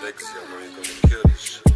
sexy, I know you're gonna kill this shit.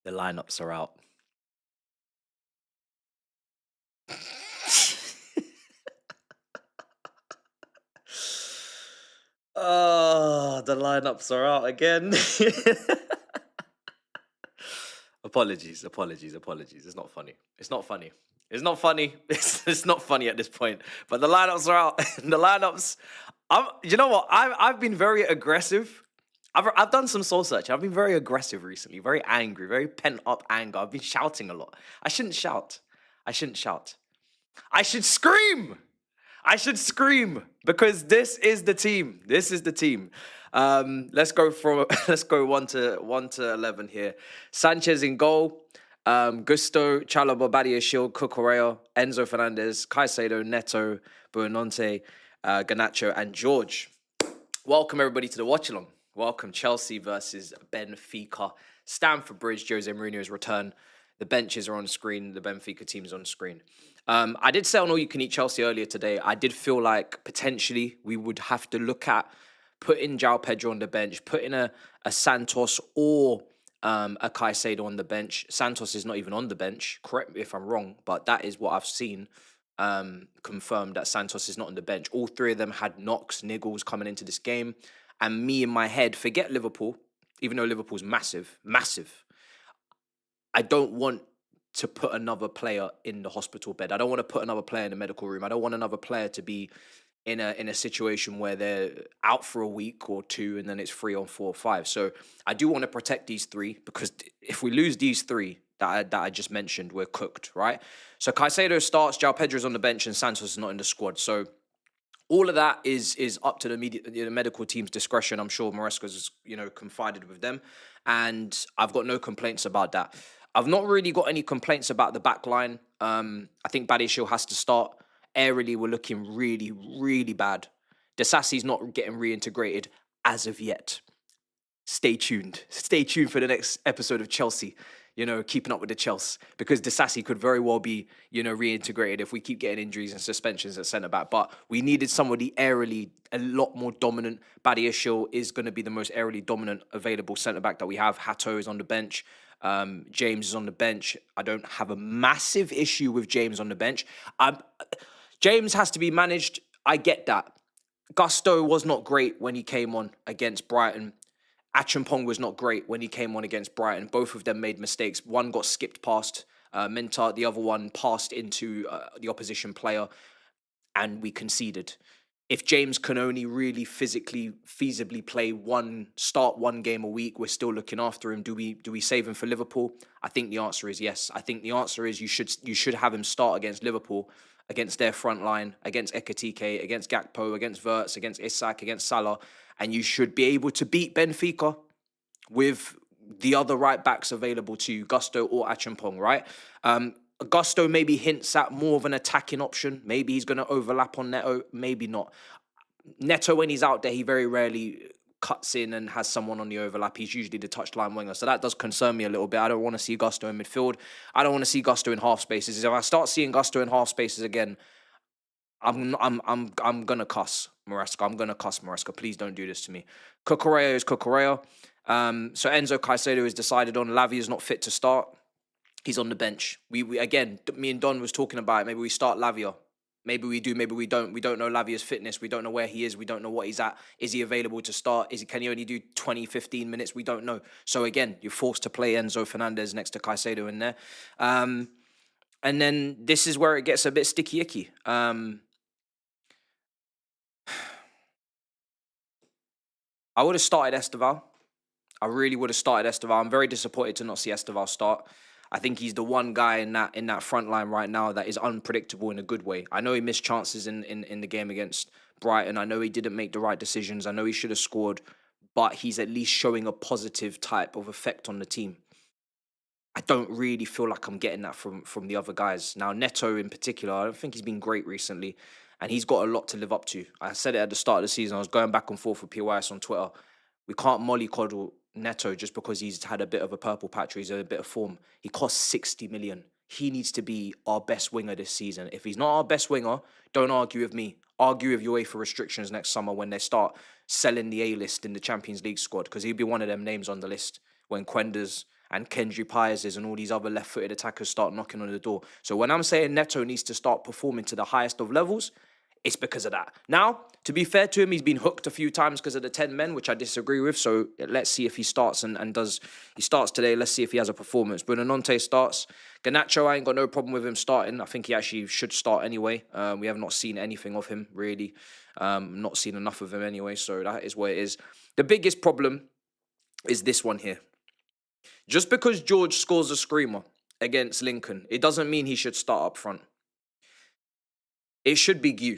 The lineups are out. Oh, the lineups are out again. Apologies. It's not funny. It's not funny. It's not funny at this point. But the lineups are out. The lineups. You know what? I've been very aggressive. I've done some soul searching. I've been very aggressive recently. Very angry. Very pent up anger. I've been shouting a lot. I shouldn't shout. I should scream. Because this is the team. Let's go from let's go 1 to 11 here. Sanchez in goal. Gusto, Chalobah, Badiashile, Cucurella, Enzo Fernandez, Caicedo, Neto, Buonanotte, Garnacho, and George. Welcome everybody to the watch along. Welcome Chelsea versus Benfica. Stamford Bridge, Jose Mourinho's return. The benches are on screen. The Benfica team's on screen. I did say on All You Can Eat Chelsea earlier today, I did feel like potentially we would have to look at putting João Pedro on the bench, putting a Santos or a Caicedo on the bench. Santos is not even on the bench. Correct me if I'm wrong, but that is what I've seen confirmed, that Santos is not on the bench. All three of them had knocks, niggles coming into this game. And me in my head, forget Liverpool, even though Liverpool's massive. I don't want to put another player in the hospital bed. I don't want to put another player in the medical room. I don't want another player to be in a situation where they're out for a week or two and then it's 3 on 4 or 5. So I do want to protect these three, because if we lose these three that I just mentioned, we're cooked, right? So Caicedo starts, João Pedro's on the bench, and Santos is not in the squad. So all of that is up to the medical team's discretion. I'm sure Maresca's confided with them, and I've got no complaints about that. I've not really got any complaints about the back line. I think Badiashile has to start. Aerially, we're looking really, really bad. Desassi's not getting reintegrated as of yet. Stay tuned. Stay tuned for the next episode of Chelsea. Keeping up with the Chelsea, because Disassi could very well be, reintegrated if we keep getting injuries and suspensions at centre back. But we needed somebody aerially a lot more dominant. Badiashile is going to be the most aerially dominant available centre back that we have. Hato is on the bench. James is on the bench. I don't have a massive issue with James on the bench. James has to be managed. I get that. Gusto was not great when he came on against Brighton. Achampong was not great when he came on against Brighton. Both of them made mistakes. One got skipped past Menta. The other one passed into the opposition player, and we conceded. If James can only really physically, feasibly start one game a week, we're still looking after him. Do we save him for Liverpool? I think the answer is yes. I think the answer is you should have him start against Liverpool, against their front line, against Ekitike, against Gakpo, against Wirtz, against Isak, against Salah, and you should be able to beat Benfica with the other right backs available to you, Gusto or Achampong, right? Gusto maybe hints at more of an attacking option. Maybe he's going to overlap on Neto, maybe not. Neto, when he's out there, he very rarely cuts in and has someone on the overlap. He's usually the touchline winger, so that does concern me a little bit. I don't want to see Gusto in midfield. I don't want to see Gusto in half spaces. If I start seeing Gusto in half spaces again, I'm gonna cuss Maresca. I'm gonna cuss Maresca. Please don't do this to me. Cucurella is Cucurella. So Enzo Caicedo is decided on. Lavia is not fit to start. He's on the bench. We again, me and Don was talking about it. Maybe we start Lavia. Maybe we do, maybe we don't. We don't know Lavia's fitness. We don't know where he is. We don't know what he's at. Is he available to start? Can he only do 20, 15 minutes? We don't know. So again, you're forced to play Enzo Fernandez next to Caicedo in there. And then this is where it gets a bit sticky-icky. I would have started Esteval. I really would have started Esteval. I'm very disappointed to not see Esteval start. I think he's the one guy in that front line right now that is unpredictable in a good way. I know he missed chances in the game against Brighton. I know he didn't make the right decisions. I know he should have scored, but he's at least showing a positive type of effect on the team. I don't really feel like I'm getting that from the other guys. Now, Neto in particular, I don't think he's been great recently, and he's got a lot to live up to. I said it at the start of the season. I was going back and forth with PYS on Twitter. We can't mollycoddle Neto just because he's had a bit of a purple patch or he's in a bit of form. He costs 60 million. He needs to be our best winger this season. If he's not our best winger, don't argue with me. Argue with UEFA restrictions next summer when they start selling the A-list in the Champions League squad, because he'll be one of them names on the list when Quender's and Kendry Piazes and all these other left-footed attackers start knocking on the door. So when I'm saying Neto needs to start performing to the highest of levels, it's because of that. Now, to be fair to him, he's been hooked a few times because of the 10 men, which I disagree with. So let's see if he starts and does. He starts today. Let's see if he has a performance. Buonanotte starts. Garnacho, I ain't got no problem with him starting. I think he actually should start anyway. We have not seen anything of him, really. Not seen enough of him anyway. So that is what it is. The biggest problem is this one here. Just because George scores a screamer against Lincoln, it doesn't mean he should start up front. It should be Gu.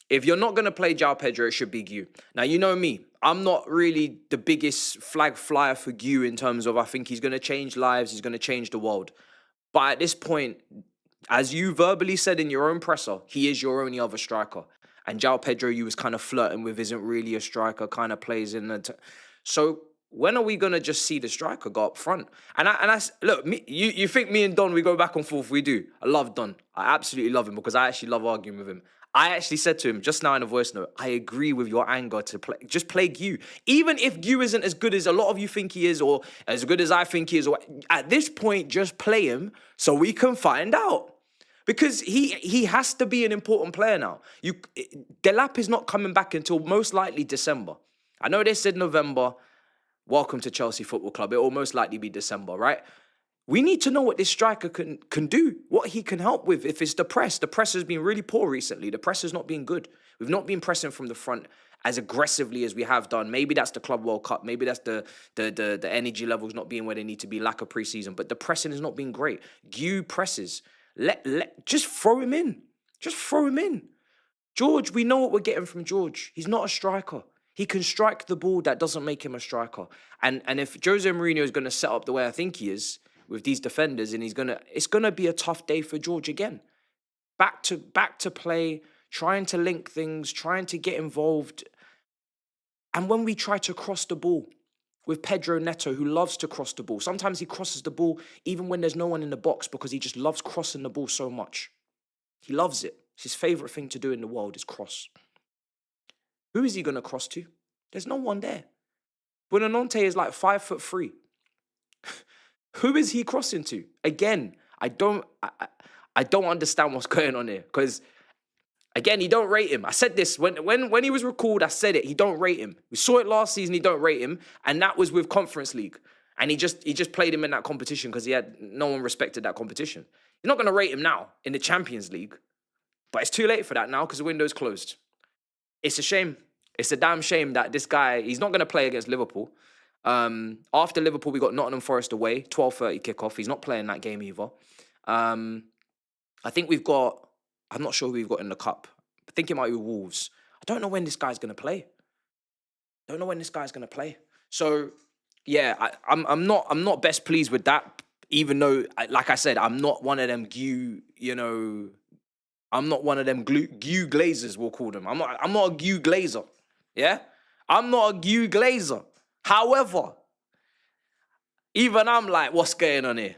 If you're not going to play João Pedro, it should be Gu. Now, you know me. I'm not really the biggest flag flyer for Gu in terms of I think he's going to change lives, he's going to change the world. But at this point, as you verbally said in your own presser, he is your only other striker. And João Pedro, you was kind of flirting with, isn't really a striker, kind of plays in the... So when are we going to just see the striker go up front? And I look, you think me and Don, we go back and forth? We do. I love Don. I absolutely love him because I actually love arguing with him. I actually said to him just now in a voice note, I agree with your anger to play. Just play Gu. Even if Gu isn't as good as a lot of you think he is or as good as I think he is, or at this point, just play him so we can find out. Because he has to be an important player now. Delap is not coming back until most likely December. I know they said November. Welcome to Chelsea Football Club. It will most likely be December, right? We need to know what this striker can do, what he can help with. If it's the press has been really poor recently. The press has not been good. We've not been pressing from the front as aggressively as we have done. Maybe that's the Club World Cup. Maybe that's the energy levels not being where they need to be, lack of preseason. But the pressing has not been great. Gu presses. Just throw him in. Just throw him in. George, we know what we're getting from George. He's not a striker. He can strike the ball. That doesn't make him a striker. And if Jose Mourinho is going to set up the way I think he is, with these defenders, and it's gonna be a tough day for George again. Back to play, trying to link things, trying to get involved. And when we try to cross the ball with Pedro Neto, who loves to cross the ball, sometimes he crosses the ball even when there's no one in the box because he just loves crossing the ball so much. He loves it. It's his favorite thing to do in the world is cross. Who is he gonna cross to? There's no one there. Buonanotte is like 5'3". Who is he crossing to? Again, I don't understand what's going on here. Because, again, he don't rate him. I said this. When he was recalled, I said it. He don't rate him. We saw it last season, he don't rate him. And that was with Conference League. And he just played him in that competition because no one respected that competition. You're not going to rate him now in the Champions League. But it's too late for that now because the window's closed. It's a shame. It's a damn shame that this guy, he's not going to play against Liverpool. After Liverpool, we got Nottingham Forest away, 12:30 kickoff. He's not playing that game either. I think I'm not sure who we've got in the cup. I think it might be Wolves. I don't know when this guy's going to play. So, yeah, I'm not best pleased with that, even though, like I said, I'm not one of them I'm not one of them Gu glazers, we'll call them. I'm not a Gu glazer, yeah? I'm not a Gu glazer. However, even I'm like, what's going on here?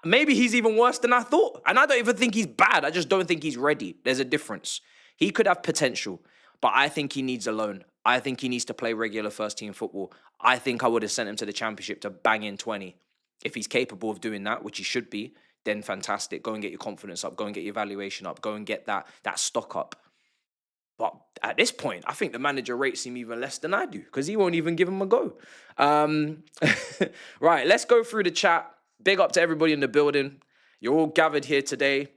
Maybe he's even worse than I thought. And I don't even think he's bad. I just don't think he's ready. There's a difference. He could have potential, but I think he needs a loan. I think he needs to play regular first-team football. I think I would have sent him to the Championship to bang in 20. If he's capable of doing that, which he should be, then fantastic. Go and get your confidence up. Go and get your valuation up. Go and get that stock up. But at this point, I think the manager rates him even less than I do because he won't even give him a go. Right, let's go through the chat. Big up to everybody in the building. You're all gathered here today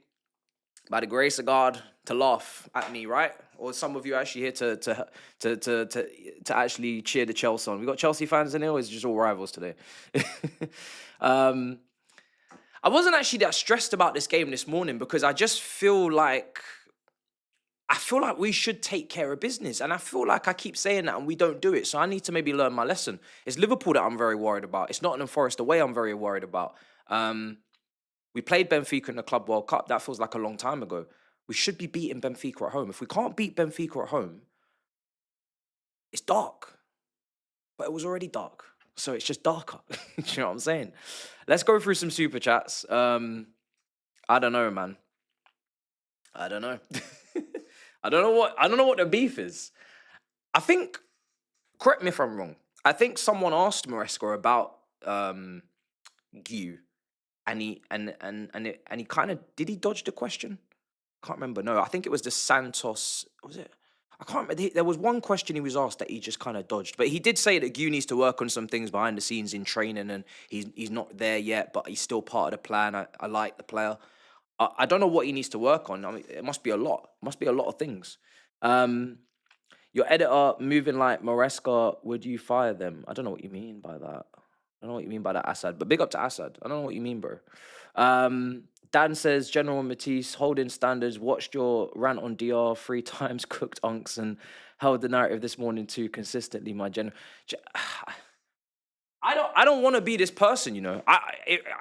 by the grace of God to laugh at me, right? Or some of you actually here to actually cheer the Chelsea on. We got Chelsea fans in here, or is it just all rivals today? I wasn't actually that stressed about this game this morning because I just feel like we should take care of business. And I feel like I keep saying that and we don't do it. So I need to maybe learn my lesson. It's Liverpool that I'm very worried about. It's Nottingham Forest away I'm very worried about. We played Benfica in the Club World Cup. That feels like a long time ago. We should be beating Benfica at home. If we can't beat Benfica at home, it's dark. But it was already dark. So it's just darker. You know what I'm saying? Let's go through some super chats. I don't know, man. I don't know. I don't know what the beef is. I think, correct me if I'm wrong, I think someone asked Maresca about Gu, and he kind of did he dodge the question? Can't remember. No, I think it was the Santos. Was it? I can't remember. There was one question he was asked that he just kind of dodged, but he did say that Gu needs to work on some things behind the scenes in training, and he's not there yet, but he's still part of the plan. I like the player. I don't know what he needs to work on. I mean, it must be a lot. It must be a lot of things. Your editor moving like Maresca. Would you fire them? I don't know what you mean by that. I don't know what you mean by that, Assad. But big up to Assad. I don't know what you mean, bro. Dan says, General Matisse, holding standards, watched your rant on DR 3 times, cooked unks, and held the narrative this morning too consistently, my general. I don't want to be this person, you know.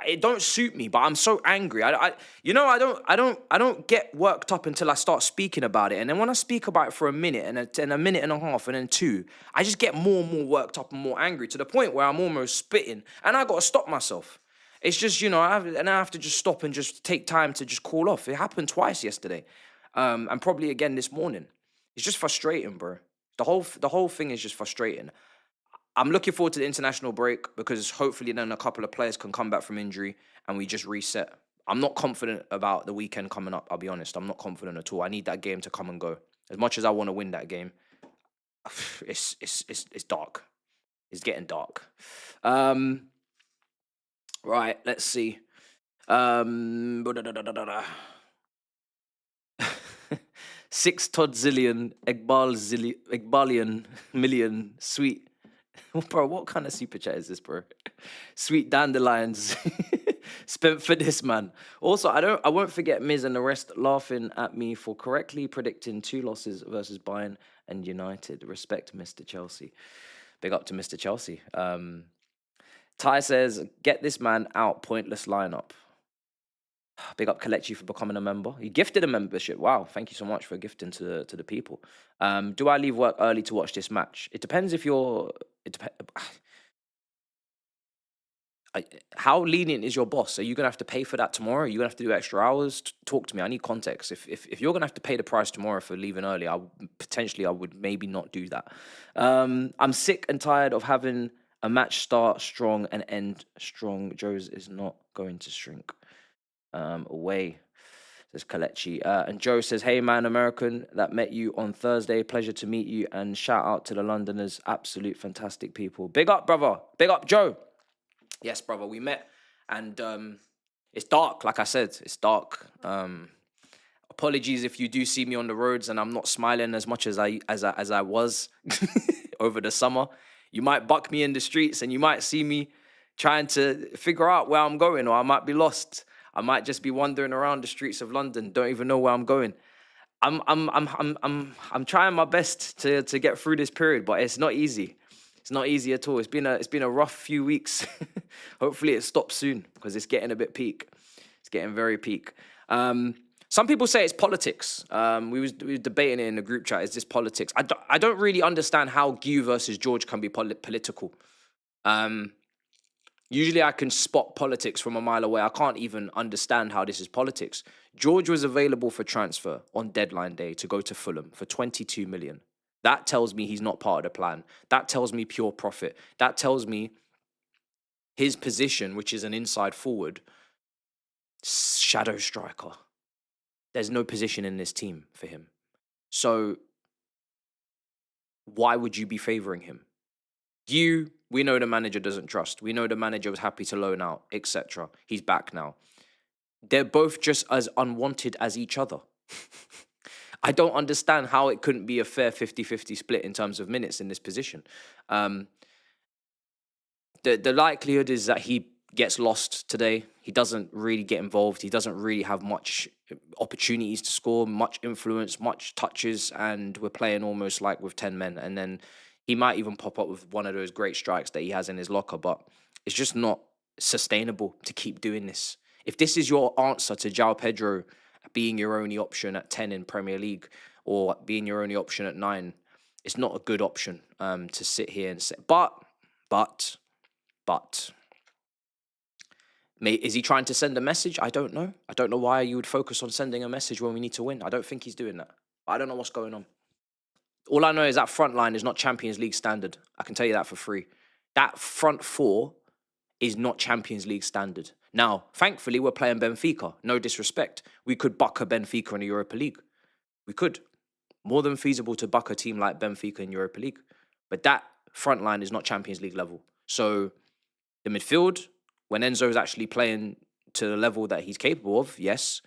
It don't suit me, but I'm so angry. I don't get worked up until I start speaking about it, and then when I speak about it for a minute and a minute and a half and then two, I just get more and more worked up and more angry to the point where I'm almost spitting, and I got to stop myself. It's just, you know, I have to just stop and just take time to just call off. It happened twice yesterday, and probably again this morning. It's just frustrating, bro. The whole thing is just frustrating. I'm looking forward to the international break because hopefully then a couple of players can come back from injury and we just reset. I'm not confident about the weekend coming up, I'll be honest. I'm not confident at all. I need that game to come and go. As much as I want to win that game, it's dark. It's getting dark. Right, let's see. 6 Todzillion, Egbalian million, sweet. Bro, what kind of super chat is this, bro? Sweet dandelions spent for this man. Also, I won't forget Miz and the rest laughing at me for correctly predicting 2 losses versus Bayern and United. Respect, Mr. Chelsea. Big up to Mr. Chelsea. Ty says, get this man out, pointless lineup. Big up Kalechi for becoming a member. He gifted a membership. Wow, thank you so much for gifting to the people. Do I leave work early to watch this match? It depends if you're... How lenient is your boss? Are you going to have to pay for that tomorrow? Are you going to have to do extra hours? Talk to me. I need context. If you're going to have to pay the price tomorrow for leaving early, I would maybe not do that. I'm sick and tired of having a match start strong and end strong. Joe's is not going to shrink away, says Kalechi. And Joe says, hey man, American that met you on Thursday, pleasure to meet you, and shout out to the Londoners, absolute fantastic people. Big up, brother. Big up, Joe. Yes, brother, we met, and it's dark, like I said, it's dark. Apologies if you do see me on the roads and I'm not smiling as much as I was over the summer. You might buck me in the streets and you might see me trying to figure out where I'm going, or I might be lost. I might just be wandering around the streets of London, don't even know where I'm going. I'm trying my best to get through this period, but it's not easy. It's not easy at all. It's been a rough few weeks. Hopefully it stops soon because it's getting a bit peak. It's getting very peak. Some people say it's politics. We was debating it in the group chat. Is this politics? I don't really understand how Gu versus George can be political. Usually I can spot politics from a mile away. I can't even understand how this is politics. George was available for transfer on deadline day to go to Fulham for 22 million. That tells me he's not part of the plan. That tells me pure profit. That tells me his position, which is an inside forward, shadow striker. There's no position in this team for him. So why would you be favouring him? We know the manager doesn't trust. We know the manager was happy to loan out, etc. He's back now. They're both just as unwanted as each other. I don't understand how it couldn't be a fair 50-50 split in terms of minutes in this position. The likelihood is that he gets lost today. He doesn't really get involved. He doesn't really have much opportunities to score, much influence, much touches, and we're playing almost like with 10 men. And then he might even pop up with one of those great strikes that he has in his locker, but it's just not sustainable to keep doing this. If this is your answer to João Pedro being your only option at 10 in Premier League or being your only option at 9, it's not a good option to sit here and say, but, is he trying to send a message? I don't know. I don't know why you would focus on sending a message when we need to win. I don't think he's doing that. I don't know what's going on. All I know is that front line is not Champions League standard. I can tell you that for free. That front four is not Champions League standard. Now, thankfully, we're playing Benfica. No disrespect. We could buck a Benfica in the Europa League. We could. More than feasible to buck a team like Benfica in Europa League. But that front line is not Champions League level. So the midfield, when Enzo's actually playing to the level that he's capable of, yes.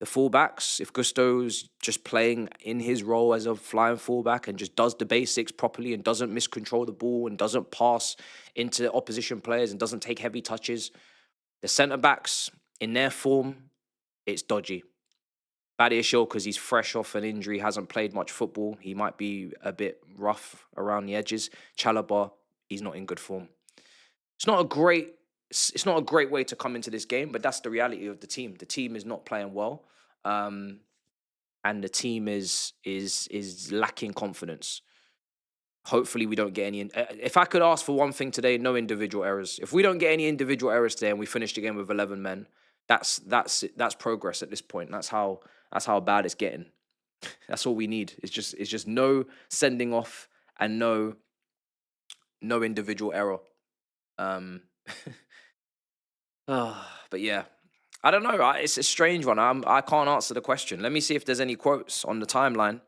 The fullbacks, if Gusto's just playing in his role as a flying fullback and just does the basics properly and doesn't miscontrol the ball and doesn't pass into opposition players and doesn't take heavy touches, the centre-backs, in their form, it's dodgy. Badiashile, because he's fresh off an injury, hasn't played much football. He might be a bit rough around the edges. Chalobah, he's not in good form. It's not a great way to come into this game, but that's the reality of the team. The team is not playing well, and the team is lacking confidence. Hopefully, we don't get any. If I could ask for one thing today, no individual errors. If we don't get any individual errors today, and we finish the game with 11 men, that's progress at this point. That's how bad it's getting. That's all we need. It's just no sending off and no individual error. But yeah, I don't know. It's a strange one. I can't answer the question. Let me see if there's any quotes on the timeline.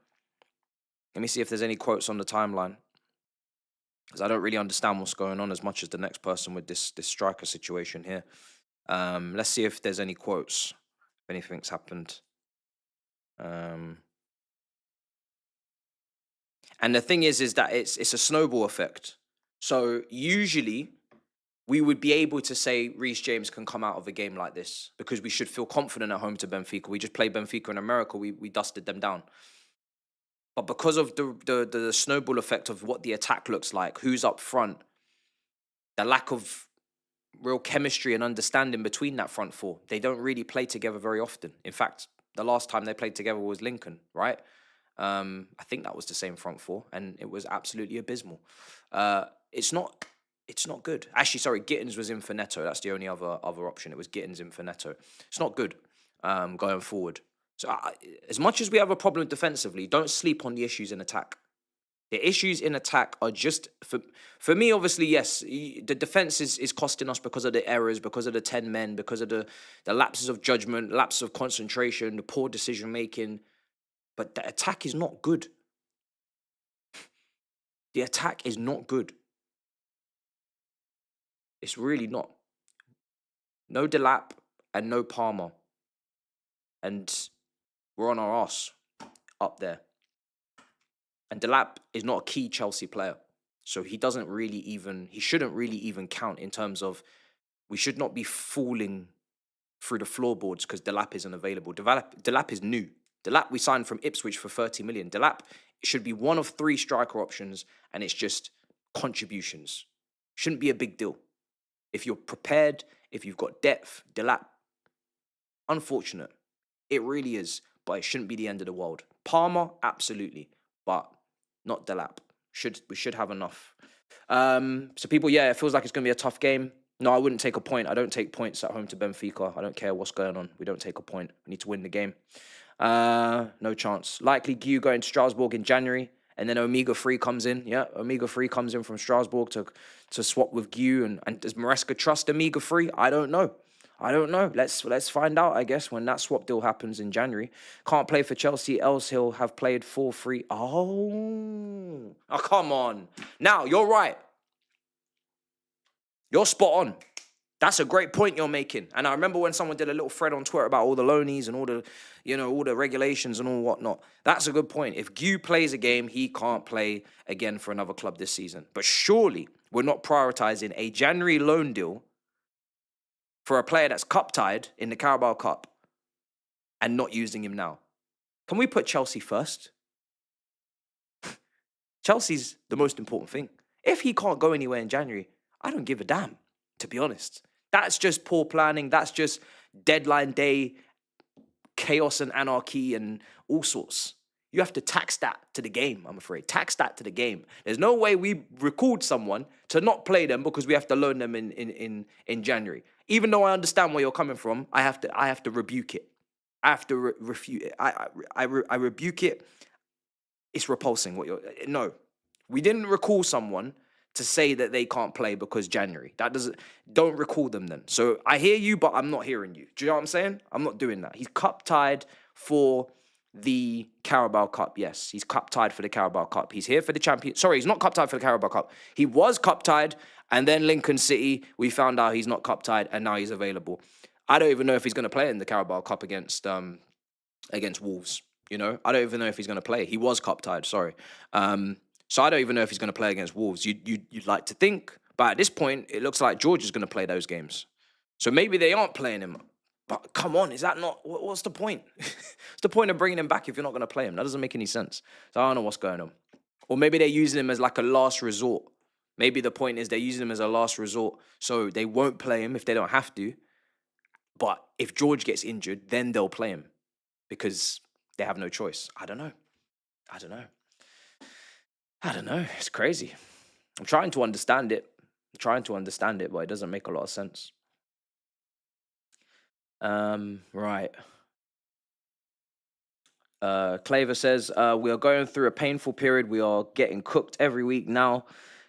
Because I don't really understand what's going on as much as the next person with this striker situation here. Let's see if there's any quotes, if anything's happened. And the thing is that it's a snowball effect. So usually we would be able to say Reece James can come out of a game like this because we should feel confident at home to Benfica. We just played Benfica in America. We dusted them down. But because of the snowball effect of what the attack looks like, who's up front, the lack of real chemistry and understanding between that front four, they don't really play together very often. In fact, the last time they played together was Lincoln, right? I think that was the same front four, and it was absolutely abysmal. It's not good. Actually, sorry, Gittins was in for Neto. That's the only other option. It was Gittins in for Neto. It's not good going forward. So as much as we have a problem defensively, don't sleep on the issues in attack. The issues in attack are just, for me, obviously, yes, the defense is costing us because of the errors, because of the 10 men, because of the lapses of judgment, lapses of concentration, the poor decision-making. But the attack is not good. The attack is not good. It's really not. No Delap and no Palmer. And we're on our arse up there. And Delap is not a key Chelsea player. So he shouldn't really even count in terms of, we should not be falling through the floorboards because Delap isn't available. Delap is new. Delap we signed from Ipswich for 30 million. Delap should be one of 3 striker options, and it's just contributions. Shouldn't be a big deal. If you're prepared, if you've got depth, Delap, unfortunate. It really is, but it shouldn't be the end of the world. Palmer, absolutely, but not Delap. We should have enough. So people, yeah, it feels like it's going to be a tough game. No, I wouldn't take a point. I don't take points at home to Benfica. I don't care what's going on. We don't take a point. We need to win the game. No chance. Likely Guy going to Strasbourg in January, and then Omega 3 comes in. Yeah, Omega 3 comes in from Strasbourg to swap with Guy. And does Maresca trust Omega 3? I don't know. Let's find out, I guess, when that swap deal happens in January. Can't play for Chelsea, else he'll have played 4-3. Oh, come on. Now, you're right. You're spot on. That's a great point you're making. And I remember when someone did a little thread on Twitter about all the loanies and all the regulations and all whatnot. That's a good point. If Guy plays a game, he can't play again for another club this season. But surely we're not prioritizing a January loan deal for a player that's cup-tied in the Carabao Cup and not using him now. Can we put Chelsea first? Chelsea's the most important thing. If he can't go anywhere in January, I don't give a damn, to be honest. That's just poor planning. That's just deadline day chaos and anarchy and all sorts. You have to tax that to the game, I'm afraid. Tax that to the game. There's no way we record someone to not play them because we have to loan them in January. Even though I understand where you're coming from, I have to rebuke it. I have to refute it. I rebuke it. It's repulsing what you're... No. We didn't recall someone to say that they can't play because January. Don't recall them then. So I hear you, but I'm not hearing you. Do you know what I'm saying? I'm not doing that. He's cup tied for the Carabao Cup. Yes, he's cup tied for the Carabao Cup. He's here for the champion. Sorry, he's not cup tied for the Carabao Cup. He was cup tied, and then Lincoln City, we found out he's not cup tied, and now he's available. I don't even know if he's going to play in the Carabao Cup against Wolves. You know, I don't even know if he's going to play. He was cup tied. Sorry. So I don't even know if he's going to play against Wolves. You'd like to think, but at this point, it looks like George is going to play those games. So maybe they aren't playing him. But come on, is that not... What's the point? What's the point of bringing him back if you're not going to play him? That doesn't make any sense. So I don't know what's going on. Or maybe they're using him as like a last resort. Maybe the point is they're using him as a last resort, so they won't play him if they don't have to. But if George gets injured, then they'll play him because they have no choice. I don't know. It's crazy. I'm trying to understand it. But it doesn't make a lot of sense. Right. Claver says, we are going through a painful period. We are getting cooked every week now.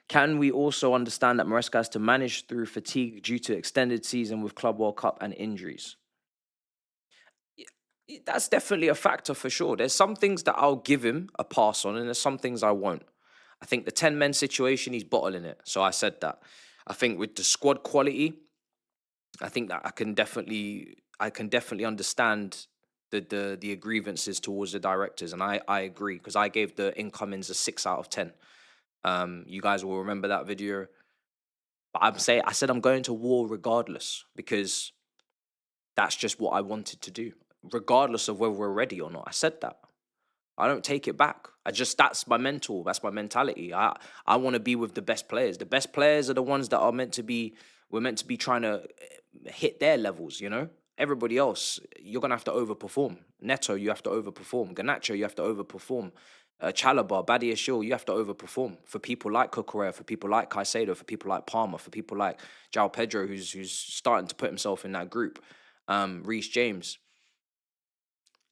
Can we also understand that Maresca has to manage through fatigue due to extended season with Club World Cup and injuries? That's definitely a factor for sure. There's some things that I'll give him a pass on, and there's some things I won't. I think the 10-men situation, he's bottling it. So I said that. I think with the squad quality, I think that I can definitely understand the grievances towards the directors, and I agree, because I gave the incomings a 6 out of 10. You guys will remember that video. But I said I'm going to war regardless, because that's just what I wanted to do, regardless of whether we're ready or not. I said that. I don't take it back. That's my mentality. I want to be with the best players. The best players are the ones that we're meant to be trying to hit their levels, you know? Everybody else, you're going to have to overperform. Neto, you have to overperform. Garnacho, you have to overperform. Chalobah, Badiashile, you have to overperform. For people like Cucurella, for people like Caicedo, for people like Palmer, for people like João Pedro, who's starting to put himself in that group. Reece James.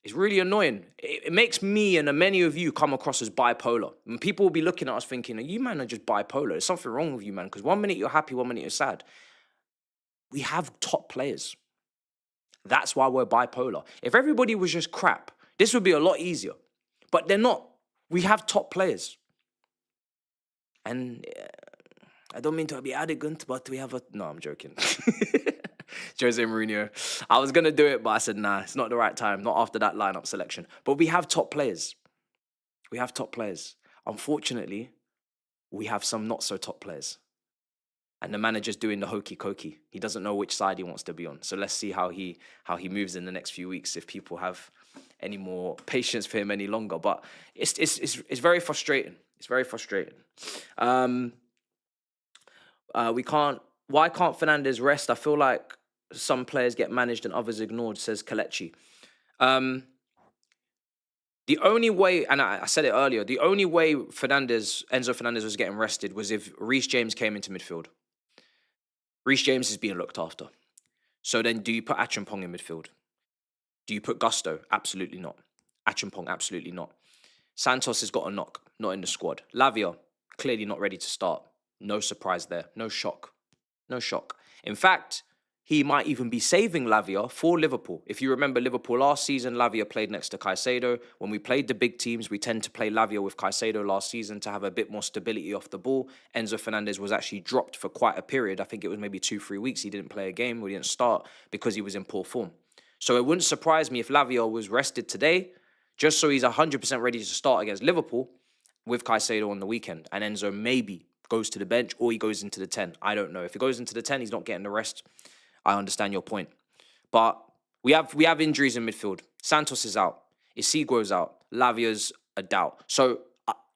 It's really annoying. It makes me and many of you come across as bipolar. And people will be looking at us thinking, you man are just bipolar. There's something wrong with you, man. Because 1 minute you're happy, 1 minute you're sad. We have top players. That's why we're bipolar. If everybody was just crap, this would be a lot easier. But they're not. We have top players. And I don't mean to be arrogant, but we have a... No, I'm joking. Jose Mourinho. I was going to do it, but I said, nah, it's not the right time. Not after that lineup selection. But we have top players. Unfortunately, we have some not so top players. And the manager's doing the hokey cokey. He doesn't know which side he wants to be on. So let's see how he moves in the next few weeks, if people have any more patience for him any longer. But it's very frustrating. It's very frustrating. Why can't Fernandes rest? I feel like some players get managed and others ignored, says Kelechi. The only way, and I said it earlier, the only way Enzo Fernandez was getting rested was if Reece James came into midfield. Reece James is being looked after. So then do you put Achampong in midfield? Do you put Gusto? Absolutely not. Achampong? Absolutely not. Santos has got a knock, not in the squad. Lavia, clearly not ready to start. No surprise there. No shock. In fact, he might even be saving Lavia for Liverpool. If you remember Liverpool last season, Lavia played next to Caicedo. When we played the big teams, we tend to play Lavia with Caicedo last season to have a bit more stability off the ball. Enzo Fernandez was actually dropped for quite a period. I think it was maybe 2-3 weeks. He didn't play a game. We didn't start because he was in poor form. So it wouldn't surprise me if Lavia was rested today, just so he's 100% ready to start against Liverpool with Caicedo on the weekend. And Enzo maybe goes to the bench or he goes into the 10. I don't know. If he goes into the 10, he's not getting the rest. I understand your point. But we have injuries in midfield. Santos is out. Isiguo's out. Lavia's a doubt. So,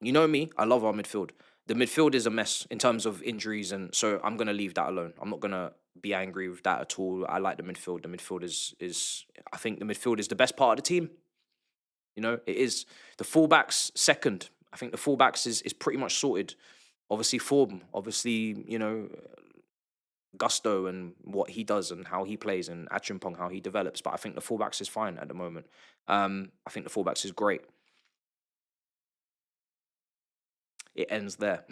you know me, I love our midfield. The midfield is a mess in terms of injuries, and so I'm going to leave that alone. I'm not going to be angry with that at all. I like the midfield. The midfield is I think the midfield is the best part of the team. You know, it is. The fullbacks, second. I think the fullbacks is pretty much sorted. Obviously, form. Obviously, you know, Gusto and what he does and how he plays, and Achampong, how he develops. But I think the fullbacks is fine at the moment. I think the fullbacks is great. it ends there.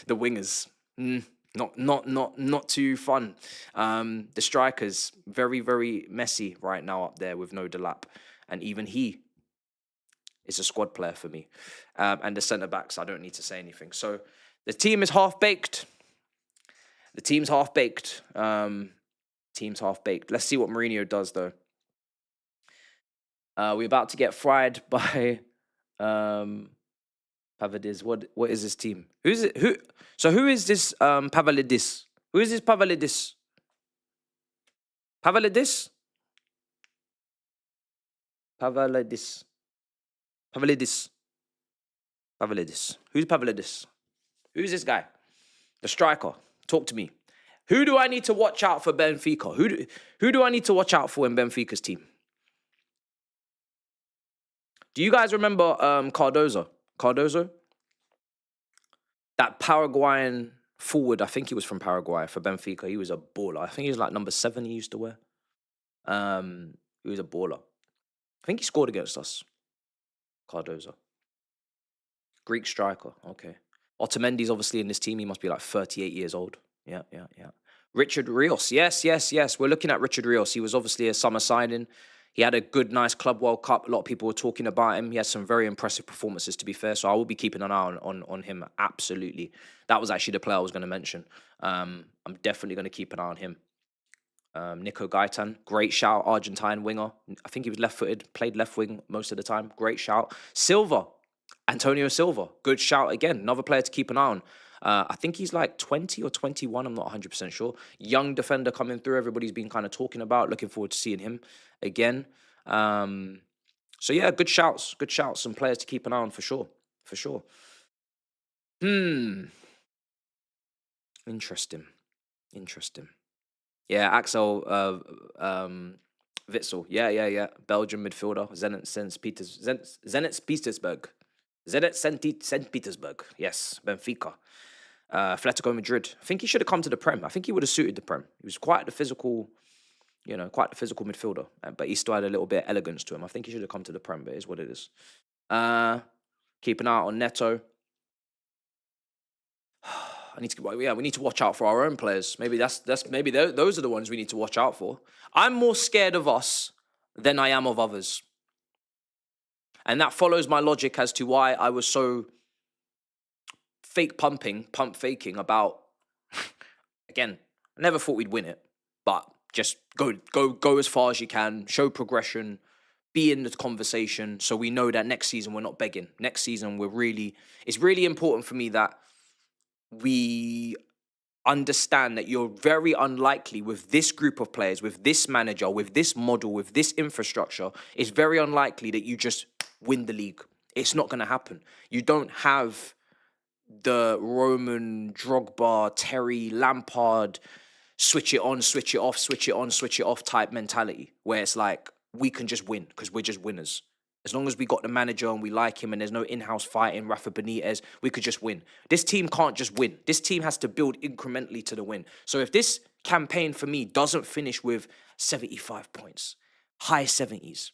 The wingers, not too fun. The strikers, very, very messy right now up there with no Delap. And even he is a squad player for me. And the centre-backs, I don't need to say anything. So the team is half-baked. The team's half-baked. Team's half-baked. Let's see what Mourinho does, though. We're about to get fried by Pavlidis. What is this team? Who's it? Who is this Pavlidis? Who is this Pavlidis? Pavlidis? Pavlidis. Pavlidis. Pavlidis. Who's Pavlidis? Who's this guy? The striker. Talk to me. Who do I need to watch out for Benfica? Who do I need to watch out for in Benfica's team? Do you guys remember Cardozo? Cardozo? That Paraguayan forward, I think he was from Paraguay for Benfica. He was a baller. I think he was like number 7 he used to wear. He was a baller. I think he scored against us. Cardozo. Greek striker. Okay. Otamendi's obviously in this team. He must be like 38 years old. Yeah. Richard Rios. Yes. We're looking at Richard Rios. He was obviously a summer signing. He had a good, nice Club World Cup. A lot of people were talking about him. He had some very impressive performances, to be fair. So I will be keeping an eye on him, absolutely. That was actually the player I was going to mention. I'm definitely going to keep an eye on him. Nico Gaitan, great shout, Argentine winger. I think he was left-footed, played left wing most of the time. Great shout. Silva, Antonio Silva, good shout again. Another player to keep an eye on. I think he's like 20 or 21. I'm not 100% sure. Young defender coming through. Everybody's been kind of talking about. Looking forward to seeing him again. So yeah, good shouts. Some players to keep an eye on for sure. Interesting. Yeah, Axel Witsel. Yeah. Belgian midfielder. Zenit St. Petersburg. Yes, Benfica. Atletico Madrid. I think he should have come to the Prem. I think he would have suited the Prem. He was quite the physical midfielder. But he still had a little bit of elegance to him. I think he should have come to the Prem, but it is what it is. Keep an eye on Neto. We need to watch out for our own players. Maybe those are the ones we need to watch out for. I'm more scared of us than I am of others. And that follows my logic as to why I was so pump faking about, again, I never thought we'd win it, but just go as far as you can, show progression, be in the conversation so we know that next season we're not begging. Next season it's really important for me that we understand that you're very unlikely with this group of players, with this manager, with this model, with this infrastructure, it's very unlikely that you just win the league. It's not going to happen. You don't have the Roman, Drogba, Terry, Lampard, switch it on, switch it off, switch it on, switch it off type mentality where it's like, we can just win because we're just winners. As long as we got the manager and we like him and there's no in-house fighting, Rafa Benitez, we could just win. This team can't just win. This team has to build incrementally to the win. So if this campaign for me doesn't finish with 75 points, high 70s,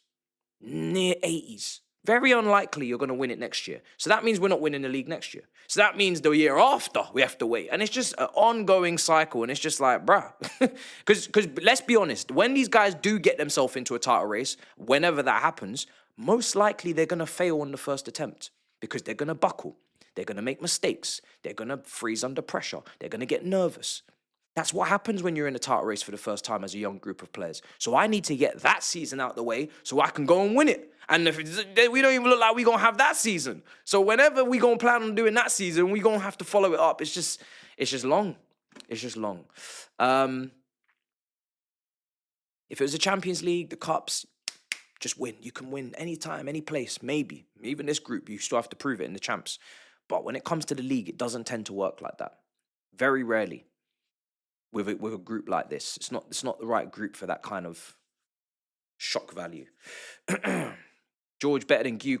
near 80s, very unlikely you're going to win it next year. So that means we're not winning the league next year. So that means the year after we have to wait. And it's just an ongoing cycle. And it's just like, bruh. Because let's be honest, when these guys do get themselves into a title race, whenever that happens, most likely they're going to fail on the first attempt because they're going to buckle. They're going to make mistakes. They're going to freeze under pressure. They're going to get nervous. That's what happens when you're in a title race for the first time as a young group of players. So I need to get that season out the way so I can go and win it. And if we don't even look like we're going to have that season. So whenever we're going to plan on doing that season, we're going to have to follow it up. It's just long. It's just long. If it was the Champions League, the Cups, just win. You can win anytime, any place, maybe. Even this group, you still have to prove it in the champs. But when it comes to the league, it doesn't tend to work like that. Very rarely. With a group like this, it's not the right group for that kind of shock value. George better than Gu? ?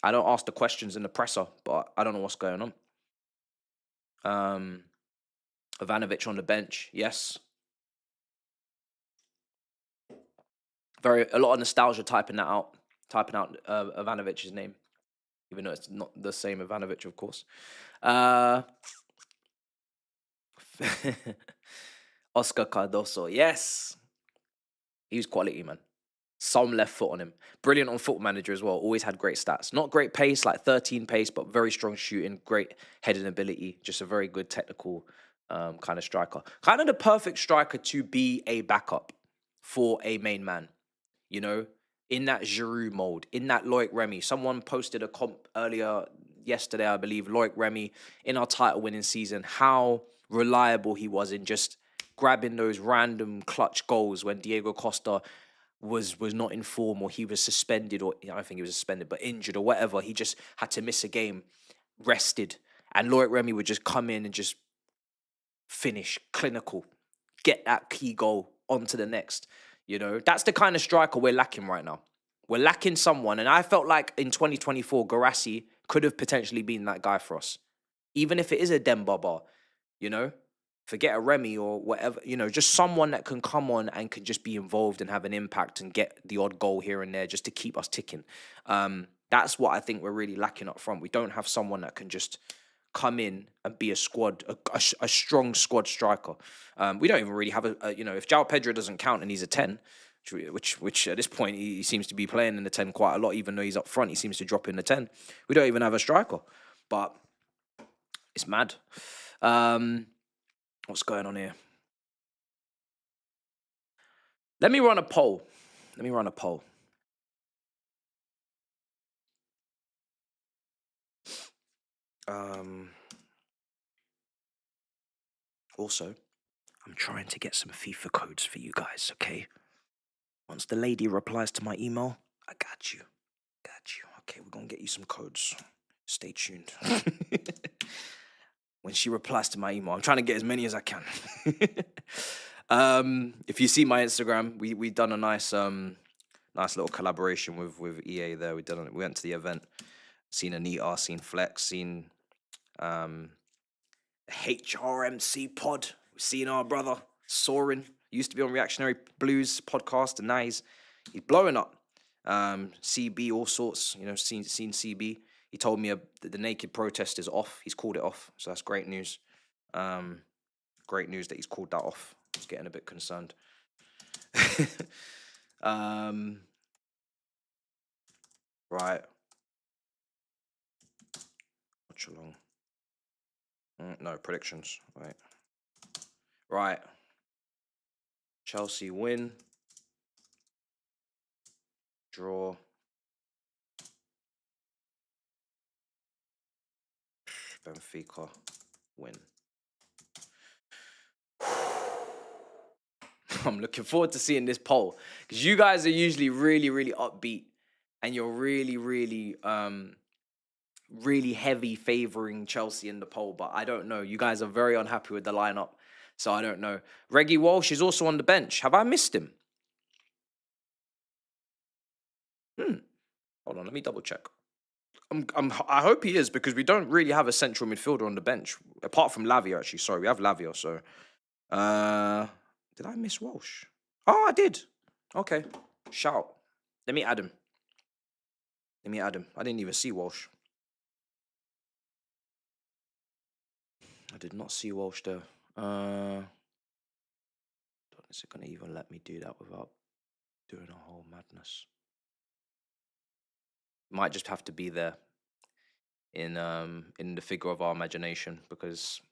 I don't ask the questions in the presser, but I don't know what's going on. Ivanovic on the bench, yes. A lot of nostalgia typing out Ivanovic's name. even though it's not the same Ivanovic, of course. Uh, Oscar Cardoso, yes. He was quality, man. Some left foot on him. Brilliant on Foot Manager as well. Always had great stats. Not great pace, like 13 pace, but very strong shooting, great heading ability. Just a very good technical kind of striker. Kind of the perfect striker to be a backup for a main man. You know, in that Giroud mold, in that Loic Remy. Someone posted a comp earlier yesterday, I believe, Loic Remy in our title-winning season, how reliable he was in just grabbing those random clutch goals when Diego Costa was not in form, or he was suspended, or I don't think he was suspended, but injured or whatever. He just had to miss a game, rested, and Loic Remy would just come in and just finish, clinical, get that key goal, on to the next. You know, that's the kind of striker we're lacking right now. We're lacking someone, and I felt like in 2024, Garassi could have potentially been that guy for us. Even if it is a Dembaba, you know, forget a Remy or whatever, you know, just someone that can come on and can just be involved and have an impact and get the odd goal here and there just to keep us ticking. That's what I think we're really lacking up front. We don't have someone that can just come in and be a squad, a strong squad striker. We don't even really have you know, if João Pedro doesn't count and he's a 10, which at this point he seems to be playing in the 10 quite a lot, even though he's up front, he seems to drop in the 10. We don't even have a striker, but it's mad. What's going on here? Let me run a poll. Also, I'm trying to get some FIFA codes for you guys, okay? Once the lady replies to my email, I got you. Okay, we're going to get you some codes. Stay tuned. When she replies to my email, I'm trying to get as many as I can. If you see my Instagram, we done a nice little collaboration with EA there. We went to the event, seen Anita, seen Flex, seen HRMC pod. We've seen our brother Soren. Used to be on Reactionary Blues podcast, and now he's blowing up. CB, all sorts. You know, seen CB. He told me that the naked protest is off. He's called it off, so that's great news. Great news that he's called that off. I was getting a bit concerned. Right. Watch along. No, predictions. Right. Chelsea win. Draw. Benfica win. I'm looking forward to seeing this poll, because you guys are usually really, really upbeat, and you're really, really, really heavy favoring Chelsea in the poll. But I don't know. You guys are very unhappy with the lineup, so I don't know. Reggie Walsh is also on the bench. Have I missed him? Hold on, let me double check. I hope he is, because we don't really have a central midfielder on the bench apart from Lavia. Actually, sorry, we have Lavia. So, did I miss Walsh? Oh, I did. Okay, shout. Let me add him. I didn't even see Walsh. I did not see Walsh there. Is it gonna even let me do that without doing a whole madness? Might just have to be there in the figure of our imagination, because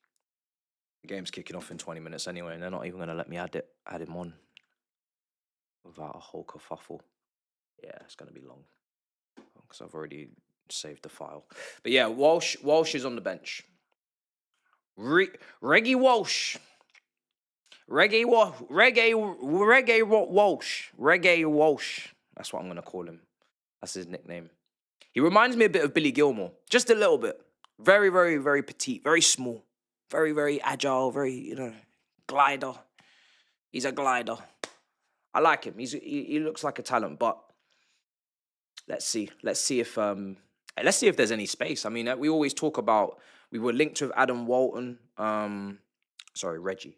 the game's kicking off in 20 minutes anyway, and they're not even gonna let me add him on without a whole kerfuffle. Yeah, it's gonna be long, because I've already saved the file. But yeah, Walsh is on the bench. Reggie Walsh. Reggae Walsh. That's what I'm gonna call him. That's his nickname. He reminds me a bit of Billy Gilmore, just a little bit. Very, very, very petite, very small, very, very agile, very, you know, glider. He's a glider. I like him. He looks like a talent, but let's see if there's any space. I mean, we always talk about, we were linked with Adam Walton. Sorry, Reggie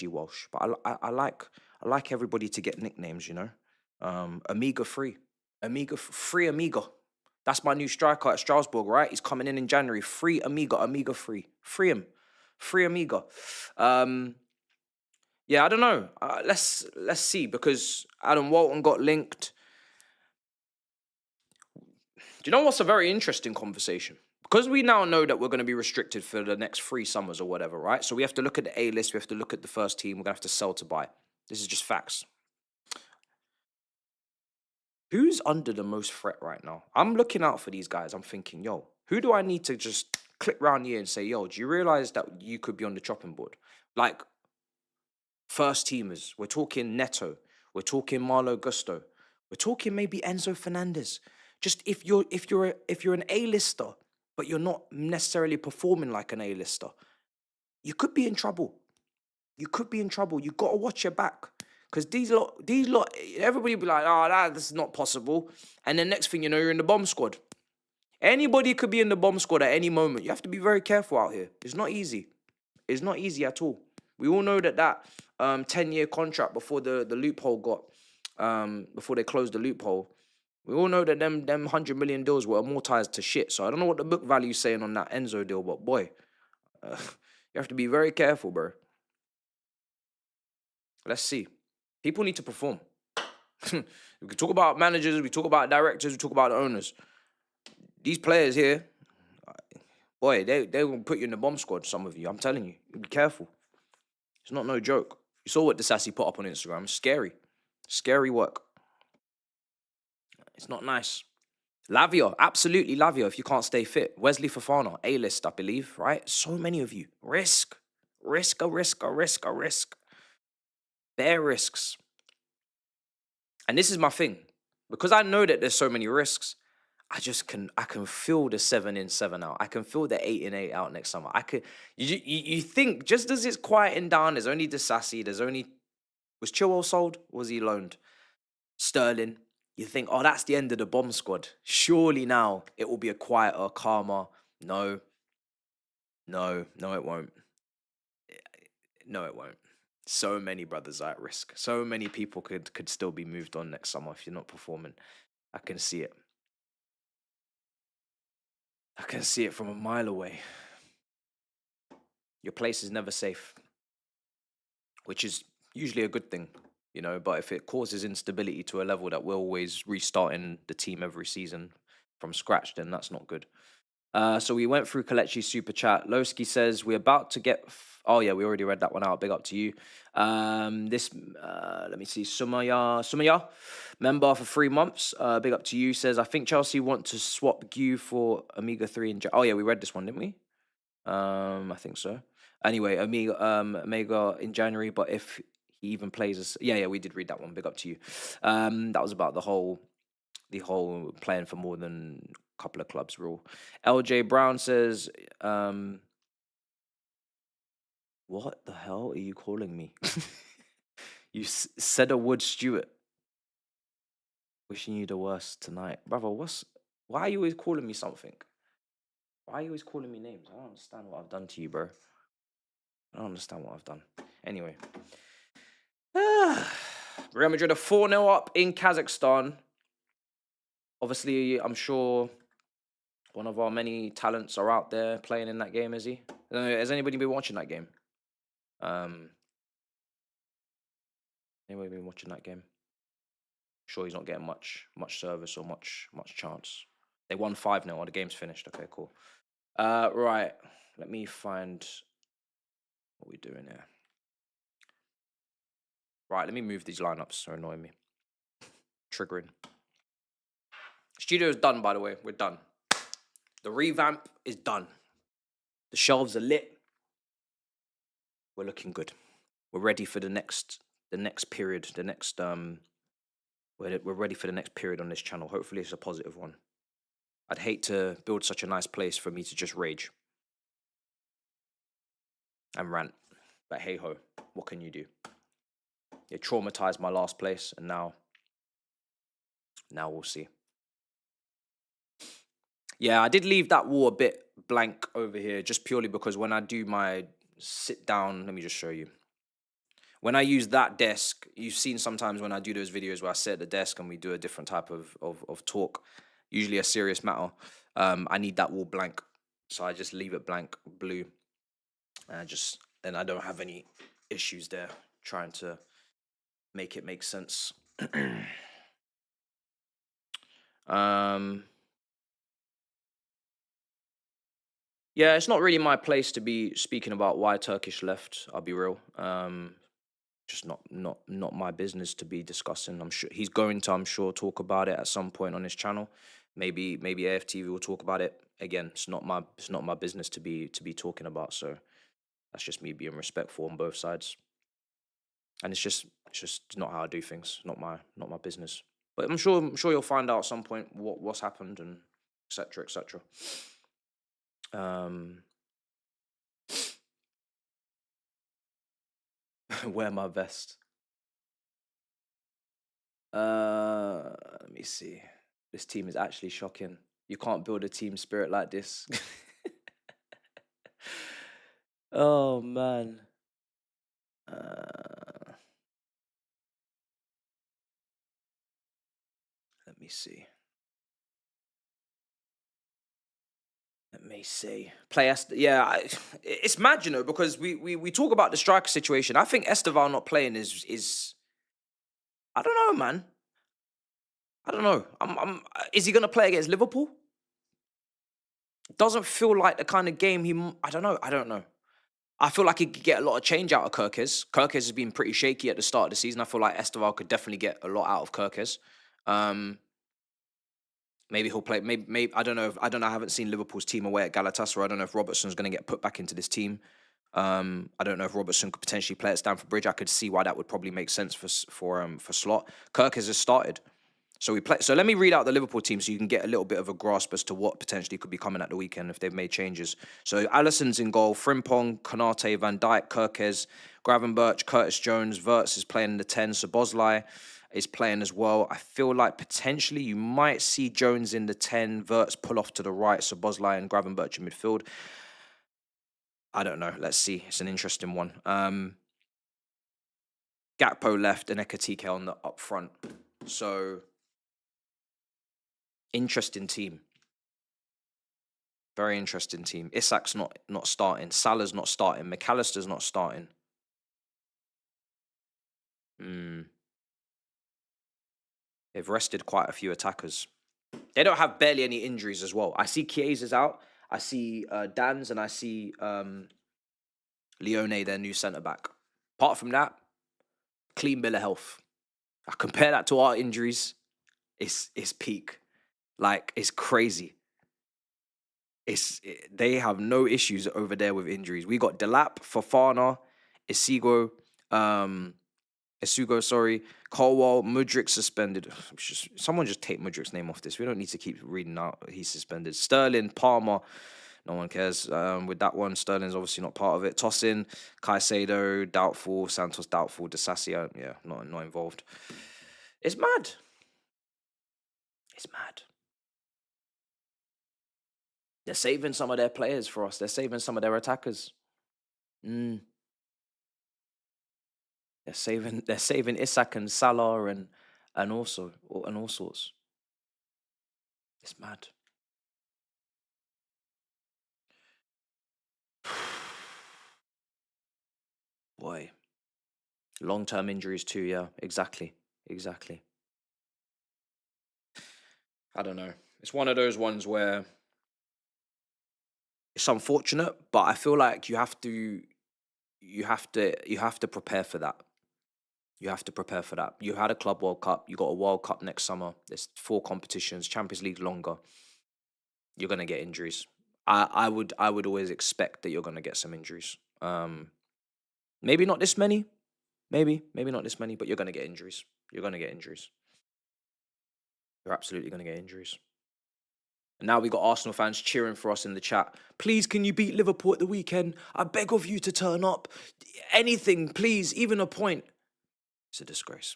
Walsh. But I like everybody to get nicknames, you know. Amiga free. Amiga. That's my new striker at Strasbourg, right? He's coming in January. Free Amiga, Amiga free. Free him. Free Amiga. Yeah, I don't know. Let's see, because Adam Walton got linked. Do you know what's a very interesting conversation? Because we now know that we're going to be restricted for the next 3 summers or whatever, right? So we have to look at the A list. We have to look at the first team. We're going to have to sell to buy. This is just facts. Who's under the most threat right now? I'm looking out for these guys. I'm thinking, yo, who do I need to just click round here and say, yo, do you realize that you could be on the chopping board? Like, first teamers. We're talking Neto. We're talking Marlo Gusto. We're talking maybe Enzo Fernandez. Just if you're an A-lister, but you're not necessarily performing like an A-lister, you could be in trouble. You could be in trouble. You got to watch your back. Because these lot, everybody be like, oh, that's not possible. And then next thing you know, you're in the bomb squad. Anybody could be in the bomb squad at any moment. You have to be very careful out here. It's not easy. It's not easy at all. We all know that 10-year contract before the loophole before they closed the loophole, we all know that them 100 million deals were amortized to shit. So I don't know what the book value is saying on that Enzo deal, but boy, you have to be very careful, bro. Let's see. People need to perform. We can talk about managers, we talk about directors, we talk about the owners. These players here, boy, they will put you in the bomb squad, some of you. I'm telling you, be careful. It's not no joke. You saw what the Sassy put up on Instagram. It's scary. Scary work. It's not nice. Lavia, absolutely Lavia if you can't stay fit. Wesley Fofana, A-list, I believe, right? So many of you. Risk. Risk. Bare risks. And this is my thing. Because I know that there's so many risks, I can feel the 7 in, 7 out. I can feel the 8 in, 8 out next summer. You think, just as it's quieting down, there's only the Sassy, was Chilwell sold? Was he loaned? Sterling. You think, oh, that's the end of the bomb squad. Surely now it will be a quieter, calmer. No, it won't. No, it won't. So many brothers are at risk. So many people could still be moved on next summer if you're not performing. I can see it. I can see it from a mile away. Your place is never safe, which is usually a good thing, you know, but if it causes instability to a level that we're always restarting the team every season from scratch, then that's not good. So we went through Kalechi's super chat. Lowski says, we're about to get... Oh, yeah, we already read that one out. Big up to you. Let me see. Sumaya, member for 3 months. Big up to you. Says, I think Chelsea want to swap Gu for Amiga 3 in... Oh, yeah, we read this one, didn't we? I think so. Anyway, Omega in January, but if he even plays us... Yeah, we did read that one. Big up to you. That was about the whole playing for more than a couple of clubs rule. LJ Brown says, what the hell are you calling me? You said a Wood Stewart. Wishing you the worst tonight. Brother, why are you always calling me something? Why are you always calling me names? I don't understand what I've done to you, bro. I don't understand what I've done. Anyway. Real Madrid are 4-0 up in Kazakhstan. Obviously, I'm sure one of our many talents are out there playing in that game, is he? Has anybody been watching that game? Anybody been watching that game? Sure, he's not getting much service or much chance. They won 5-0. The game's finished. Okay, cool. Right. Let me find what we're doing here. Right, let me move these lineups. They're annoying me. Triggering. Studio's done, by the way. We're done. The revamp is done. The shelves are lit. We're looking good. We're ready for the next period. We're ready for the next period on this channel. Hopefully it's a positive one. I'd hate to build such a nice place for me to just rage and rant. But hey ho, what can you do? It traumatized my last place, and now we'll see. Yeah, I did leave that wall a bit blank over here, just purely because when I do my sit down, let me just show you. When I use that desk, you've seen sometimes when I do those videos where I sit at the desk and we do a different type of talk, usually a serious matter. I need that wall blank, so I just leave it blank blue, and then I don't have any issues there trying to make it make sense. Yeah, it's not really my place to be speaking about why Turkish left. I'll be real. Just not my business to be discussing. I'm sure he's going to, I'm sure, talk about it at some point on his channel. Maybe AFTV will talk about it again. It's not my business to be talking about. So that's just me being respectful on both sides. And it's just not how I do things. Not my business. But I'm sure you'll find out at some point what's happened and etc. etc. Wear my vest. Let me see. This team is actually shocking. You can't build a team spirit like this. Oh man. Let me see. Let me see. Yeah, it's mad, you know, because we talk about the striker situation. I think Esteval not playing is I don't know, man. I don't know. Is he gonna play against Liverpool? Doesn't feel like the kind of game I don't know. I feel like he could get a lot of change out of Kirkes. Kirkes has been pretty shaky at the start of the season. I feel like Esteval could definitely get a lot out of Kirkes. Maybe he'll play. Maybe I don't know. I haven't seen Liverpool's team away at Galatasaray. I don't know if Robertson's going to get put back into this team. I don't know if Robertson could potentially play at Stamford Bridge. I could see why that would probably make sense for Slot. Kirkes has started. So we play. So let me read out the Liverpool team so you can get a little bit of a grasp as to what potentially could be coming at the weekend if they've made changes. So Alisson's in goal, Frimpong, Konate, Van Dijk, Kirkes, Gravenberch, Curtis Jones, Wirtz is playing in the 10, Szoboszlai is playing as well. I feel like potentially you might see Jones in the 10, Wirtz pull off to the right, Szoboszlai and Gravenberch in midfield. I don't know. Let's see. It's an interesting one. Gakpo left and Ekatike on the up front. So interesting team. Very interesting team. Isak's not starting. Salah's not starting. McAllister's not starting. They've rested quite a few attackers. They don't have barely any injuries as well. I see Chiesa's out. I see Dan's and I see Leone, their new centre-back. Apart from that, clean bill of health. I compare that to our injuries. It's peak. Like, it's crazy. They have no issues over there with injuries. We got Delap, Fofana, Isugo, Colwell, Mudryk suspended. Someone just take Mudryk's name off this. We don't need to keep reading out he's suspended. Sterling, Palmer, no one cares. With that one, Sterling's obviously not part of it. Tosin, Caicedo, doubtful. Santos, doubtful. Desacia, yeah, not involved. It's mad. It's mad. They're saving some of their players for us. They're saving some of their attackers. They're saving Isak and Salah and all sorts. It's mad. Boy. Long-term injuries too, yeah. Exactly. I don't know. It's one of those ones where it's unfortunate, but I feel like you have to prepare for that. You have to prepare for that. You had a Club World Cup. You got a World Cup next summer. There's 4 competitions. Champions League longer. You're gonna get injuries. I would always expect that you're gonna get some injuries. Maybe not this many. Maybe not this many, but you're gonna get injuries. You're absolutely gonna get injuries. And now we got Arsenal fans cheering for us in the chat. Please, can you beat Liverpool at the weekend? I beg of you to turn up. Anything, please, even a point. It's a disgrace.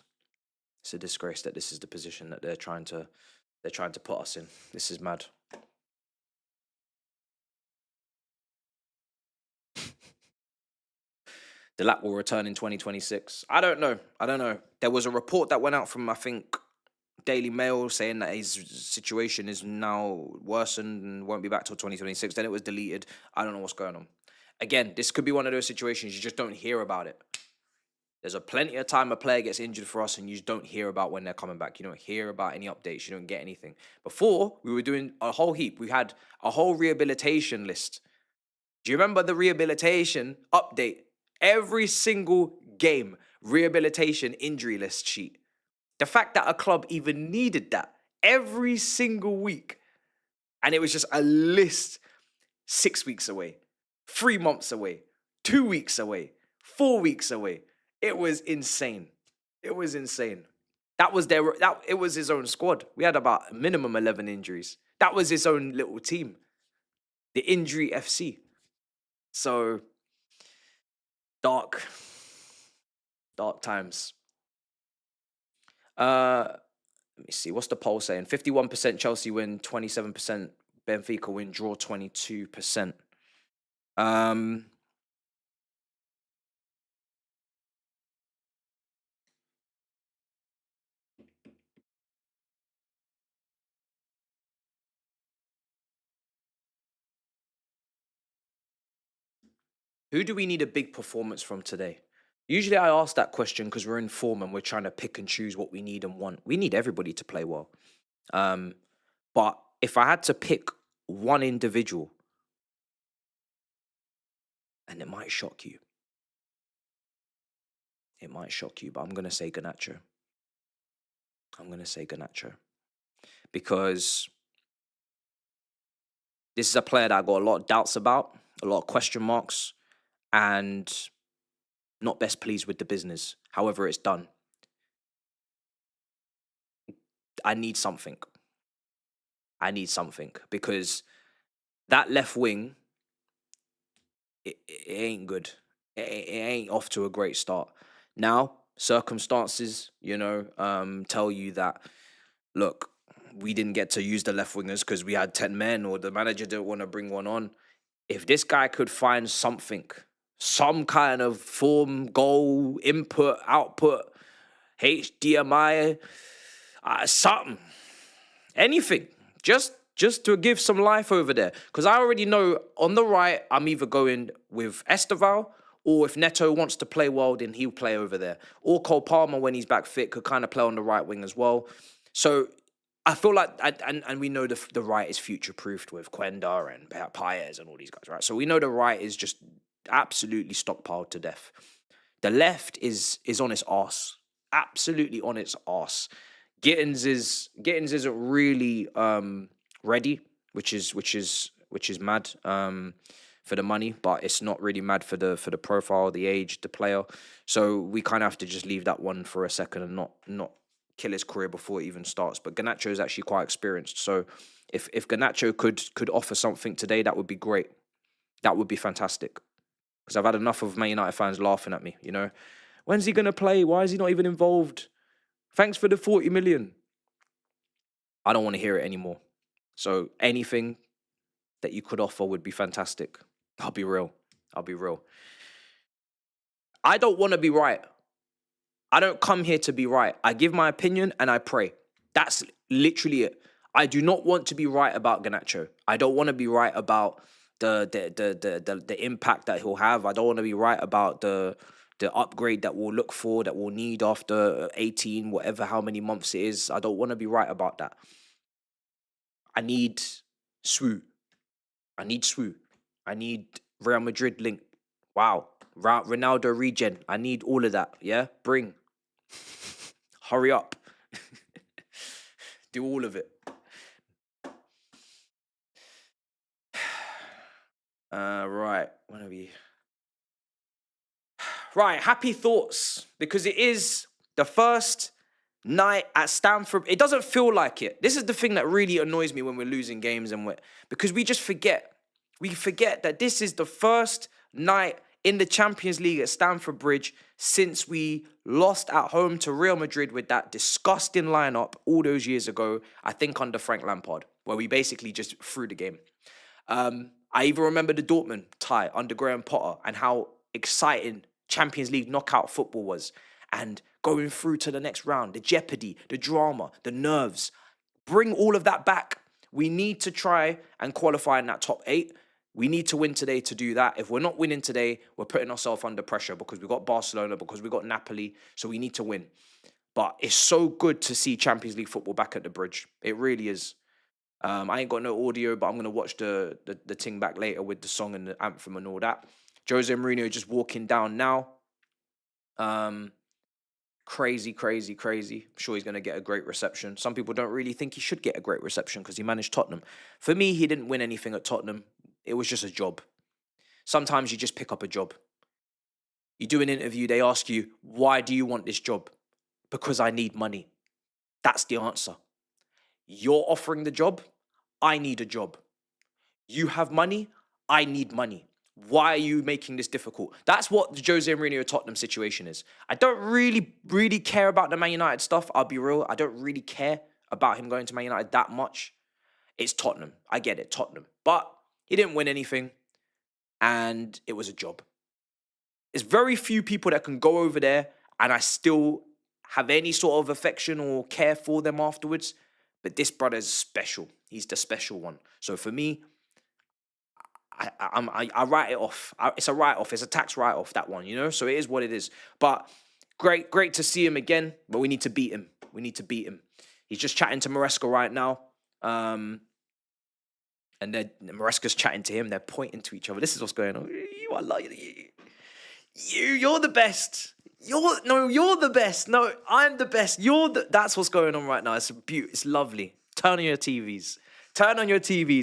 It's a disgrace that this is the position that they're trying to put us in. This is mad. The lap will return in 2026. I don't know. There was a report that went out from, I think, Daily Mail saying that his situation is now worsened and won't be back till 2026. Then it was deleted. I don't know what's going on. Again, this could be one of those situations you just don't hear about it. There's a plenty of time a player gets injured for us and you just don't hear about when they're coming back. You don't hear about any updates. You don't get anything. Before, we were doing a whole heap. We had a whole rehabilitation list. Do you remember the rehabilitation update? Every single game, rehabilitation injury list sheet. The fact that a club even needed that every single week. And it was just a list 6 weeks away, 3 months away, 2 weeks away, 4 weeks away. It was insane. It was insane. It was his own squad. We had about minimum 11 injuries. That was his own little team. The Injury FC. So, dark times. Let me see. What's the poll saying? 51% Chelsea win, 27% Benfica win, draw 22%. Who do we need a big performance from today? Usually I ask that question because we're in form and we're trying to pick and choose what we need and want. We need everybody to play well. But if I had to pick one individual, and it might shock you. It might shock you, but I'm going to say Garnacho. Because this is a player that I got a lot of doubts about, a lot of question marks, and not best pleased with the business. However it's done. I need something because that left wing, it ain't good. It ain't off to a great start. Now, circumstances, tell you that, look, we didn't get to use the left wingers because we had 10 men or the manager didn't want to bring one on. If this guy could find something, some kind of form, goal, input, output, HDMI, something, anything, just to give some life over there. Because I already know on the right, I'm either going with Esteval, or if Neto wants to play well, then he'll play over there. Or Cole Palmer, when he's back fit, could kind of play on the right wing as well. So I feel like, and we know the right is future-proofed with Quenda and Paez and all these guys, right? So we know the right is just absolutely stockpiled to death. The left is on its arse. Absolutely on its arse. Gittins isn't really ready, which is mad for the money, but it's not really mad for the profile, the age, the player. So we kind of have to just leave that one for a second and not kill his career before it even starts. But Garnacho is actually quite experienced. So if Garnacho could offer something today, that would be great. That would be fantastic. Because I've had enough of Man United fans laughing at me, When's he going to play? Why is he not even involved? Thanks for the 40 million. I don't want to hear it anymore. So anything that you could offer would be fantastic. I'll be real. I don't want to be right. I don't come here to be right. I give my opinion and I pray. That's literally it. I do not want to be right about Garnacho. I don't want to be right about the impact that he'll have. I don't want to be right about the upgrade that we'll look for, that we'll need after 18, whatever, how many months it is. I don't want to be right about that. I need Swoo. I need Real Madrid link. Wow. Ronaldo regen. I need all of that. Yeah? Bring. Hurry up. Do all of it. Right. When are we? Right. Happy thoughts. Because it is the first night at Stamford. It doesn't feel like it. This is the thing that really annoys me when we're losing games because we just forget. We forget that this is the first night in the Champions League at Stamford Bridge since we lost at home to Real Madrid with that disgusting lineup all those years ago, I think under Frank Lampard, where we basically just threw the game. I even remember the Dortmund tie under Graham Potter and how exciting Champions League knockout football was. And going through to the next round, the jeopardy, the drama, the nerves. Bring all of that back. We need to try and qualify in that top 8. We need to win today to do that. If we're not winning today, we're putting ourselves under pressure because we've got Barcelona, because we've got Napoli, so we need to win. But it's so good to see Champions League football back at the Bridge. It really is. I ain't got no audio, but I'm going to watch the thing back later with the song and the anthem and all that. Jose Mourinho just walking down now. Crazy. I'm sure he's going to get a great reception. Some people don't really think he should get a great reception because he managed Tottenham. For me, he didn't win anything at Tottenham. It was just a job. Sometimes you just pick up a job. You do an interview, they ask you, why do you want this job? Because I need money. That's the answer. You're offering the job, I need a job. You have money, I need money. Why are you making this difficult? That's what the Jose Mourinho Tottenham situation is. I don't really care about the Man United stuff. I'll be real. I don't really care about him going to Man United that much. It's Tottenham. I get it, Tottenham. But he didn't win anything, and it was a job. There's very few people that can go over there, and I still have any sort of affection or care for them afterwards. But this brother is special. He's the special one. So for me, I write it off. It's a write-off. It's a tax write-off, that one, you know? So it is what it is. But great to see him again, but we need to beat him. He's just chatting to Maresca right now. And then Maresca's chatting to him. They're pointing to each other. This is what's going on. I love you. You're the best. You're the best. No, I'm the best. That's what's going on right now. It's beautiful. It's lovely. Turn on your TVs.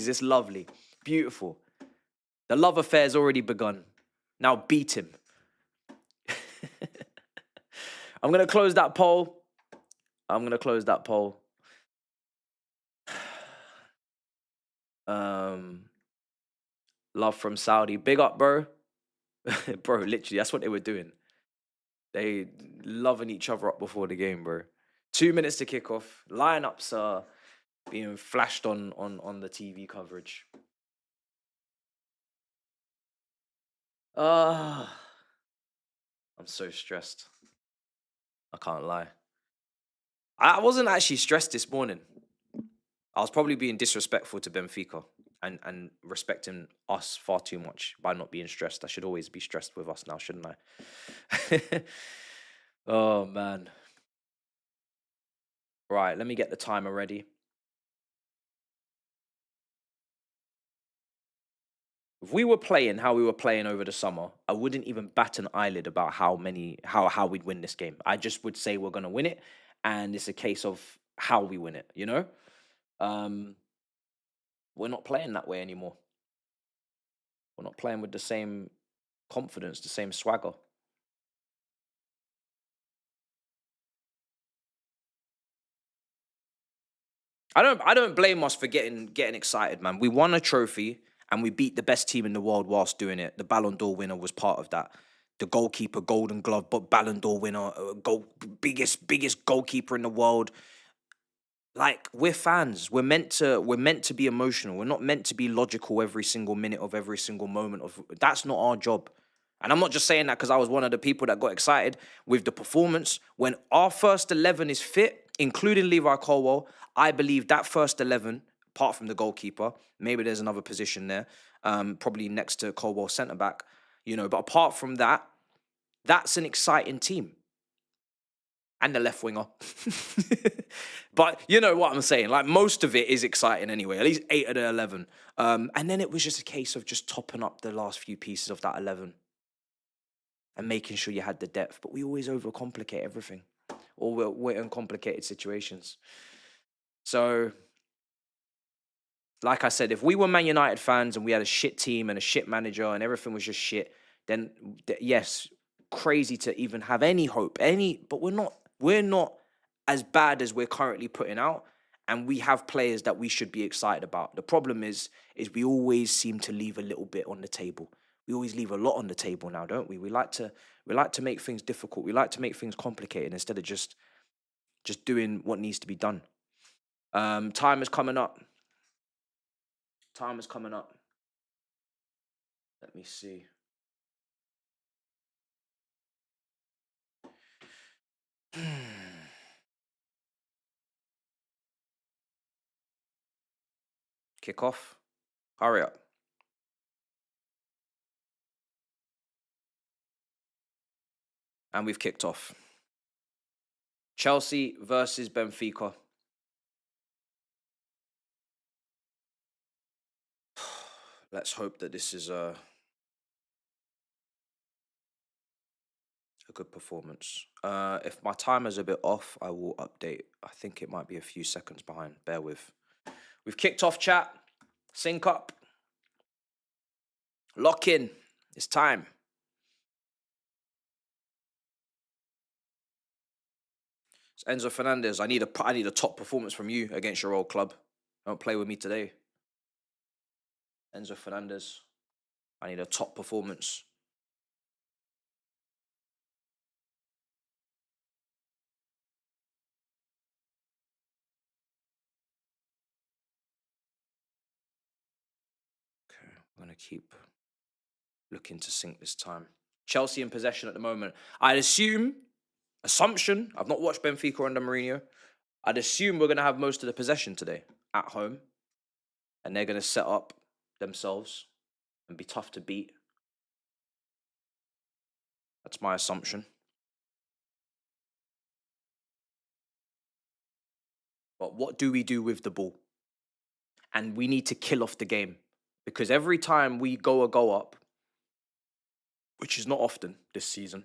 It's lovely. Beautiful. The love affair's already begun. Now beat him. I'm going to close that poll. Love from Saudi. Big up, bro. Bro, literally, that's what they were doing. They loving each other up before the game, bro. 2 minutes to kick off. Lineups are being flashed on the TV coverage. I'm so stressed. I can't lie. I wasn't actually stressed this morning. I was probably being disrespectful to Benfica and respecting us far too much by not being stressed. I should always be stressed with us now, shouldn't I? Oh, man. Right, let me get the timer ready. If we were playing how we were playing over the summer, I wouldn't even bat an eyelid about how we'd win this game. I just would say we're gonna win it, and it's a case of how we win it, you know? We're not playing that way anymore. We're not playing with the same confidence, the same swagger. I don't blame us for getting excited, man. We won a trophy and we beat the best team in the world whilst doing it. The Ballon d'Or winner was part of that. The goalkeeper, Golden Glove, but Ballon d'Or winner, biggest goalkeeper in the world. Like, we're fans. We're meant to be emotional. We're not meant to be logical every single minute of every single moment of. That's not our job. And I'm not just saying that because I was one of the people that got excited with the performance. When our first 11 is fit, including Levi Colwell, I believe that first 11, apart from the goalkeeper, maybe there's another position there, probably next to Colwell centre-back, but apart from that, that's an exciting team. And the left winger. But you know what I'm saying? Like, most of it is exciting anyway, at least 8 of the 11. And then it was just a case of just topping up the last few pieces of that 11 and making sure you had the depth. But we always overcomplicate everything, or we're in complicated situations. So, like I said, if we were Man United fans and we had a shit team and a shit manager and everything was just shit, then yes, crazy to even have any hope. But we're not as bad as we're currently putting out, and we have players that we should be excited about. The problem is we always seem to leave a little bit on the table. We always leave a lot on the table now, don't we? We like to make things difficult. We like to make things complicated instead of just doing what needs to be done. Time is coming up. Let me see. Kickoff. Hurry up. And we've kicked off. Chelsea versus Benfica. Let's hope that this is a good performance. If my timer's a bit off, I will update. I think it might be a few seconds behind. Bear with. We've kicked off, chat. Sync up. Lock in. It's time. It's Enzo Fernandez. I need a top performance from you against your old club. Don't play with me today. Enzo Fernandez. I need a top performance. Okay, I'm going to keep looking to sync this time. Chelsea in possession at the moment. Assumption, I've not watched Benfica under Mourinho. I'd assume we're going to have most of the possession today at home. And they're going to set up themselves and be tough to beat. That's my assumption. But what do we do with the ball? And we need to kill off the game. Because every time we go up, which is not often this season,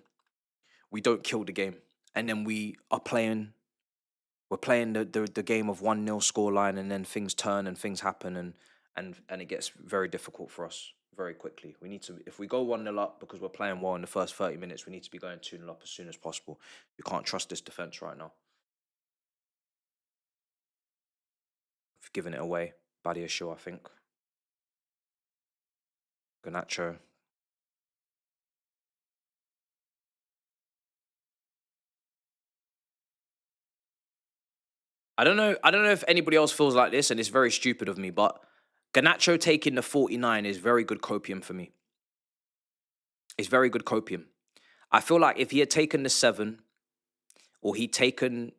we don't kill the game. And then we're playing the game of 1-0 scoreline, and then things turn and things happen, and it gets very difficult for us very quickly. We need to, if we go 1-0 up because we're playing well in the first 30 minutes, we need to be going 2-0 up as soon as possible. You can't trust this defense right now. We've given it away. Badia show, I think. Garnacho. I don't know if anybody else feels like this, and it's very stupid of me, but Garnacho taking the 49 is very good copium for me. It's very good copium. I feel like if he had taken the 7, or he'd taken,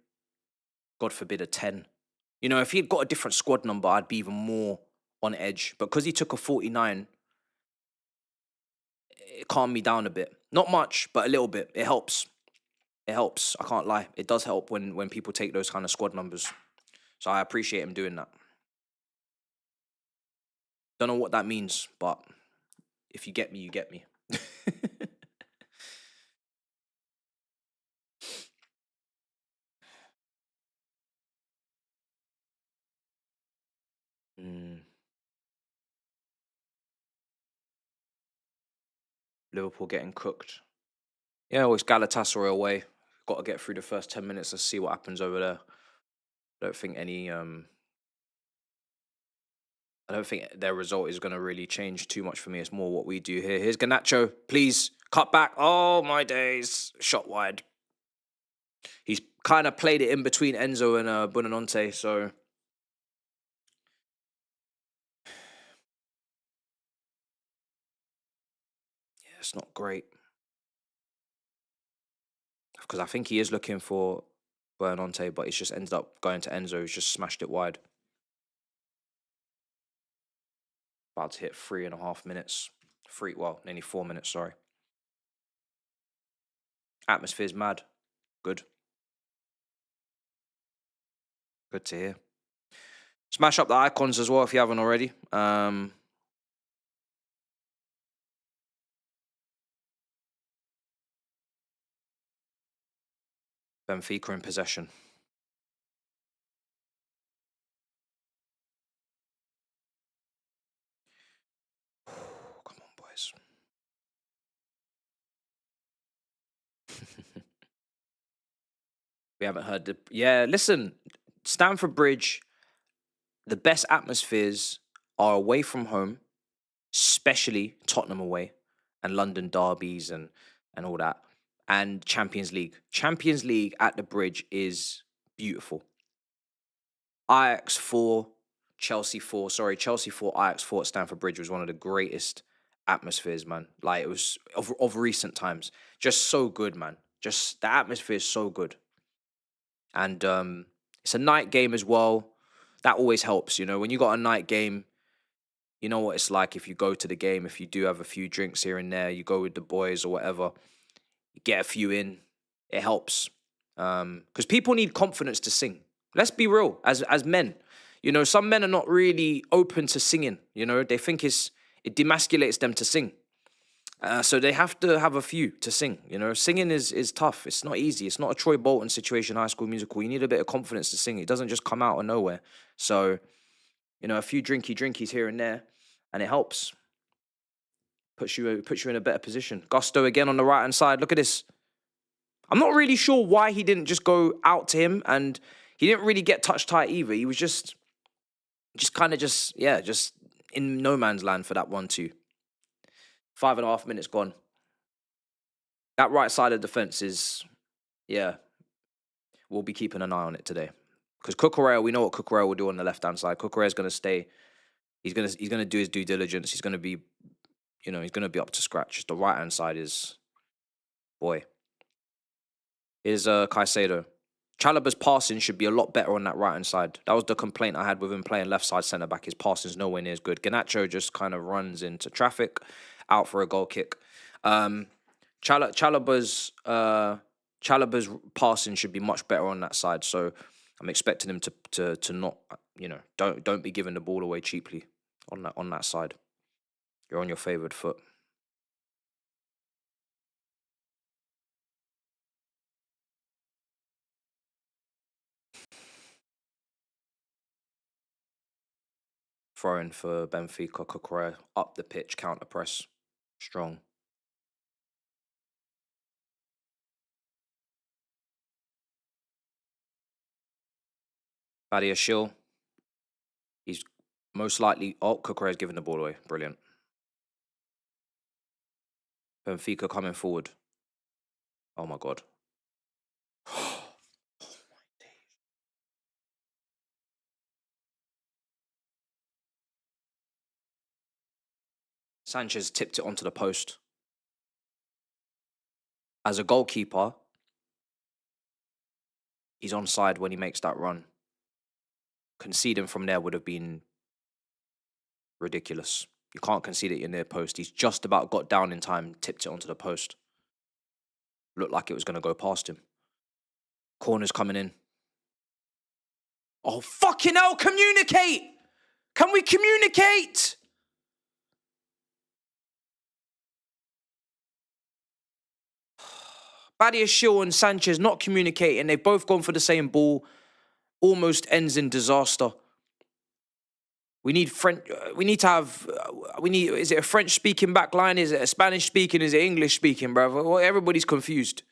God forbid, a 10, you know, if he had got a different squad number, I'd be even more on edge. But because he took a 49, it calmed me down a bit. Not much, but a little bit. It helps. It helps. I can't lie. It does help when people take those kind of squad numbers. So I appreciate him doing that. Don't know what that means, but if you get me, you get me. Liverpool getting cooked. Yeah, well, it's Galatasaray away. Got to get through the first 10 minutes. Let's see what happens over there. I don't think their result is going to really change too much for me. It's more what we do here. Here's Garnacho. Please, cut back. Oh, my days. Shot wide. He's kind of played it in between Enzo and Buonanotte, so... yeah, it's not great. Because I think he is looking for Buonanotte, but he's just ended up going to Enzo, who's just smashed it wide. About to hit 3.5 minutes. Nearly 4 minutes, sorry. Atmosphere's mad. Good. Good to hear. Smash up the icons as well if you haven't already. Benfica in possession. Come on, boys. We haven't heard the... yeah, listen. Stamford Bridge, the best atmospheres are away from home, especially Tottenham away, and London derbies and all that, and Champions League. Champions League at the Bridge is beautiful. Ajax 4, Chelsea 4. Sorry, Chelsea 4, Ajax 4 at Stamford Bridge was one of the greatest atmospheres, man. Like, it was of recent times. Just so good, man. Just the atmosphere is so good. And it's a night game as well. That always helps, you know. When you got a night game, you know what it's like if you go to the game, if you do have a few drinks here and there, you go with the boys or whatever, you get a few in, it helps. Because people need confidence to sing. Let's be real, as men. You know, some men are not really open to singing, you know. They think it demasculates them to sing. So they have to have a few to sing, you know. Singing is tough. It's not easy. It's not a Troy Bolton situation, High School Musical. You need a bit of confidence to sing. It doesn't just come out of nowhere. So, you know, a few drinkies here and there, and it helps. Puts you in a better position. Gusto again on the right hand side. Look at this. I'm not really sure why he didn't just go out to him, and he didn't really get touch tight either. He was just kind of just in no man's land for that 1-2. 5.5 minutes gone. That right side of defense is, we'll be keeping an eye on it today. Because Cucurella, we know what Cucurella will do on the left-hand side. Cucurella's going to stay. He's going to do his due diligence. He's going to be, he's going to be up to scratch. The right-hand side is, boy. Here's Caicedo. Chalobah's passing should be a lot better on that right-hand side. That was the complaint I had with him playing left side centre-back. His passing's nowhere near as good. Garnacho just kind of runs into traffic, out for a goal kick. Chalobah's passing should be much better on that side. So I'm expecting him to not, don't be giving the ball away cheaply on that side. You're on your favoured foot. Throwing for Benfica, Cucurella up the pitch, counter press, strong. Badia Shill. He's most likely... Oh, Cucurella's giving the ball away. Brilliant. Benfica coming forward. Oh, my God. Oh, my days. Sanchez tipped it onto the post. As a goalkeeper, he's onside when he makes that run. Conceding from there would have been ridiculous. You can't concede at your near post. He's just about got down in time, tipped it onto the post. Looked like it was going to go past him. Corner's coming in. Oh, fucking hell, communicate! Can we communicate? Badia Shill and Sanchez not communicating. They've both gone for the same ball. Almost ends in disaster. We need French. We need to have. Is it a French-speaking back line? Is it a Spanish-speaking? Is it English-speaking, brother? Well, everybody's confused.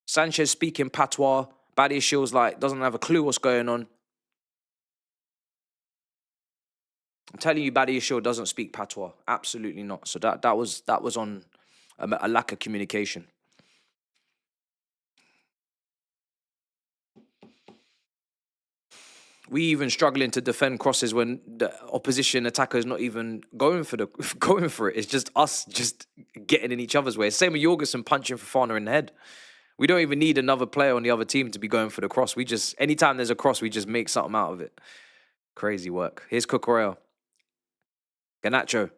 Sanchez speaking patois. Badia Shill's doesn't have a clue what's going on. I'm telling you, Badia Shill doesn't speak patois. Absolutely not. So that was on a lack of communication. We even struggling to defend crosses when the opposition attacker is not even going for it. It's just us just getting in each other's way. Same with Jorgensen punching Fofana in the head. We don't even need another player on the other team to be going for the cross. We just, anytime there's a cross, we just make something out of it. Crazy work. Here's Cucurella. Garnacho.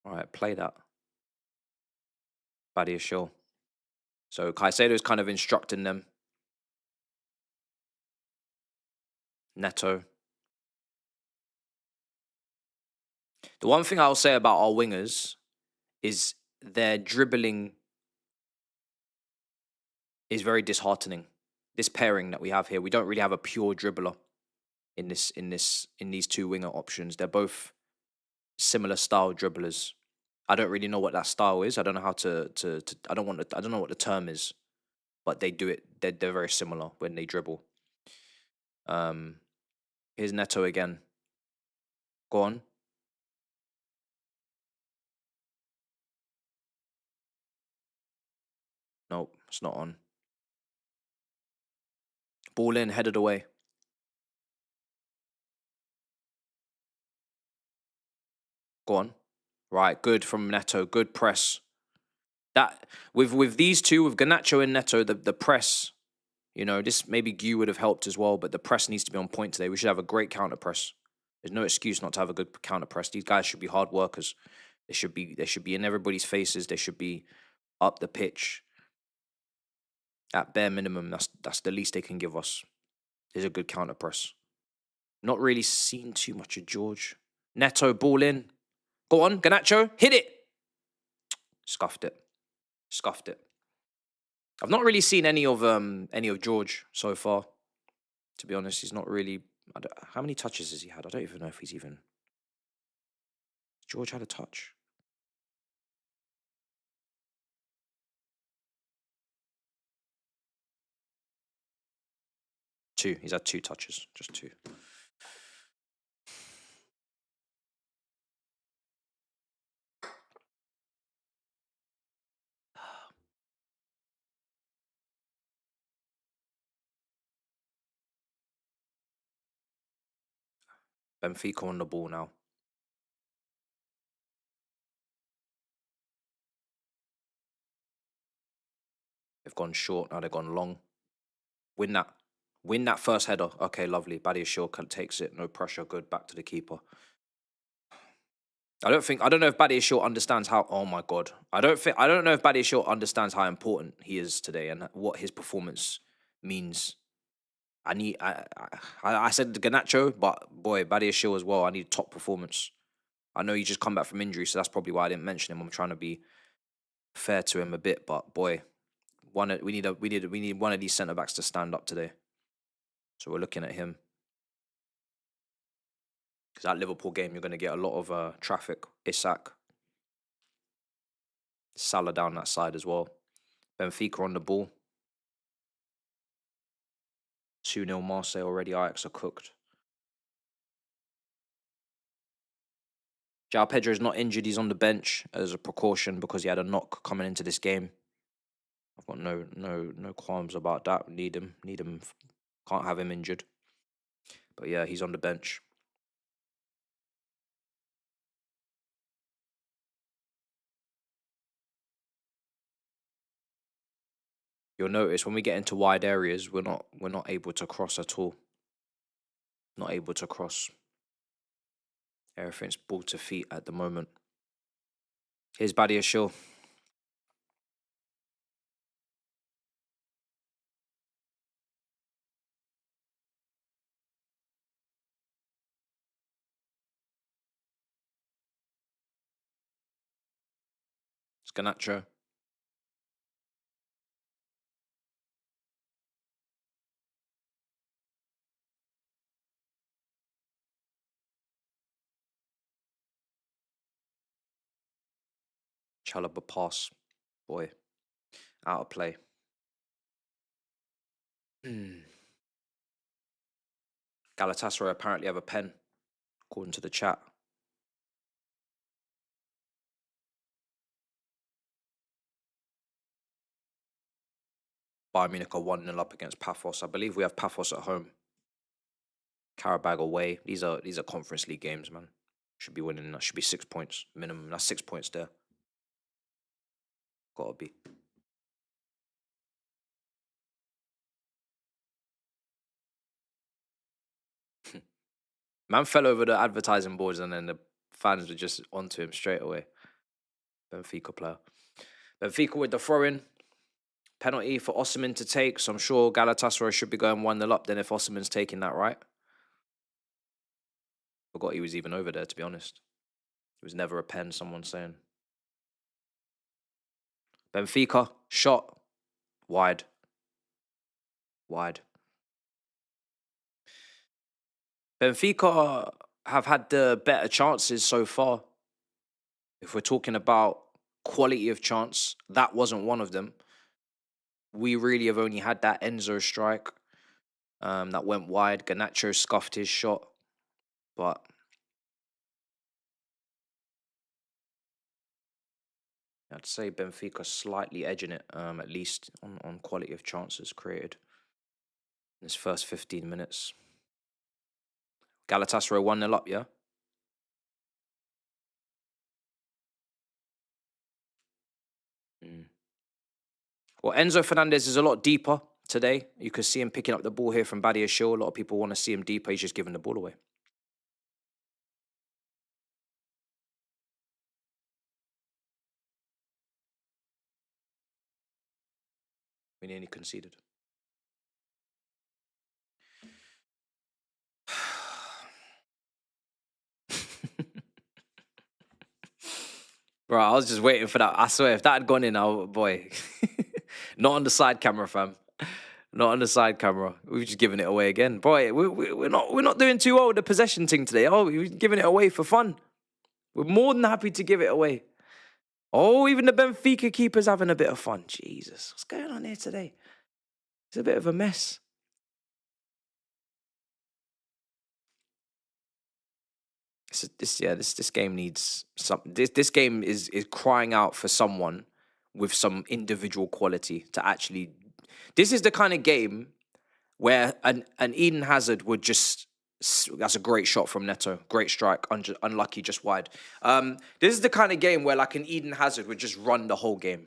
All right, play that. Badia Shill. So Caicedo's kind of instructing them. Neto. The one thing I'll say about our wingers is their dribbling is very disheartening. This pairing that we have here, we don't really have a pure dribbler in these two winger options. They're both similar style dribblers. I don't really know what that style is. I don't know how to I don't know what the term is, but they do it. They're very similar when they dribble. Here's Neto again. Go on. Nope, it's not on. Ball in, headed away. Go on. Right, good from Neto. Good press. That with these two, with Garnacho and Neto, the press, you know, this maybe Gu would have helped as well, but the press needs to be on point today. We should have a great counter press. There's no excuse not to have a good counter press. These guys should be hard workers. They should be in everybody's faces. They should be up the pitch. At bare minimum, that's the least they can give us. Is a good counter press. Not really seen too much of George. Neto, ball in. Go on, Garnacho, hit it. Scuffed it. Scuffed it. I've not really seen any of George so far. To be honest, he's not really. How many touches has he had? I don't even know if he's even. George had a touch. Two. He's had 2 touches. Just 2. Benfica on the ball now. They've gone short. Now they've gone long. Win that. Win that first header. Okay, lovely. Badiashile takes it. No pressure. Good. Back to the keeper. I don't know if Badiashile understands how. Oh my god. I don't know if Badiashile understands how important he is today and what his performance means. I said Garnacho, but boy, Badiashile as well. I need top performance. I know he just come back from injury, so that's probably why I didn't mention him. I'm trying to be fair to him a bit, but boy, we need one of these centre backs to stand up today. So we're looking at him. Because that Liverpool game, you're going to get a lot of traffic. Isak. Salah down that side as well. Benfica on the ball. 2-0 Marseille already. Ajax are cooked. João Pedro's not injured. He's on the bench as a precaution because he had a knock coming into this game. I've got no qualms about that. Need him. Can't have him injured. But yeah, he's on the bench. You'll notice when we get into wide areas, we're not able to cross at all. Not able to cross. Everything's ball to feet at the moment. Here's Badiashile. It's Garnacho. Chalobah pass. Boy. Out of play. Galatasaray apparently have a pen, according to the chat. Bayern Munich are 1-0 up against Paphos. I believe we have Paphos at home. Karabag away. These are Conference League games, man. Should be winning. That should be 6 points minimum. That's 6 points there. Gotta be. Man fell over the advertising boards and then the fans were just onto him straight away. Benfica player. Benfica with the throw-in. Penalty for Osimhen to take. So I'm sure Galatasaray should be going 1-0 up then if Osimhen's taking that, right? Forgot he was even over there, to be honest. It was never a pen, someone's saying. Benfica, shot. Wide. Wide. Benfica have had the better chances so far. If we're talking about quality of chance, that wasn't one of them. We really have only had that Enzo strike that went wide. Garnacho scuffed his shot. But I'd say Benfica slightly edging it, at least on quality of chances created in this first 15 minutes. Galatasaray 1-0 up, yeah? Well, Enzo Fernandez is a lot deeper today. You can see him picking up the ball here from Badia Shaw. A lot of people want to see him deeper. He's just giving the ball away. We nearly conceded. Bro, I was just waiting for that. I swear, if that had gone in, boy. Not on the side camera, fam. Not on the side camera. We've just given it away again. Boy, we're not doing too well with the possession thing today. Oh, we're giving it away for fun. We're more than happy to give it away. Oh, even the Benfica keeper's having a bit of fun. Jesus, what's going on here today? It's a bit of a mess. This game needs some. This game is crying out for someone with some individual quality to actually. This is the kind of game where an Eden Hazard would just. That's a great shot from Neto. Great strike. Unlucky, just wide. This is the kind of game where like an Eden Hazard would just run the whole game.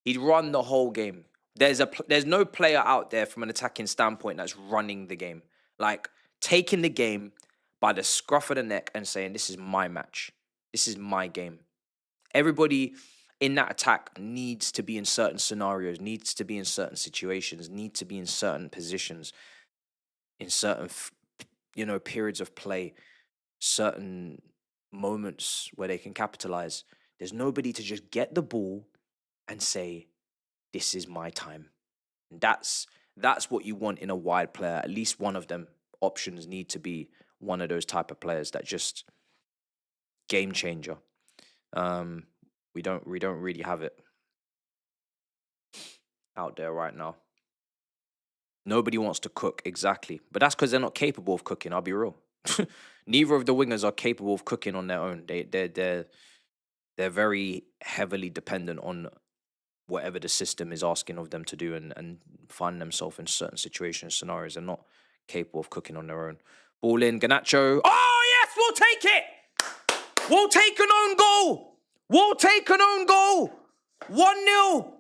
He'd run the whole game. There's no player out there from an attacking standpoint that's running the game. Like taking the game by the scruff of the neck and saying, this is my match. This is my game. Everybody in that attack needs to be in certain scenarios, needs to be in certain situations, needs to be in certain positions, in certain, periods of play, certain moments where they can capitalize. There's nobody to just get the ball and say, this is my time. And that's what you want in a wide player. At least one of them options need to be one of those type of players that just game changer. We don't really have it out there right now. Nobody wants to cook, exactly. But that's because they're not capable of cooking, I'll be real. Neither of the wingers are capable of cooking on their own. They're very heavily dependent on whatever the system is asking of them to do and find themselves in certain situations, scenarios. They're not capable of cooking on their own. Ball in, Garnacho. Oh, yes, we'll take it. We'll take an own goal. We'll take an own goal. 1-0.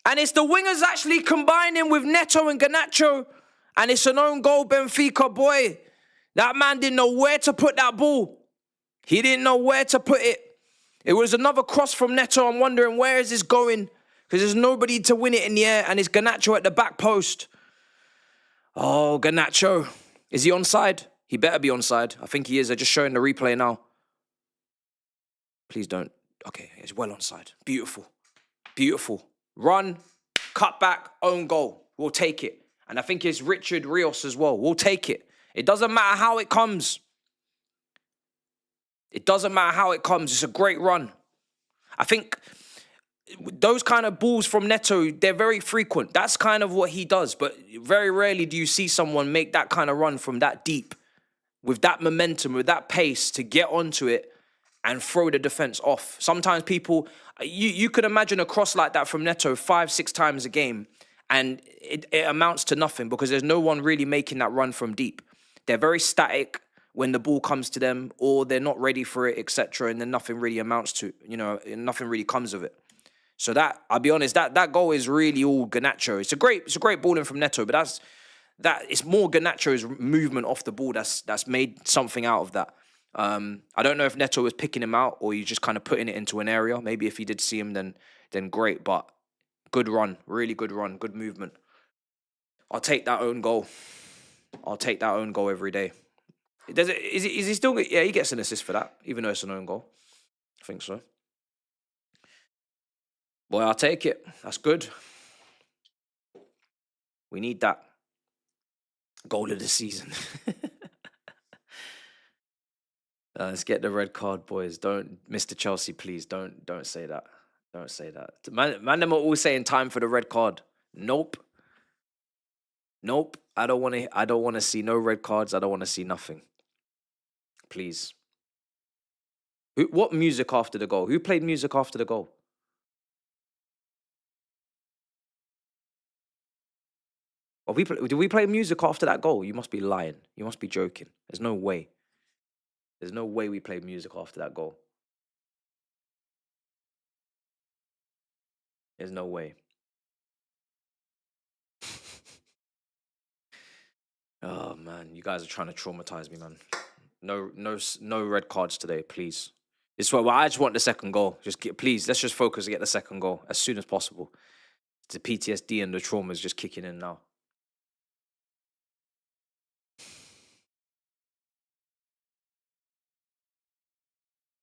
And it's the wingers actually combining with Neto and Garnacho. And it's an own goal, Benfica, boy. That man didn't know where to put that ball. He didn't know where to put it. It was another cross from Neto. I'm wondering, where is this going? Because there's nobody to win it in the air. And it's Garnacho at the back post. Oh, Garnacho. Is he onside? He better be onside. I think he is. They're just showing the replay now. Please don't. Okay, it's well onside. Beautiful. Beautiful. Run, cut back, own goal. We'll take it. And I think it's Richard Rios as well. We'll take it. It doesn't matter how it comes. It doesn't matter how it comes. It's a great run. I think those kind of balls from Neto, they're very frequent. That's kind of what he does. But very rarely do you see someone make that kind of run from that deep with that momentum, with that pace to get onto it and throw the defense off. Sometimes people, you could imagine a cross like that from Neto 5-6 times a game and it amounts to nothing because there's no one really making that run from deep. They're very static when the ball comes to them or they're not ready for it, etc. And then nothing really amounts to, nothing really comes of it. So that, I'll be honest, that goal is really all Garnacho. It's a great ball in from Neto, but it's more Garnacho's movement off the ball that's made something out of that. I don't know if Neto was picking him out or he's just kind of putting it into an area. Maybe if he did see him, then great. But good run, really good run, good movement. I'll take that own goal. I'll take that own goal every day. Is he still? Yeah, he gets an assist for that, even though it's an own goal. I think so. Boy, I'll take it. That's good. We need that goal of the season. Let's get the red card, boys. Don't, Mr. Chelsea, please don't say that. Don't say that. Man, them are all saying time for the red card. Nope. I don't want to see no red cards. I don't want to see nothing. Please. What music after the goal? Who played music after the goal? Did we play music after that goal? You must be lying. You must be joking. There's no way. There's no way we played music after that goal. There's no way. Oh man, you guys are trying to traumatize me, man. No red cards today, please. This is why I just want the second goal. Please, let's just focus and get the second goal as soon as possible. The PTSD and the trauma is just kicking in now.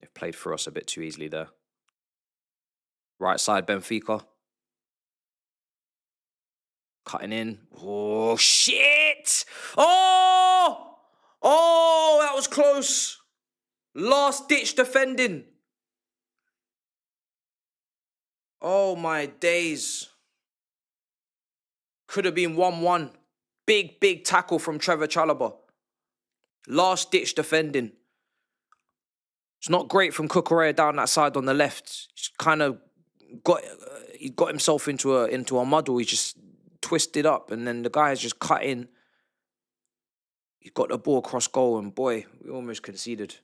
They've played for us a bit too easily there. Right side, Benfica. Cutting in. Oh, shit! Oh! Oh, that was close. Last ditch defending. Oh, my days. Could have been 1-1. Big tackle from Trevor Chalobah. Last ditch defending. It's not great from Cucurella down that side on the left. He's kind of he got himself into a muddle. He just twisted up, and then the guy has just cut in. He got the ball across goal, and boy, we almost conceded.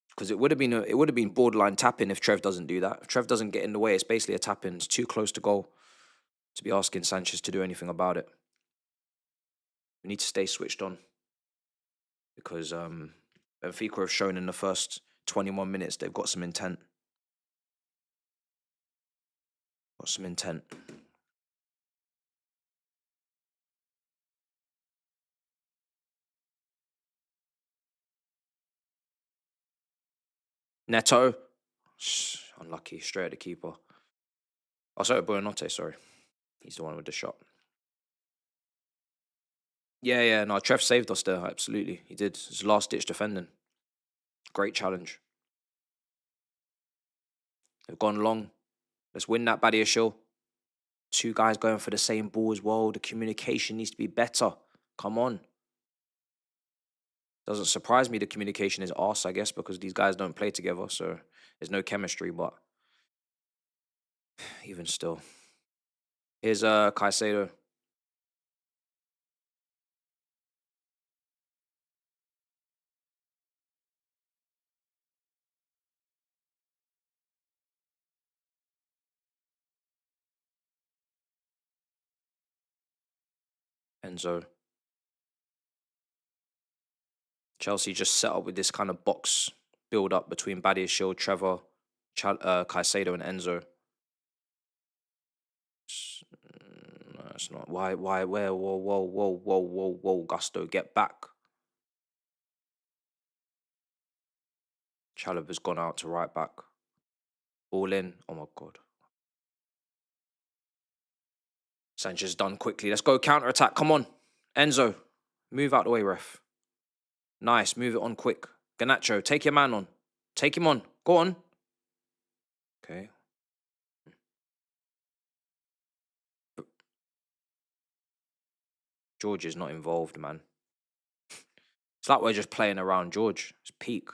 Because it would have been borderline tapping if Trev doesn't do that. If Trev doesn't get in the way, it's basically a tap in. It's too close to goal to be asking Sanchez to do anything about it. We need to stay switched on because Benfica have shown in the first 21 minutes they've got some intent. Neto. Unlucky. Straight at the keeper. Oh, sorry, Buonanotte, sorry. He's the one with the shot. Yeah, no, Trev saved us there, absolutely. He did. His last-ditch defending. Great challenge. They've gone long. Let's win that Badia Shill. Two guys going for the same ball as well. The communication needs to be better. Come on. Doesn't surprise me the communication is arse, I guess, because these guys don't play together, so there's no chemistry, but even still. Here's Caicedo. Enzo. Chelsea just set up with this kind of box build up between Badia Shield, Trevor, Caicedo, and Enzo. No, it's not. Why, where? Whoa, Gusto, get back. Chalobah's gone out to right back. All in. Oh my God. Sanchez done quickly. Let's go counter attack. Come on. Enzo, move out the way, ref. Nice. Move it on quick. Garnacho, take your man on. Take him on. Go on. Okay. George is not involved, man. It's like we're just playing around George. It's peak.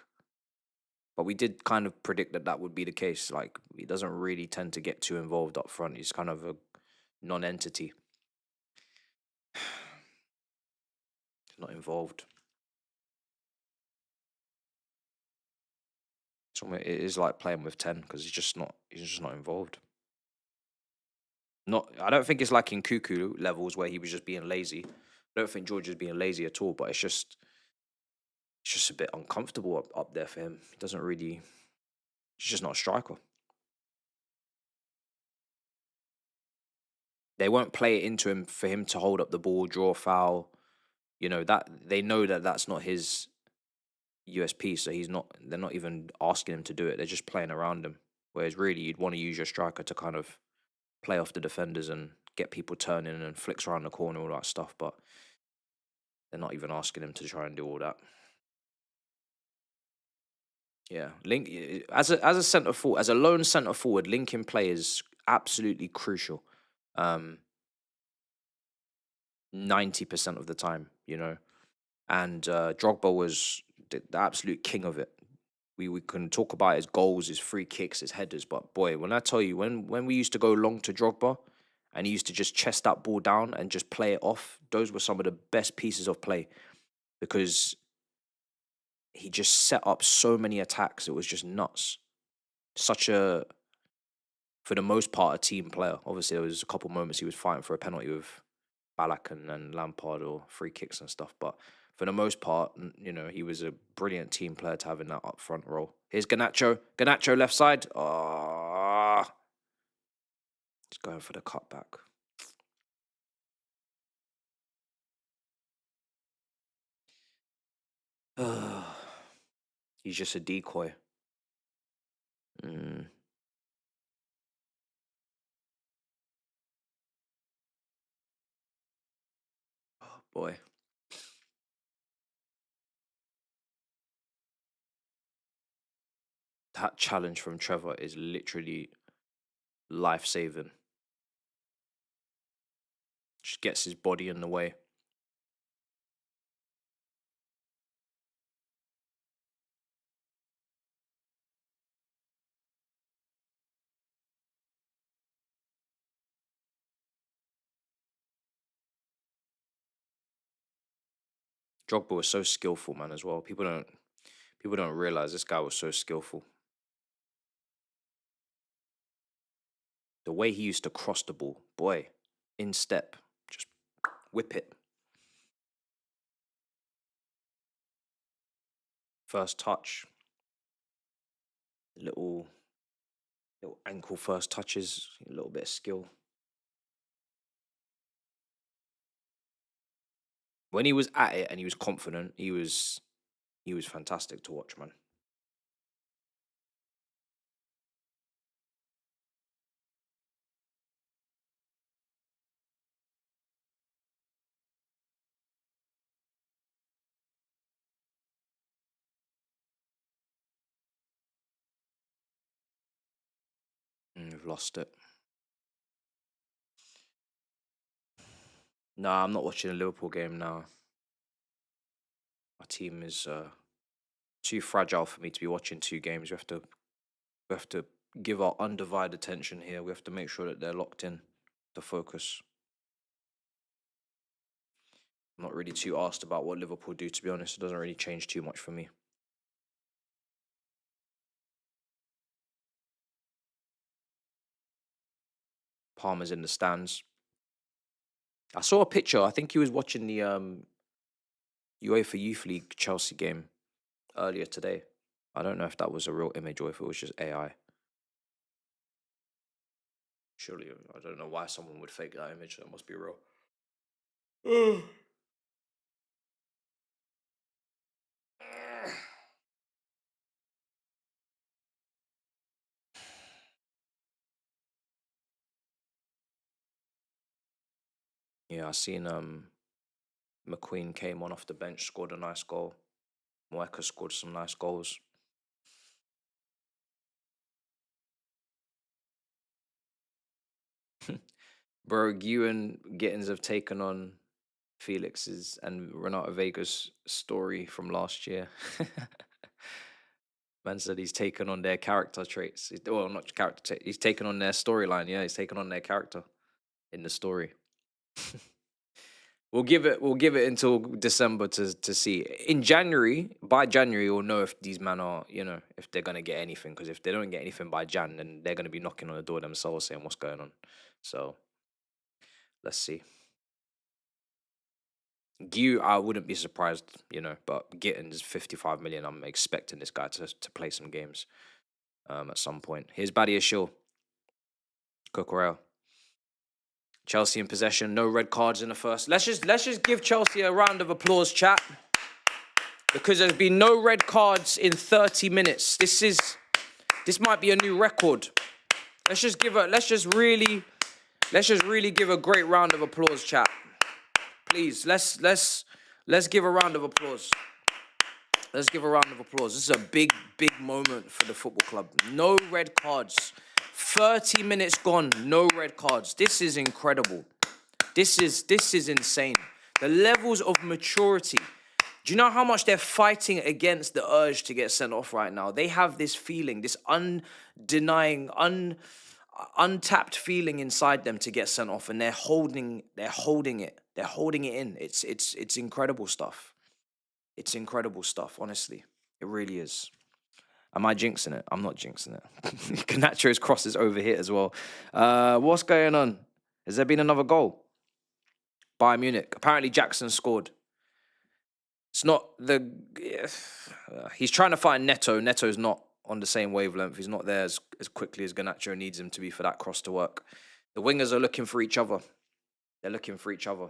But we did kind of predict that would be the case. Like, he doesn't really tend to get too involved up front. He's kind of a non-entity. He's not involved. So it is like playing with 10 because he's just not involved. I don't think it's like in Cuckoo levels where he was just being lazy. I don't think George is being lazy at all, but it's just a bit uncomfortable up there for him. He doesn't really. He's just not a striker. They won't play it into him for him to hold up the ball, draw a foul. You know that they know that that's not his USP, so they're not even asking him to do it. They're just playing around him. Whereas really, you'd want to use your striker to kind of play off the defenders and get people turning and flicks around the corner, all that stuff. But they're not even asking him to try and do all that. Yeah, Link as a centre forward, as a lone centre forward, linking play is absolutely crucial. 90% of the time, you know. And Drogba was the absolute king of it. We can talk about his goals, his free kicks, his headers, but boy, when I tell you, when we used to go long to Drogba and he used to just chest that ball down and just play it off. Those were some of the best pieces of play because he just set up so many attacks. It was just nuts. Such a, for the most part, a team player. Obviously, there was a couple moments he was fighting for a penalty with Ballack and Lampard or free kicks and stuff. But for the most part, you know, he was a brilliant team player to have in that up front role. Here's Garnacho. Garnacho left side. Ah. He's going for the cutback. He's just a decoy. Oh, boy. That challenge from Trevor is literally life-saving. Just gets his body in the way. Drogba was so skillful, man, as well. People don't realize this guy was so skillful. The way he used to cross the ball, boy, in step, just whip it. First touch, little ankle first touches, a little bit of skill. When he was at it and he was confident, he was fantastic to watch, man. We've lost it. Nah, I'm not watching a Liverpool game now. Our team is too fragile for me to be watching two games. We have to give our undivided attention here. We have to make sure that they're locked in to focus. I'm not really too asked about what Liverpool do, to be honest. It doesn't really change too much for me. Palmer's in the stands. I saw a picture. I think he was watching the UEFA Youth League Chelsea game earlier today. I don't know if that was a real image or if it was just AI. Surely, I don't know why someone would fake that image. That must be real. Yeah, I seen McQueen came on off the bench, scored a nice goal. Moeka scored some nice goals. Bro, you and Gittins have taken on Felix's and Renato Vega's story from last year. Man said he's taken on their character traits. Well, not character traits. He's taken on their storyline. Yeah, he's taken on their character in the story. We'll give it until December to see. In January, by January, we'll know if these men are, you know, if they're gonna get anything. Because if they don't get anything by Jan, then they're gonna be knocking on the door themselves saying what's going on. So let's see. Gu, I wouldn't be surprised, you know, but Gittins 55 million. I'm expecting this guy to play some games at some point. Here's Badia Shill. Coquerel. Chelsea in possession, no red cards in the first. Let's just give Chelsea a round of applause, chat. Because there's been no red cards in 30 minutes. This might be a new record. Let's just really give a great round of applause, chat. Please, let's give a round of applause. Let's give a round of applause. This is a big moment for the football club. No red cards. 30 minutes gone, no red cards. This is incredible. This is insane. The levels of maturity. Do you know how much they're fighting against the urge to get sent off right now? They have this feeling, this undenying, untapped feeling inside them to get sent off, and they're holding it. They're holding it in. It's incredible stuff. It's incredible stuff, honestly. It really is. Am I jinxing it? I'm not jinxing it. Ganacho's cross is over here as well. What's going on? Has there been another goal? Bayern Munich. Apparently Jackson scored. It's not the... he's trying to find Neto. Neto's not on the same wavelength. He's not there as quickly as Ganacho needs him to be for that cross to work. The wingers are looking for each other. They're looking for each other.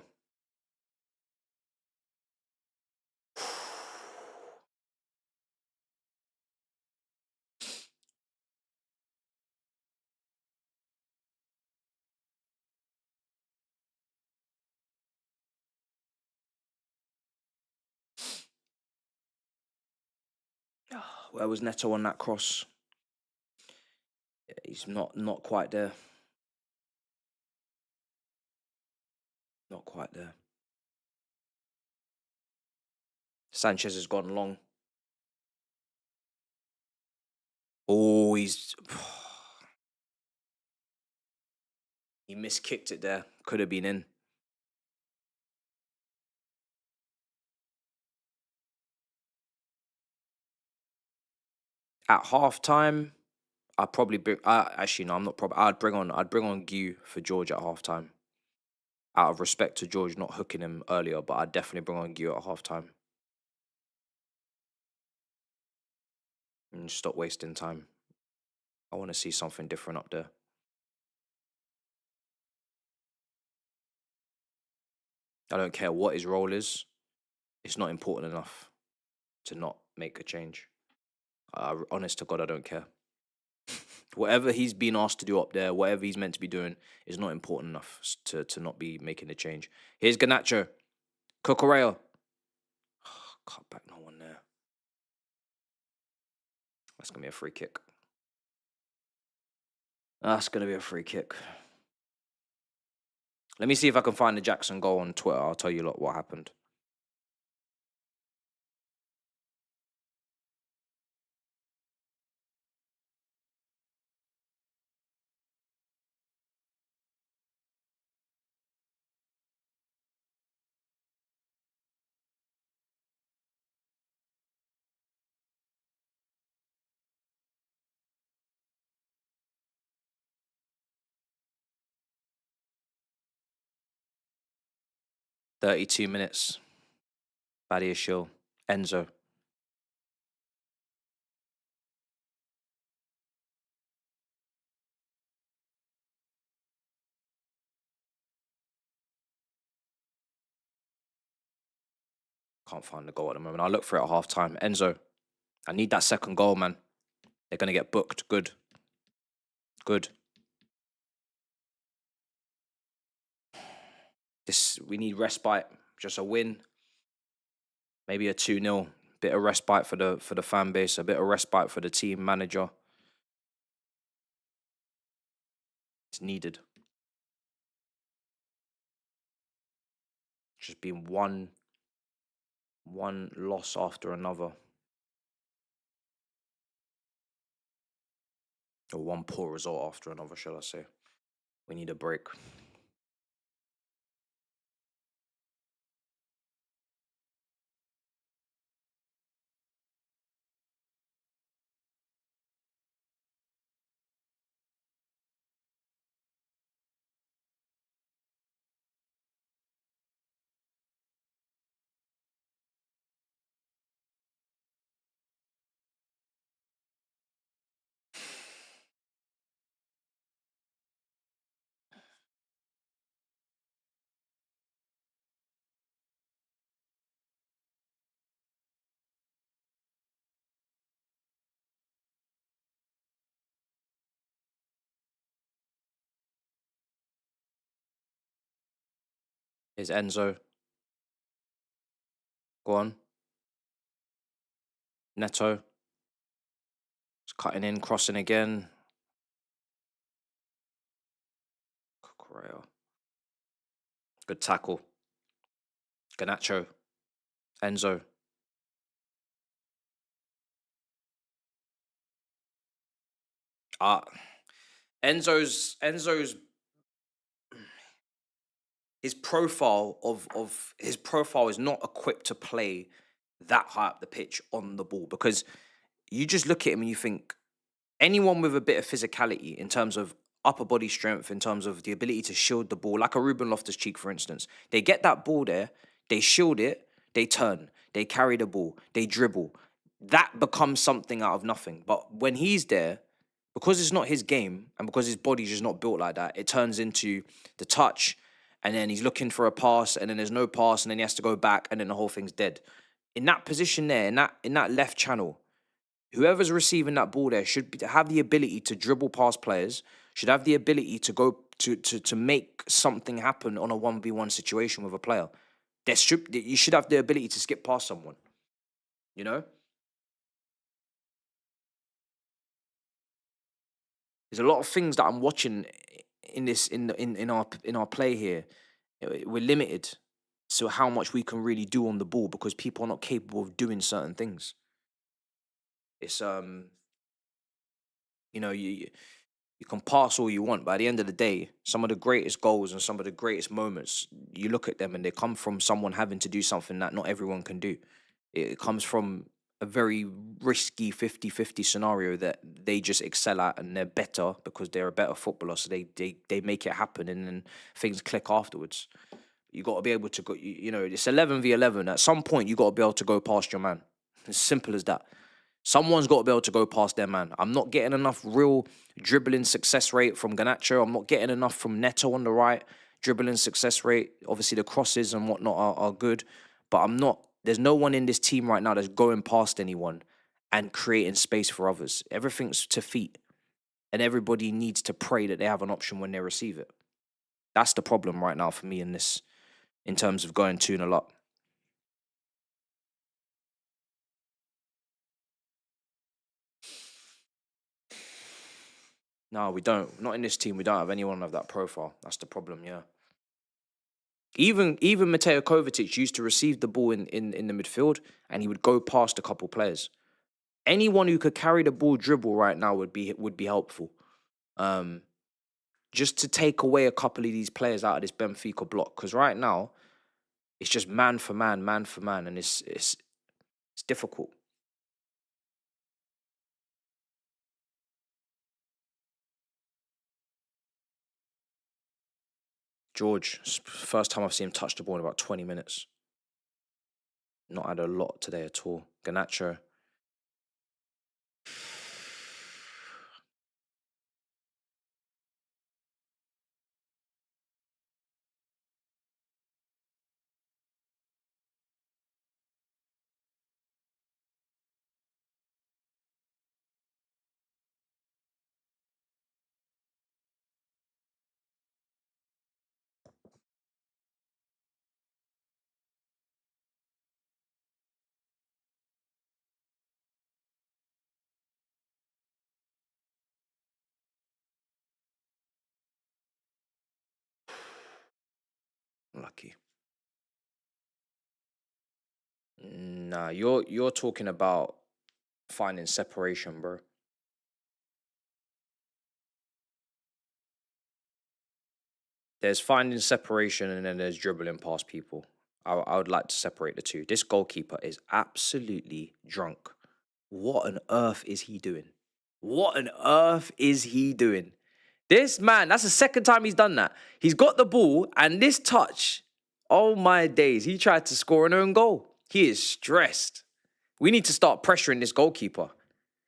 Where was Neto on that cross? Yeah, he's not quite there. Not quite there. Sanchez has gone long. Oh, he's... he miskicked it there. Could have been in. At halftime, I'd probably bring... actually, no, I'm not probably... I'd bring on Gu for George at halftime. Out of respect to George not hooking him earlier, but I'd definitely bring on Gu at halftime. And stop wasting time. I want to see something different up there. I don't care what his role is. It's not important enough to not make a change. Honest to God, I don't care. Whatever he's been asked to do up there, whatever he's meant to be doing, is not important enough to not be making a change. Here's Garnacho. Cucurella. Cut back, no one there. That's going to be a free kick. That's going to be a free kick. Let me see if I can find the Jackson goal on Twitter. I'll tell you what happened. "32 minutes. Badia Shill. Enzo. Can't find the goal at the moment. I'll look for it at half time. Enzo. I need that second goal, man. They're going to get booked. Good. Good. We need respite. Just a win. Maybe a 2-0. Bit of respite for the fan base. A bit of respite for the team manager. It's needed. Just been one loss after another. Or one poor result after another, shall I say. We need a break. Here's Enzo. Go on. Neto. It's cutting in, crossing again. Cucurella. Good tackle. Garnacho. Enzo. Enzo's his profile his profile is not equipped to play that high up the pitch on the ball, because you just look at him and you think anyone with a bit of physicality in terms of upper body strength, in terms of the ability to shield the ball, like a Ruben Loftus-Cheek, for instance, they get that ball there, they shield it, they turn, they carry the ball, they dribble. That becomes something out of nothing. But when he's there, because it's not his game and because his body's just not built like that, it turns into the touch, and then he's looking for a pass, and then there's no pass, and then he has to go back, and then the whole thing's dead. In that position there, in that left channel, whoever's receiving that ball there should have the ability to dribble past players, should have the ability to go to make something happen on a 1v1 situation with a player. You should have the ability to skip past someone, you know? There's a lot of things that I'm watching in our play here. We're limited to how much we can really do on the ball because people are not capable of doing certain things. It's you know, you can pass all you want, but at the end of the day, some of the greatest goals and some of the greatest moments, you look at them and they come from someone having to do something that not everyone can do. It comes from a very risky 50-50 scenario that they just excel at, and they're better because they're a better footballer, so they make it happen, and then things click afterwards. You got to be able to go, you know, it's 11v11. At some point, you got to be able to go past your man. As simple as that. Someone's got to be able to go past their man. I'm not getting enough real dribbling success rate from Garnacho. I'm not getting enough from Neto on the right. Dribbling success rate, obviously the crosses and whatnot are good, but I'm not. There's no one in this team right now that's going past anyone and creating space for others. Everything's to feet, and everybody needs to pray that they have an option when they receive it. That's the problem right now for me in terms of going 2-0 up. No, we don't. Not in this team. We don't have anyone of that profile. That's the problem, yeah. Even Mateo Kovacic used to receive the ball in the midfield, and he would go past a couple players. Anyone who could carry the ball dribble right now would be helpful. Just to take away a couple of these players out of this Benfica block, because right now it's just man for man, and it's difficult. George, first time I've seen him touch the ball in about 20 minutes. Not had a lot today at all. Garnacho. Lucky. Nah, you're talking about finding separation, bro. There's finding separation and then there's dribbling past people. I would like to separate the two. This goalkeeper is absolutely drunk. What on earth is he doing? What on earth is he doing? This man, that's the second time he's done that. He's got the ball, and this touch, oh my days, he tried to score an own goal. He is stressed. We need to start pressuring this goalkeeper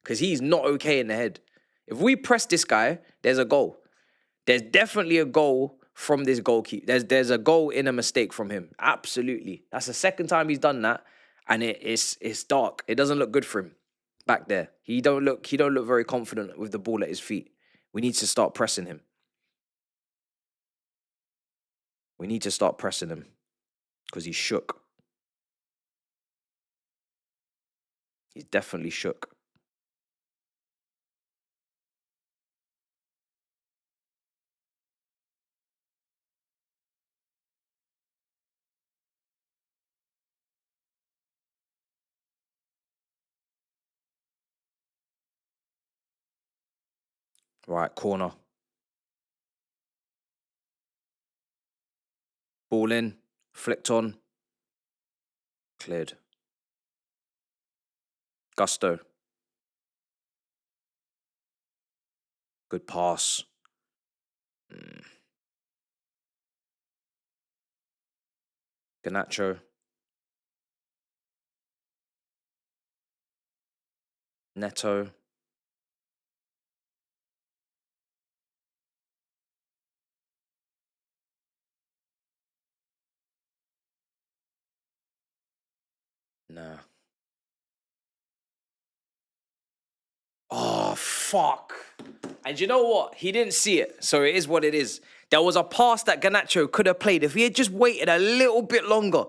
because he's not okay in the head. If we press this guy, there's a goal. There's definitely a goal from this goalkeeper. There's a goal in a mistake from him. Absolutely. That's the second time he's done that, and it's dark. It doesn't look good for him back there. He don't look very confident with the ball at his feet. We need to start pressing him. We need to start pressing him because he's shook. He's definitely shook. Right, corner. Ball in, flicked on, cleared. Gusto. Good pass. Garnacho. Neto. Nah. Oh, fuck. And you know what? He didn't see it, so it is what it is. There was a pass that Garnacho could have played. If he had just waited a little bit longer,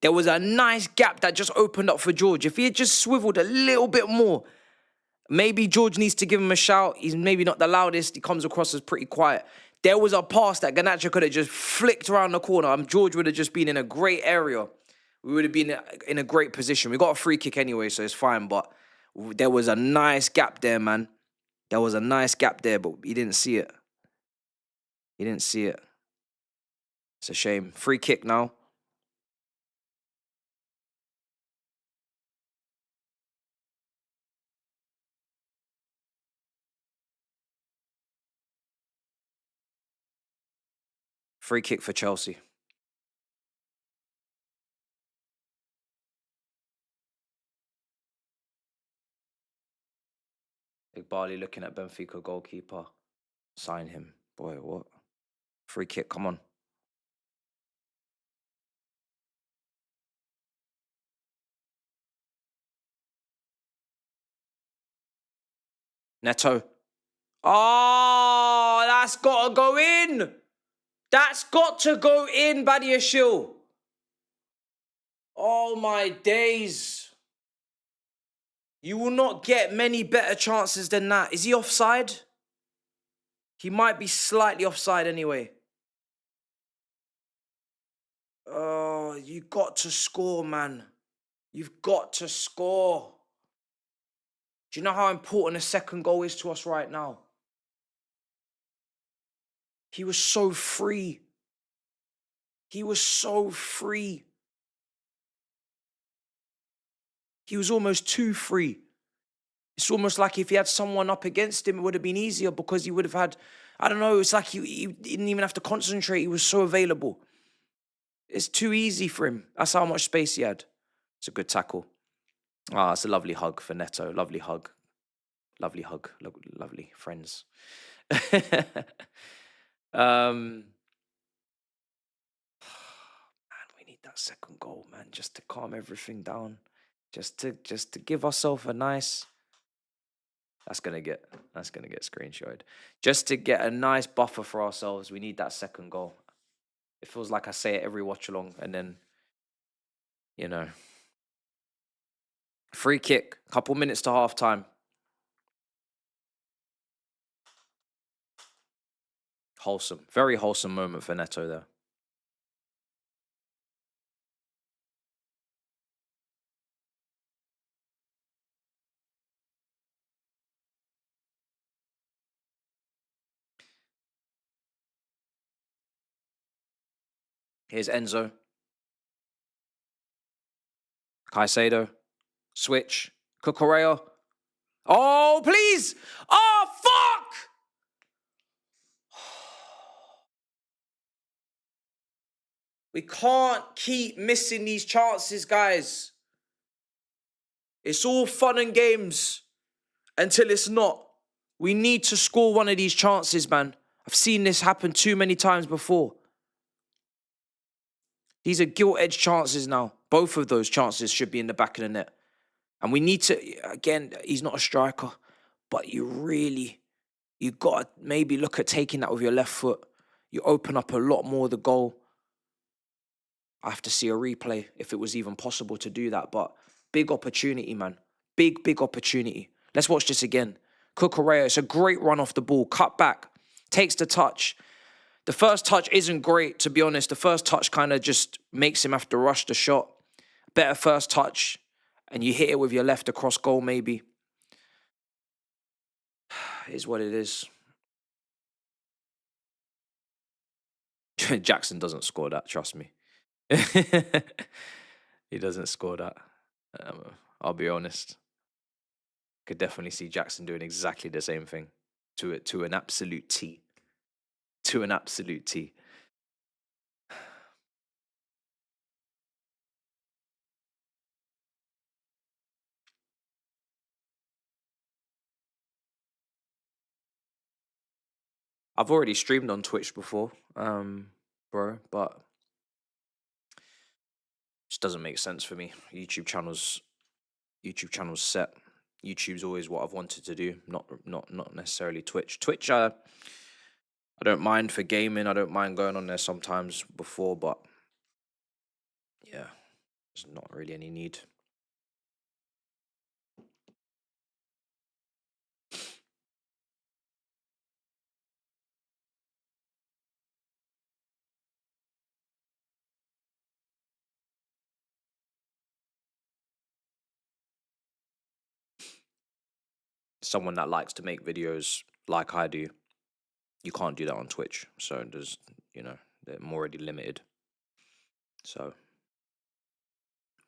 there was a nice gap that just opened up for George. If he had just swiveled a little bit more, maybe George needs to give him a shout. He's maybe not the loudest. He comes across as pretty quiet. There was a pass that Garnacho could have just flicked around the corner, and George would have just been in a great area. We would have been in a great position. We got a free kick anyway, so it's fine, but there was a nice gap there, man. There was a nice gap there, but he didn't see it. He didn't see it. It's a shame. Free kick now. Free kick for Chelsea. Big Barley looking at Benfica goalkeeper. Sign him. Boy, what? Free kick, come on. Neto. Oh, that's got to go in. That's got to go in, Badiashil. Oh, my days. You will not get many better chances than that. Is he offside? He might be slightly offside anyway. Oh, you got to score, man. You've got to score. Do you know how important a second goal is to us right now? He was so free. He was so free. He was almost too free. It's almost like if he had someone up against him, it would have been easier because he would have had, I don't know, it's like he didn't even have to concentrate. He was so available. It's too easy for him. That's how much space he had. It's a good tackle. Ah, it's a lovely hug for Neto. Lovely hug. Lovely hug. Lovely friends. Man, we need that second goal, man, just to calm everything down. Just to give ourselves a nice... That's gonna get screenshotted. Just to get a nice buffer for ourselves, we need that second goal. It feels like I say it every watch along, and then, you know, free kick, couple minutes to half time. Wholesome, very wholesome moment for Neto there. Here's Enzo. Caicedo. Switch. Cucurella. Oh, please! Oh, fuck! We can't keep missing these chances, guys. It's all fun and games until it's not. We need to score one of these chances, man. I've seen this happen too many times before. These are gilt-edged chances now. Both of those chances should be in the back of the net. And we need to, again, he's not a striker, but you got to maybe look at taking that with your left foot. You open up a lot more of the goal. I have to see a replay if it was even possible to do that. But big opportunity, man. Big opportunity. Let's watch this again. Cucurella, it's a great run off the ball. Cut back. Takes the touch. The first touch isn't great, to be honest. The first touch kind of just makes him have to rush the shot. Better first touch. And you hit it with your left across goal, maybe. It is what it is. Jackson doesn't score that, trust me. He doesn't score that. I'll be honest. Could definitely see Jackson doing exactly the same thing to an absolute T. To an absolute T. I've already streamed on Twitch before, bro, but just doesn't make sense for me. YouTube channel's set. YouTube's always what I've wanted to do, not necessarily Twitch. Twitch, I don't mind for gaming. I don't mind going on there sometimes before, but yeah, there's not really any need. Someone that likes to make videos like I do, you can't do that on Twitch. So there's, they're already limited. So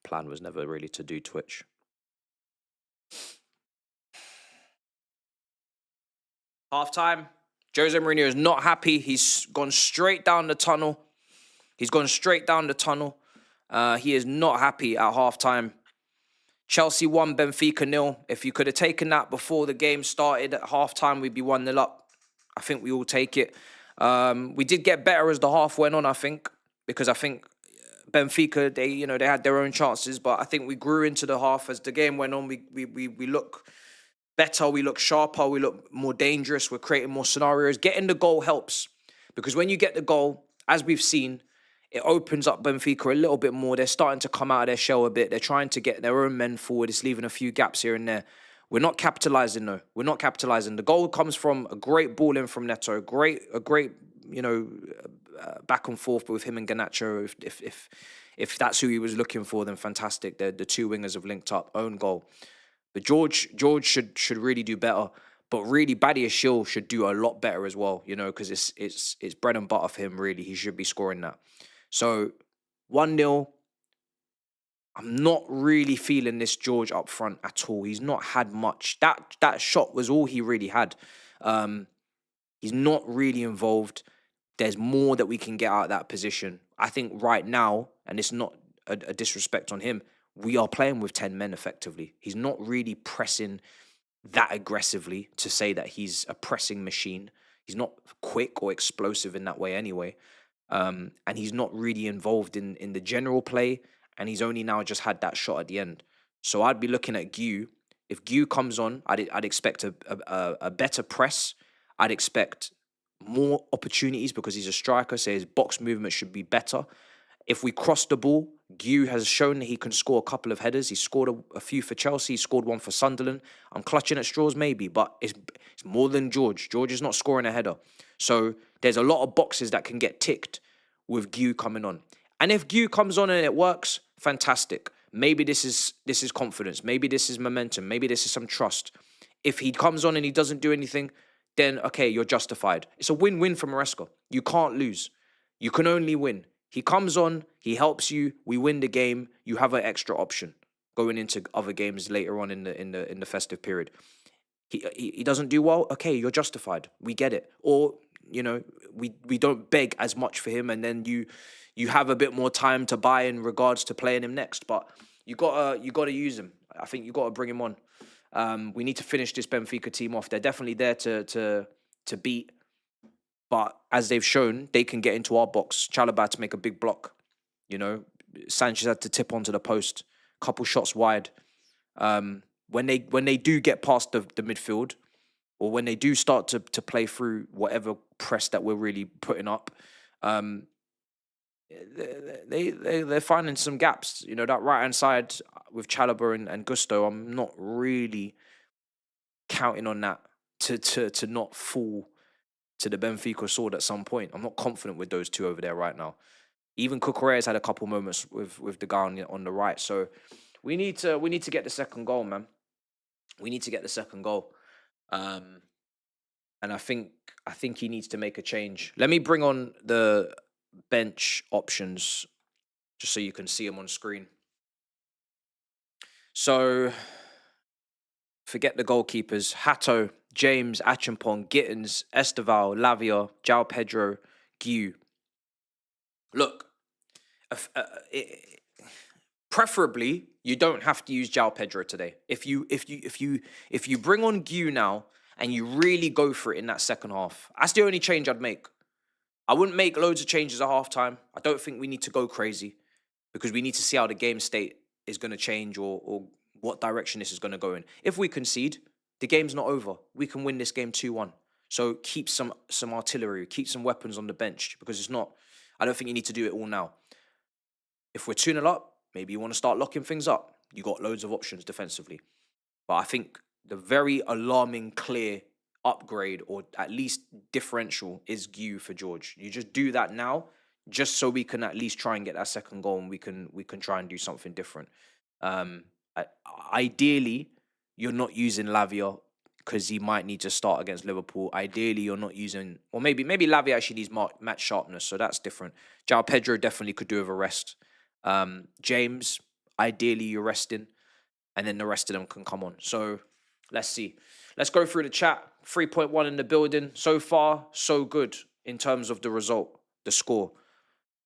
plan was never really to do Twitch. Halftime. Jose Mourinho is not happy. He's gone straight down the tunnel. He is not happy at halftime. Chelsea 1, Benfica 0. If you could have taken that before the game started at halftime, we'd be 1-0 up. I think we all take it. We did get better as the half went on, I think, because I think Benfica, they had their own chances, but I think we grew into the half as the game went on. We look better, we look sharper, we look more dangerous, we're creating more scenarios. Getting the goal helps, because when you get the goal, as we've seen, it opens up Benfica a little bit more. They're starting to come out of their shell a bit. They're trying to get their own men forward. It's leaving a few gaps here and there. We're not capitalising, though. We're not capitalising. The goal comes from a great ball in from Neto. A great, back and forth with him and Garnacho. If that's who he was looking for, then fantastic. The two wingers have linked up. Own goal. But George should really do better. But really, Badiashile should do a lot better as well, because it's bread and butter for him, really. He should be scoring that. So 1-0. I'm not really feeling this George up front at all. He's not had much. That shot was all he really had. He's not really involved. There's more that we can get out of that position. I think right now, and it's not a disrespect on him, we are playing with 10 men effectively. He's not really pressing that aggressively to say that he's a pressing machine. He's not quick or explosive in that way anyway. And he's not really involved in the general play, and he's only now just had that shot at the end. So I'd be looking at Gu. If Gu comes on, I'd expect a better press. I'd expect more opportunities because he's a striker, so his box movement should be better. If we cross the ball, Gu has shown that he can score a couple of headers. He scored a few for Chelsea. He scored one for Sunderland. I'm clutching at straws maybe, but it's more than George. George is not scoring a header. So there's a lot of boxes that can get ticked with Gu coming on. And if Gu comes on and it works, fantastic. Maybe this is confidence. Maybe this is momentum. Maybe this is some trust. If he comes on and he doesn't do anything, then, okay, you're justified. It's a win-win for Maresca. You can't lose. You can only win. He comes on, he helps you, we win the game, you have an extra option going into other games later on in the festive period. He doesn't do well, okay, you're justified. We get it. Or, we don't beg as much for him, and then you have a bit more time to buy in regards to playing him next. But you gotta use him. I think you gotta bring him on. We need to finish this Benfica team off. They're definitely there to beat. But as they've shown, they can get into our box. Chalobah to make a big block. Sanchez had to tip onto the post. Couple shots wide. When they do get past the midfield, or when they do start to play through whatever press that we're really putting up, they're finding some gaps. That right hand side with Chalobah and Gusto, I'm not really counting on that to not fall to the Benfica sword at some point. I'm not confident with those two over there right now. Even Cucurella's had a couple moments with the guy on the right. So we need to get the second goal, man. We need to get the second goal. And I think he needs to make a change. Let me bring on the bench options just so you can see them on screen. So forget the goalkeepers. Hato, James, Achimpong, Gittins, Esteval, Lavia, João Pedro, Gu. Look, preferably you don't have to use João Pedro today. If you bring on Gu now and you really go for it in that second half, that's the only change I'd make. I wouldn't make loads of changes at halftime. I don't think we need to go crazy because we need to see how the game state is going to change or what direction this is going to go in. If we concede, the game's not over. We can win this game 2-1. So keep some artillery, keep some weapons on the bench because it's not, I don't think you need to do it all now. If we're 2-0 up, maybe you want to start locking things up. You got loads of options defensively. But I think the very alarming, clear upgrade or at least differential is Gu for George. You just do that now, just so we can at least try and get that second goal and we can try and do something different. Ideally, you're not using Lavia because he might need to start against Liverpool. Ideally, you're not using, or maybe Lavia actually needs match sharpness, so that's different. João Pedro definitely could do with a rest. James, ideally you're resting, and then the rest of them can come on. So let's see. Let's go through the chat. 3.1 in the building. So far, so good in terms of the result, the score.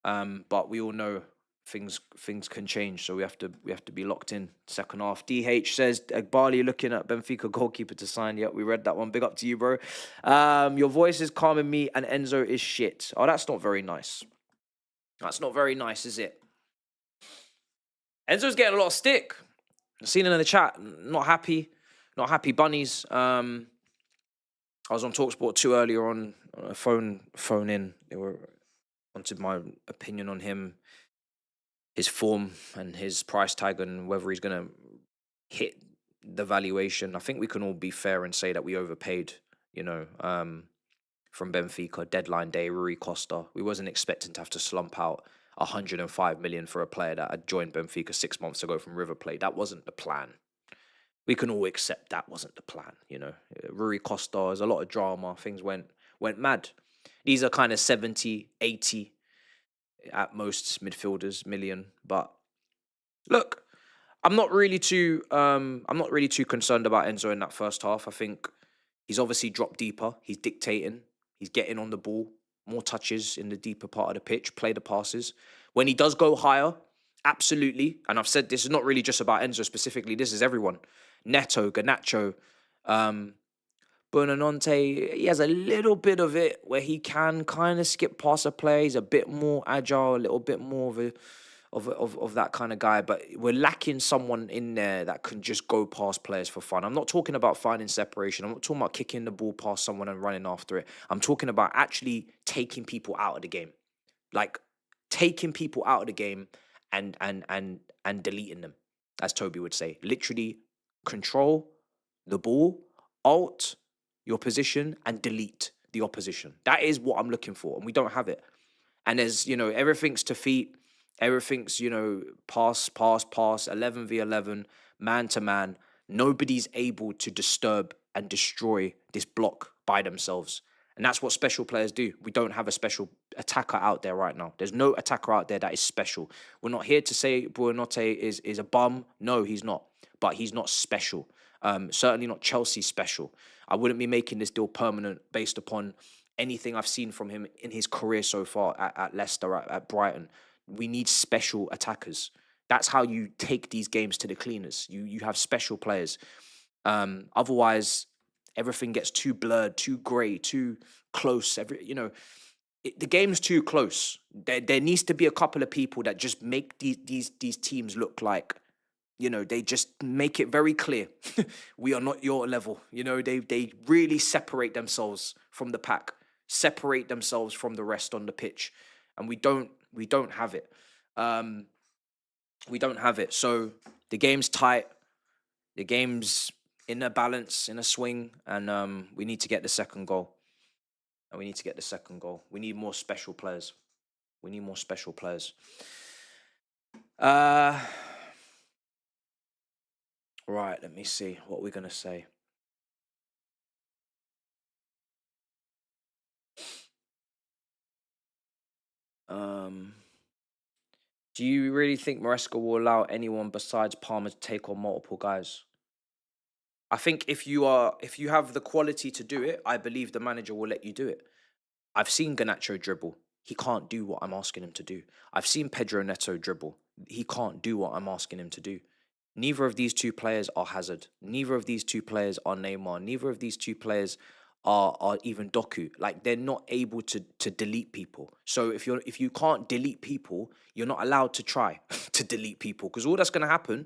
But we all know things can change, so we have to be locked in. Second half. DH says Agbali looking at Benfica goalkeeper to sign. Yep, we read that one. Big up to you, bro. Your voice is calming me, and Enzo is shit. Oh, that's not very nice. That's not very nice, is it? Enzo's getting a lot of stick. I've seen it in the chat. Not happy bunnies. I was on TalkSport 2 earlier on a phone in. They wanted my opinion on him, his form and his price tag and whether he's going to hit the valuation. I think we can all be fair and say that we overpaid, from Benfica, deadline day, Rui Costa. We wasn't expecting to have to slump out 105 million for a player that had joined Benfica 6 months ago from River Plate. That wasn't the plan. We can all accept that wasn't the plan, Rui Costa, there's a lot of drama. Things went mad. These are kind of 70, 80 at most midfielders million. But look, I'm not really too concerned about Enzo in that first half. I think he's obviously dropped deeper. He's dictating. He's getting on the ball, more touches in the deeper part of the pitch, play the passes. When he does go higher, absolutely. And I've said this is not really just about Enzo specifically. This is everyone. Neto, Garnacho, Bonanonte, he has a little bit of it where he can kind of skip past a play. He's a bit more agile, a little bit more of that kind of guy. But we're lacking someone in there that can just go past players for fun. I'm not talking about finding separation. I'm not talking about kicking the ball past someone and running after it. I'm talking about actually taking people out of the game. Like taking people out of the game and deleting them, as Toby would say. Literally control the ball, alt your position, and delete the opposition. That is what I'm looking for, and we don't have it. And there's, everything's to feet, everything's, pass, 11v11, man to man. Nobody's able to disturb and destroy this block by themselves. And that's what special players do. We don't have a special attacker out there right now. There's no attacker out there that is special. We're not here to say Buonanotte is a bum. No, he's not. But he's not special. Certainly not Chelsea special. I wouldn't be making this deal permanent based upon anything I've seen from him in his career so far at Leicester, at Brighton. We need special attackers. That's how you take these games to the cleaners. You have special players. Otherwise, everything gets too blurred, too grey, too close. The game's too close. There needs to be a couple of people that just make these teams look like, they just make it very clear. We are not your level. They really separate themselves from the pack, separate themselves from the rest on the pitch. And we don't have it. We don't have it. So the game's tight. The game's in a balance, in a swing. And we need to get the second goal. We need more special players. Right, let me see what we're going to say. Um, do you really think Maresca will allow anyone besides Palmer to take on multiple guys? I think if you have the quality to do it, I believe the manager will let you do it. I've seen Garnacho dribble. He can't do what I'm asking him to do. I've seen Pedro Neto dribble. He can't do what I'm asking him to do. Neither of these two players are Hazard. Neither of these two players are Neymar. Neither of these two players are even Doku. Like, they're not able to delete people. So if you can't delete people, you're not allowed to try to delete people, because all that's going to happen.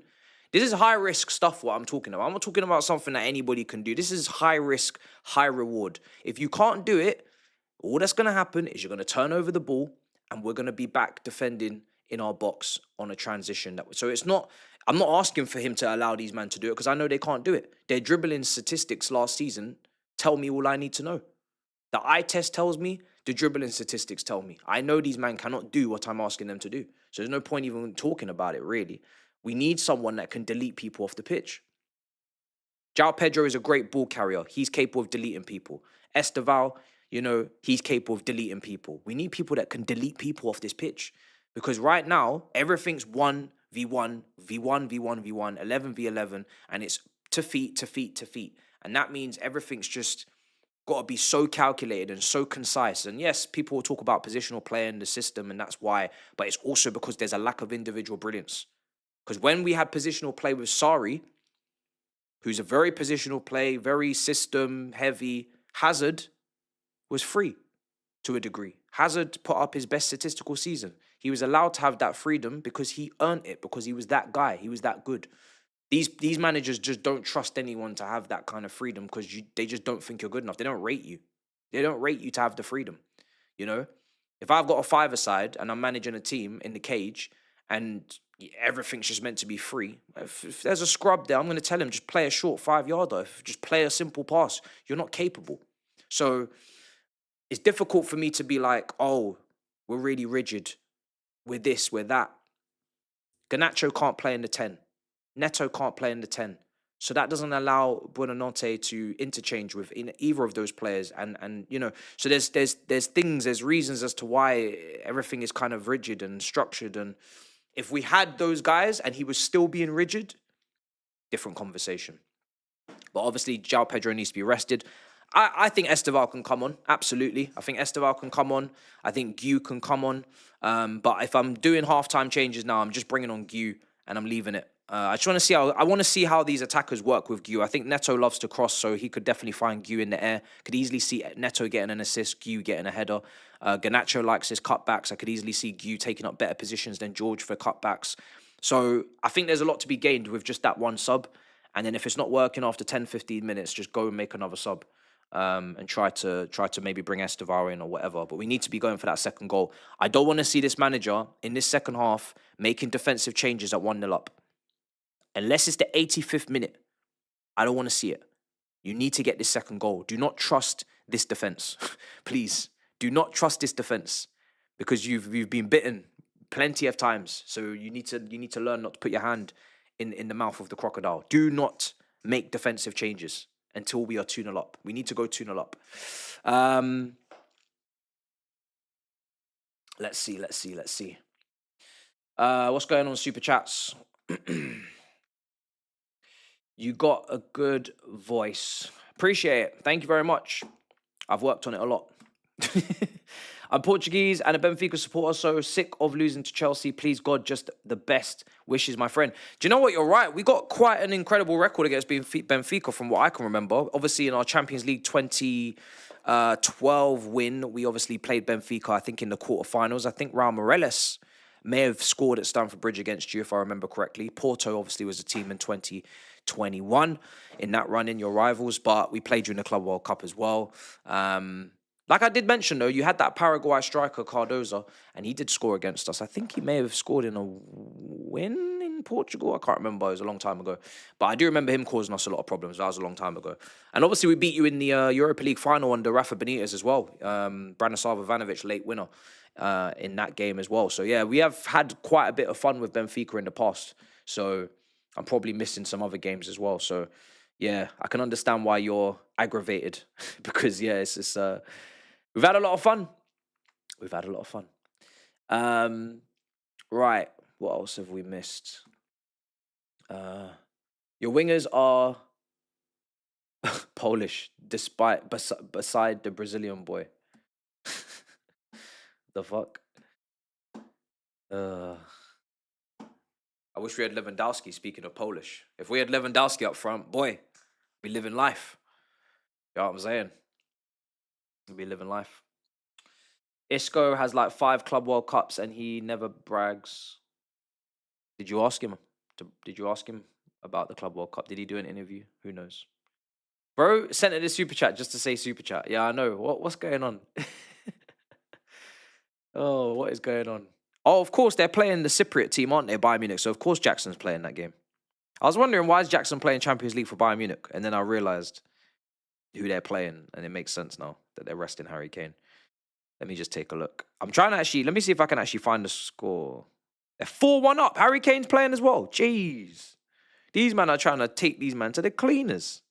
This is high risk stuff. What I'm talking about. I'm not talking about something that anybody can do. This is high risk, high reward. If you can't do it, all that's going to happen is you're going to turn over the ball and we're going to be back defending in our box on a transition. So it's not, I'm not asking for him to allow these men to do it, because I know they can't do it. Their dribbling statistics last season tell me all I need to know. The eye test tells me, the dribbling statistics tell me. I know these men cannot do what I'm asking them to do. So there's no point even talking about it, really. We need someone that can delete people off the pitch. João Pedro is a great ball carrier. He's capable of deleting people. Esteval, he's capable of deleting people. We need people that can delete people off this pitch. Because right now, everything's 1v1, v1, v1, v1, 11v11, and it's to feet, to feet, to feet. And that means everything's just got to be so calculated and so concise. And yes, people will talk about positional play in the system, and that's why. But it's also because there's a lack of individual brilliance. Because when we had positional play with Sarri, who's a very positional play, very system heavy, Hazard was free to a degree. Hazard put up his best statistical season. He was allowed to have that freedom because he earned it, because he was that guy. He was that good. These managers just don't trust anyone to have that kind of freedom, because they just don't think you're good enough. They don't rate you. They don't rate you to have the freedom. If I've got a five-a-side and I'm managing a team in the cage and everything's just meant to be free, if there's a scrub there, I'm going to tell him, just play a short 5-yarder. Just play a simple pass. You're not capable. So it's difficult for me to be like, oh, we're really rigid. We're this, we're that. Garnacho can't play in the 10. Neto can't play in the 10. So that doesn't allow Buonanotte to interchange with either of those players. And so there's reasons as to why everything is kind of rigid and structured. And if we had those guys and he was still being rigid, different conversation. But obviously, João Pedro needs to be rested. I think Esteval can come on. Absolutely. I think Esteval can come on. I think Gu can come on. But if I'm doing halftime changes now, I'm just bringing on Gu and I'm leaving it. I just want to see how these attackers work with Gu. I think Neto loves to cross, so he could definitely find Gu in the air. Could easily see Neto getting an assist, Gu getting a header. Garnacho likes his cutbacks. I could easily see Gu taking up better positions than George for cutbacks. So I think there's a lot to be gained with just that one sub. And then if it's not working after 10, 15 minutes, just go and make another sub. And try to maybe bring Estevar in or whatever. But we need to be going for that second goal. I don't want to see this manager in this second half making defensive changes at 1-0 up. Unless it's the 85th minute, I don't want to see it. You need to get this second goal. Do not trust this defense. Please, do not trust this defense, because you've been bitten plenty of times. So you need to learn not to put your hand in the mouth of the crocodile. Do not make defensive changes until we are 2-0 up. We need to go 2-0 up. Let's see. What's going on, Super Chats? You got a good voice. Appreciate it. Thank you very much. I've worked on it a lot. I'm Portuguese and a Benfica supporter, so sick of losing to Chelsea. Please, God, just the best wishes, my friend. Do you know what? You're right. We got quite an incredible record against Benfica from what I can remember. Obviously, in our Champions League 2012 win, we obviously played Benfica, I think, in the quarterfinals. I think Raul Morales may have scored at Stamford Bridge against you, if I remember correctly. Porto obviously was a team in 2021 in that run in your rivals, but we played you in the Club World Cup as well. Like I did mention, though, you had that Paraguay striker, Cardoza, and he did score against us. I think he may have scored in a win in Portugal. I can't remember. It was a long time ago. But I do remember him causing us a lot of problems. That was a long time ago. And obviously, we beat you in the Europa League final under Rafa Benitez as well. Branislav Ivanovic, late winner in that game as well. So, yeah, we have had quite a bit of fun with Benfica in the past. So I'm probably missing some other games as well. So, yeah, I can understand why you're aggravated. Because, yeah, it's we've had a lot of fun. Right. What else have we missed? Your wingers are Polish, beside the Brazilian boy. The fuck? I wish we had Lewandowski, speaking of Polish. If we had Lewandowski up front, boy, we living life. You know what I'm saying? We'd be living life. Isco has like 5 Club World Cups and he never brags. Did you ask him? Did you ask him about the Club World Cup? Did he do an interview? Who knows? Bro sent it a super chat just to say super chat. Yeah, I know. What's going on? Oh, what is going on? Oh, of course, they're playing the Cypriot team, aren't they, Bayern Munich? So, of course, Jackson's playing that game. I was wondering, why is Jackson playing Champions League for Bayern Munich? And then I realized who they're playing, and it makes sense now that they're resting Harry Kane. Let me just take a look. I'm trying to actually, let me see if I can actually find the score. They're 4-1 up. Harry Kane's playing as well. Jeez. These men are trying to take these men to the cleaners.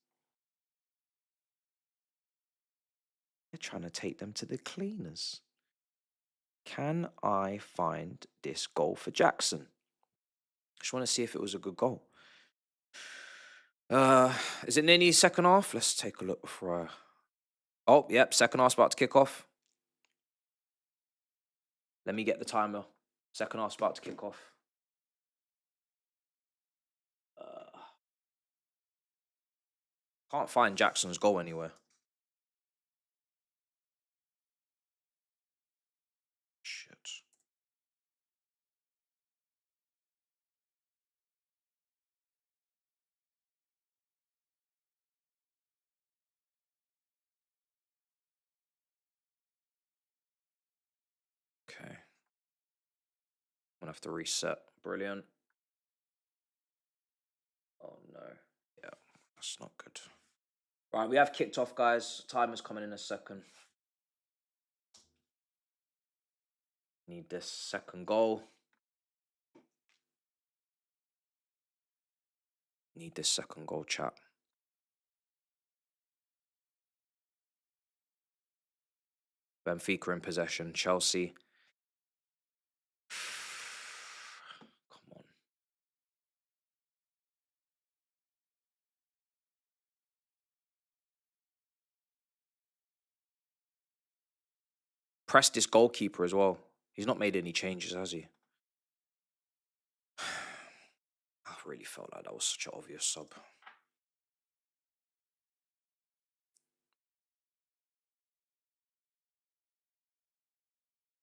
They're trying to take them to the cleaners. Can I find this goal for Jackson? I just want to see if it was a good goal. Is it nearly second half? Let's take a look before I... Oh, yep, second half's about to kick off. Let me get the timer. Second half's about to kick off. Can't find Jackson's goal anywhere. Shit. Okay. I'm gonna have to reset. Brilliant. Oh no. Yeah, that's not good. Right, we have kicked off, guys. Timer's coming in a second. Need this second goal. Need this second goal, chat. Benfica in possession. Chelsea. Come on. Press this goalkeeper as well. He's not made any changes, has he? I really felt like that was such an obvious sub.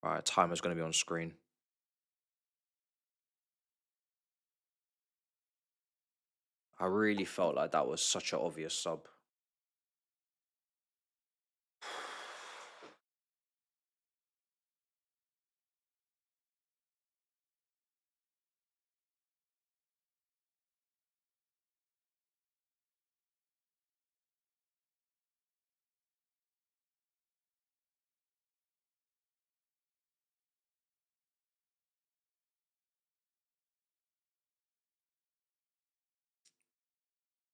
All right, timer's going to be on screen. I really felt like that was such an obvious sub.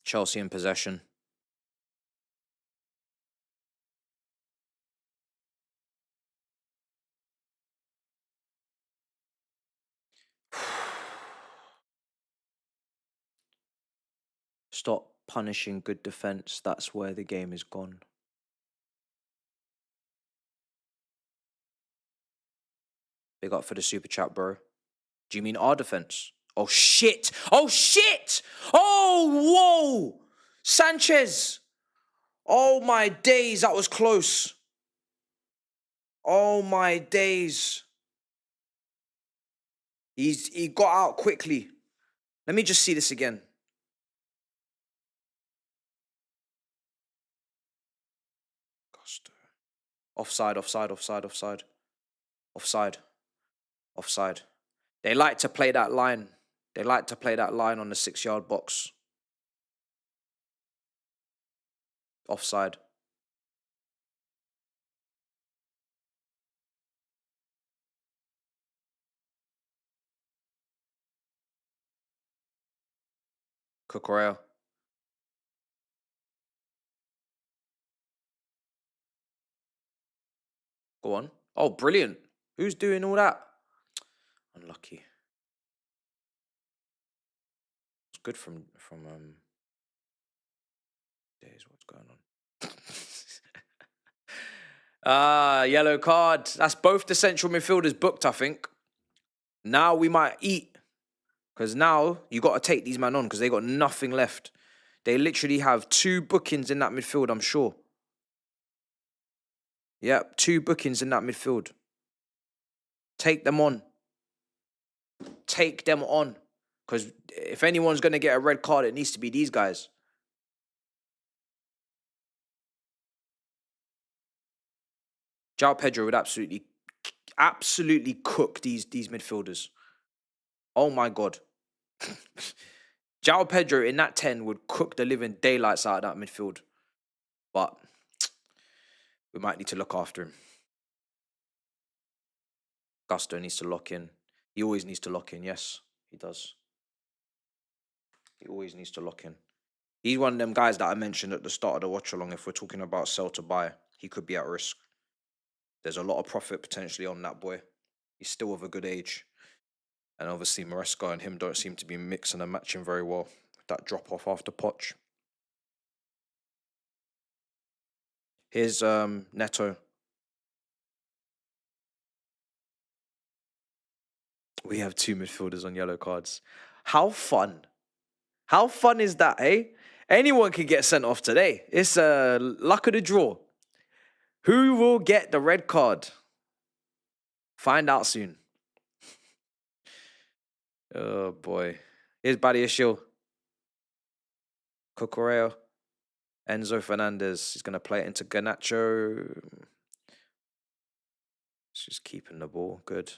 Chelsea in possession. Stop punishing good defense. That's where the game is gone. Big up for the super chat, bro. Do you mean our defense? Oh, shit. Oh, shit. Oh, whoa. Sanchez. Oh, my days. That was close. Oh, my days. He got out quickly. Let me just see this again. Offside, offside, offside, offside. Offside. Offside. They like to play that line. They like to play that line on the 6-yard box. Offside. Cucurella. Go on. Oh, brilliant. Who's doing all that? Unlucky. It's good from days. What's going on? Yellow card. That's both the central midfielders booked, I think. Now we might eat. Because now you got to take these men on because they got nothing left. They literally have 2 bookings in that midfield, I'm sure. Yep, 2 bookings in that midfield. Take them on. Take them on. Because if anyone's going to get a red card, it needs to be these guys. João Pedro would absolutely cook these midfielders. Oh my God. João Pedro in that 10 would cook the living daylights out of that midfield. But we might need to look after him. Gusto needs to lock in. He always needs to lock in. Yes, he does. He always needs to lock in. He's one of them guys that I mentioned at the start of the watch-along. If we're talking about sell to buy, he could be at risk. There's a lot of profit potentially on that boy. He's still of a good age. And obviously, Maresca and him don't seem to be mixing and matching very well. That drop-off after Poch. Here's Neto. We have 2 midfielders on yellow cards. How fun. How fun is that, eh? Anyone can get sent off today. It's luck of the draw. Who will get the red card? Find out soon. Oh, boy. Here's Badiashile. Cucurella. Enzo Fernandez. He's going to play it into Garnacho. He's just keeping the ball. Good.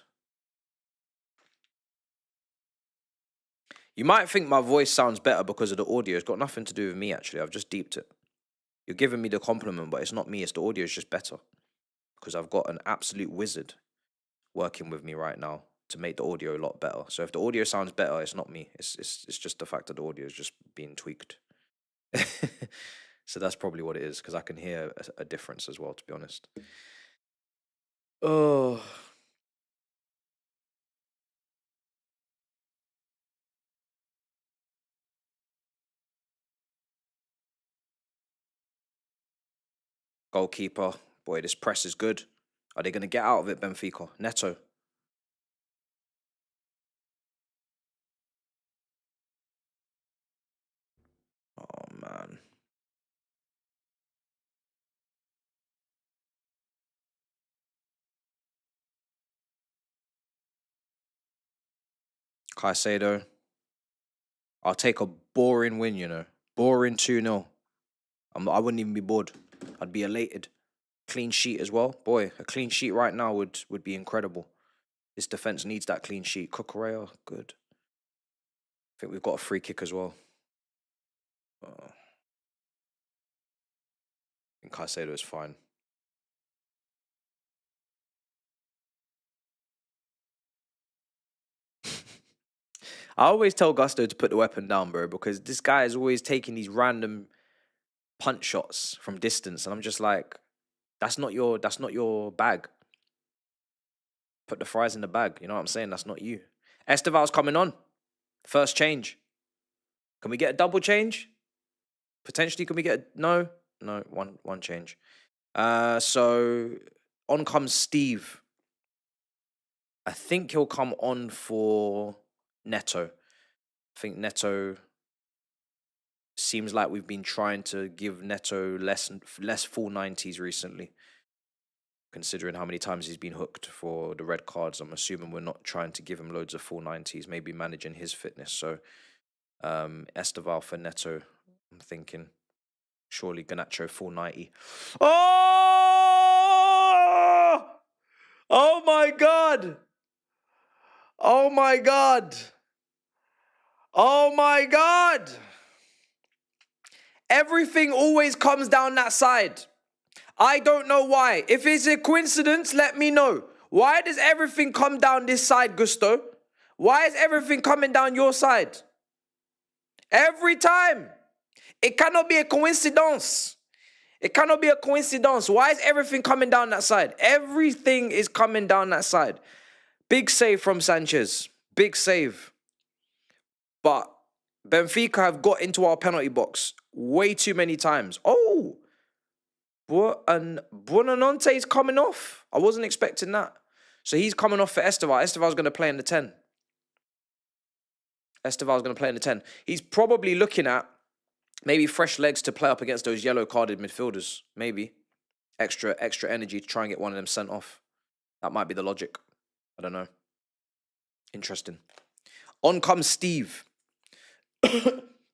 You might think my voice sounds better because of the audio. It's got nothing to do with me, actually. I've just deeped it. You're giving me the compliment, but it's not me. It's the audio is just better. Because I've got an absolute wizard working with me right now to make the audio a lot better. So if the audio sounds better, it's not me. It's just the fact that the audio is just being tweaked. So that's probably what it is, because I can hear a difference as well, to be honest. Oh. Goalkeeper. Boy, this press is good. Are they going to get out of it, Benfica? Neto. Oh, man. Caicedo. I'll take a boring win, you know. Boring 2-0. I wouldn't even be bored. I'd be elated. Clean sheet as well. Boy, a clean sheet right now would be incredible. This defense needs that clean sheet. Cucurella, good. I think we've got a free kick as well. I think Caicedo is fine. I always tell Gusto to put the weapon down, bro, because this guy is always taking these random punch shots from distance, and I'm just like, that's not your bag. Put the fries in the bag. You know what I'm saying? That's not you. Esteval's coming on. First change. Can we get a double change? Potentially, can we get no, one change. So on comes Steve. I think he'll come on for Neto. I think Neto seems like we've been trying to give Neto less full 90s recently. Considering how many times he's been hooked for the red cards, I'm assuming we're not trying to give him loads of full 90s, maybe managing his fitness. So Esteval for Neto, I'm thinking. Surely Garnacho full 90. Oh! Oh my God! Oh my God! Oh my God! Everything always comes down that side. I don't know why. If it's a coincidence, let me know. Why does everything come down this side, Gusto? Why is everything coming down your side? Every time. It cannot be a coincidence. It cannot be a coincidence. Why is everything coming down that side? Everything is coming down that side. Big save from Sanchez. Big save. But Benfica have got into our penalty box way too many times. Oh, and Buonanotte is coming off. I wasn't expecting that. So he's coming off for Esteval. Esteval's going to play in the 10. Esteval's going to play in the 10. He's probably looking at maybe fresh legs to play up against those yellow-carded midfielders. Maybe. Extra energy to try and get one of them sent off. That might be the logic. I don't know. Interesting. On comes Steve.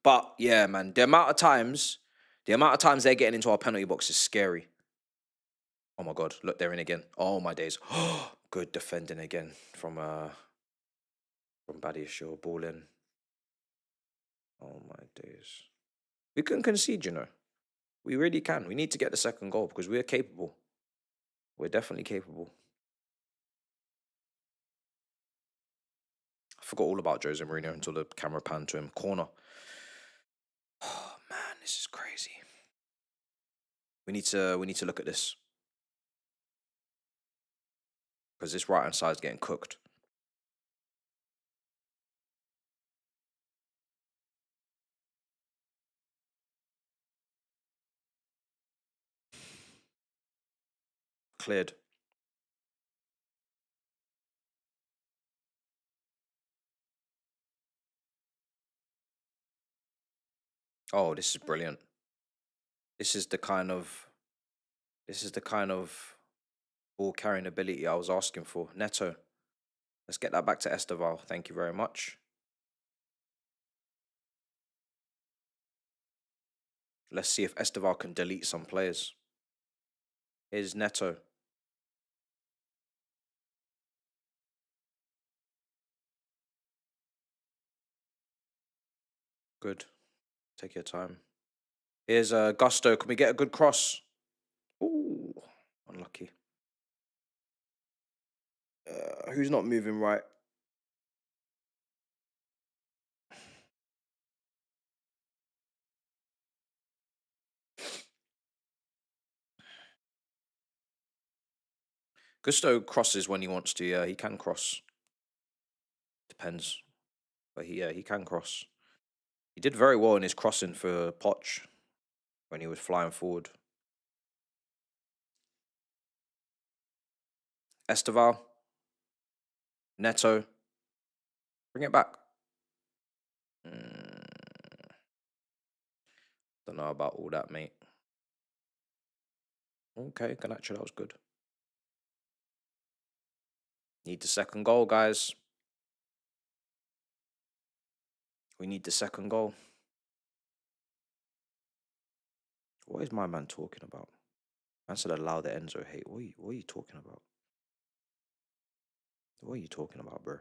But, yeah, man, the amount of times they're getting into our penalty box is scary. Oh, my God. Look, they're in again. Oh, my days. Good defending again from Badiashile. Ball in. Oh, my days. We can concede, you know. We really can. We need to get the second goal because we're capable. We're definitely capable. I forgot all about Jose Mourinho until the camera panned to him. Corner. Oh, man, this is crazy. We need to look at this. Because this right-hand side is getting cooked. Cleared. Oh, this is brilliant. This is the kind of ball carrying ability I was asking for. Neto. Let's get that back to Esteval. Thank you very much. Let's see if Esteval can delete some players. Here's Neto. Good. Take your time. Here's Gusto. Can we get a good cross? Ooh, unlucky. Who's not moving right? Gusto crosses when he wants to. Yeah, he can cross. Depends. But he can cross. He did very well in his crossing for Poch when he was flying forward. Esteval. Neto. Bring it back. Don't know about all that, mate. Okay, Ganacho, that was good. Need the second goal, guys. We need the second goal. What is my man talking about? Man said allow the Enzo hate. What are you talking about? What are you talking about, bro?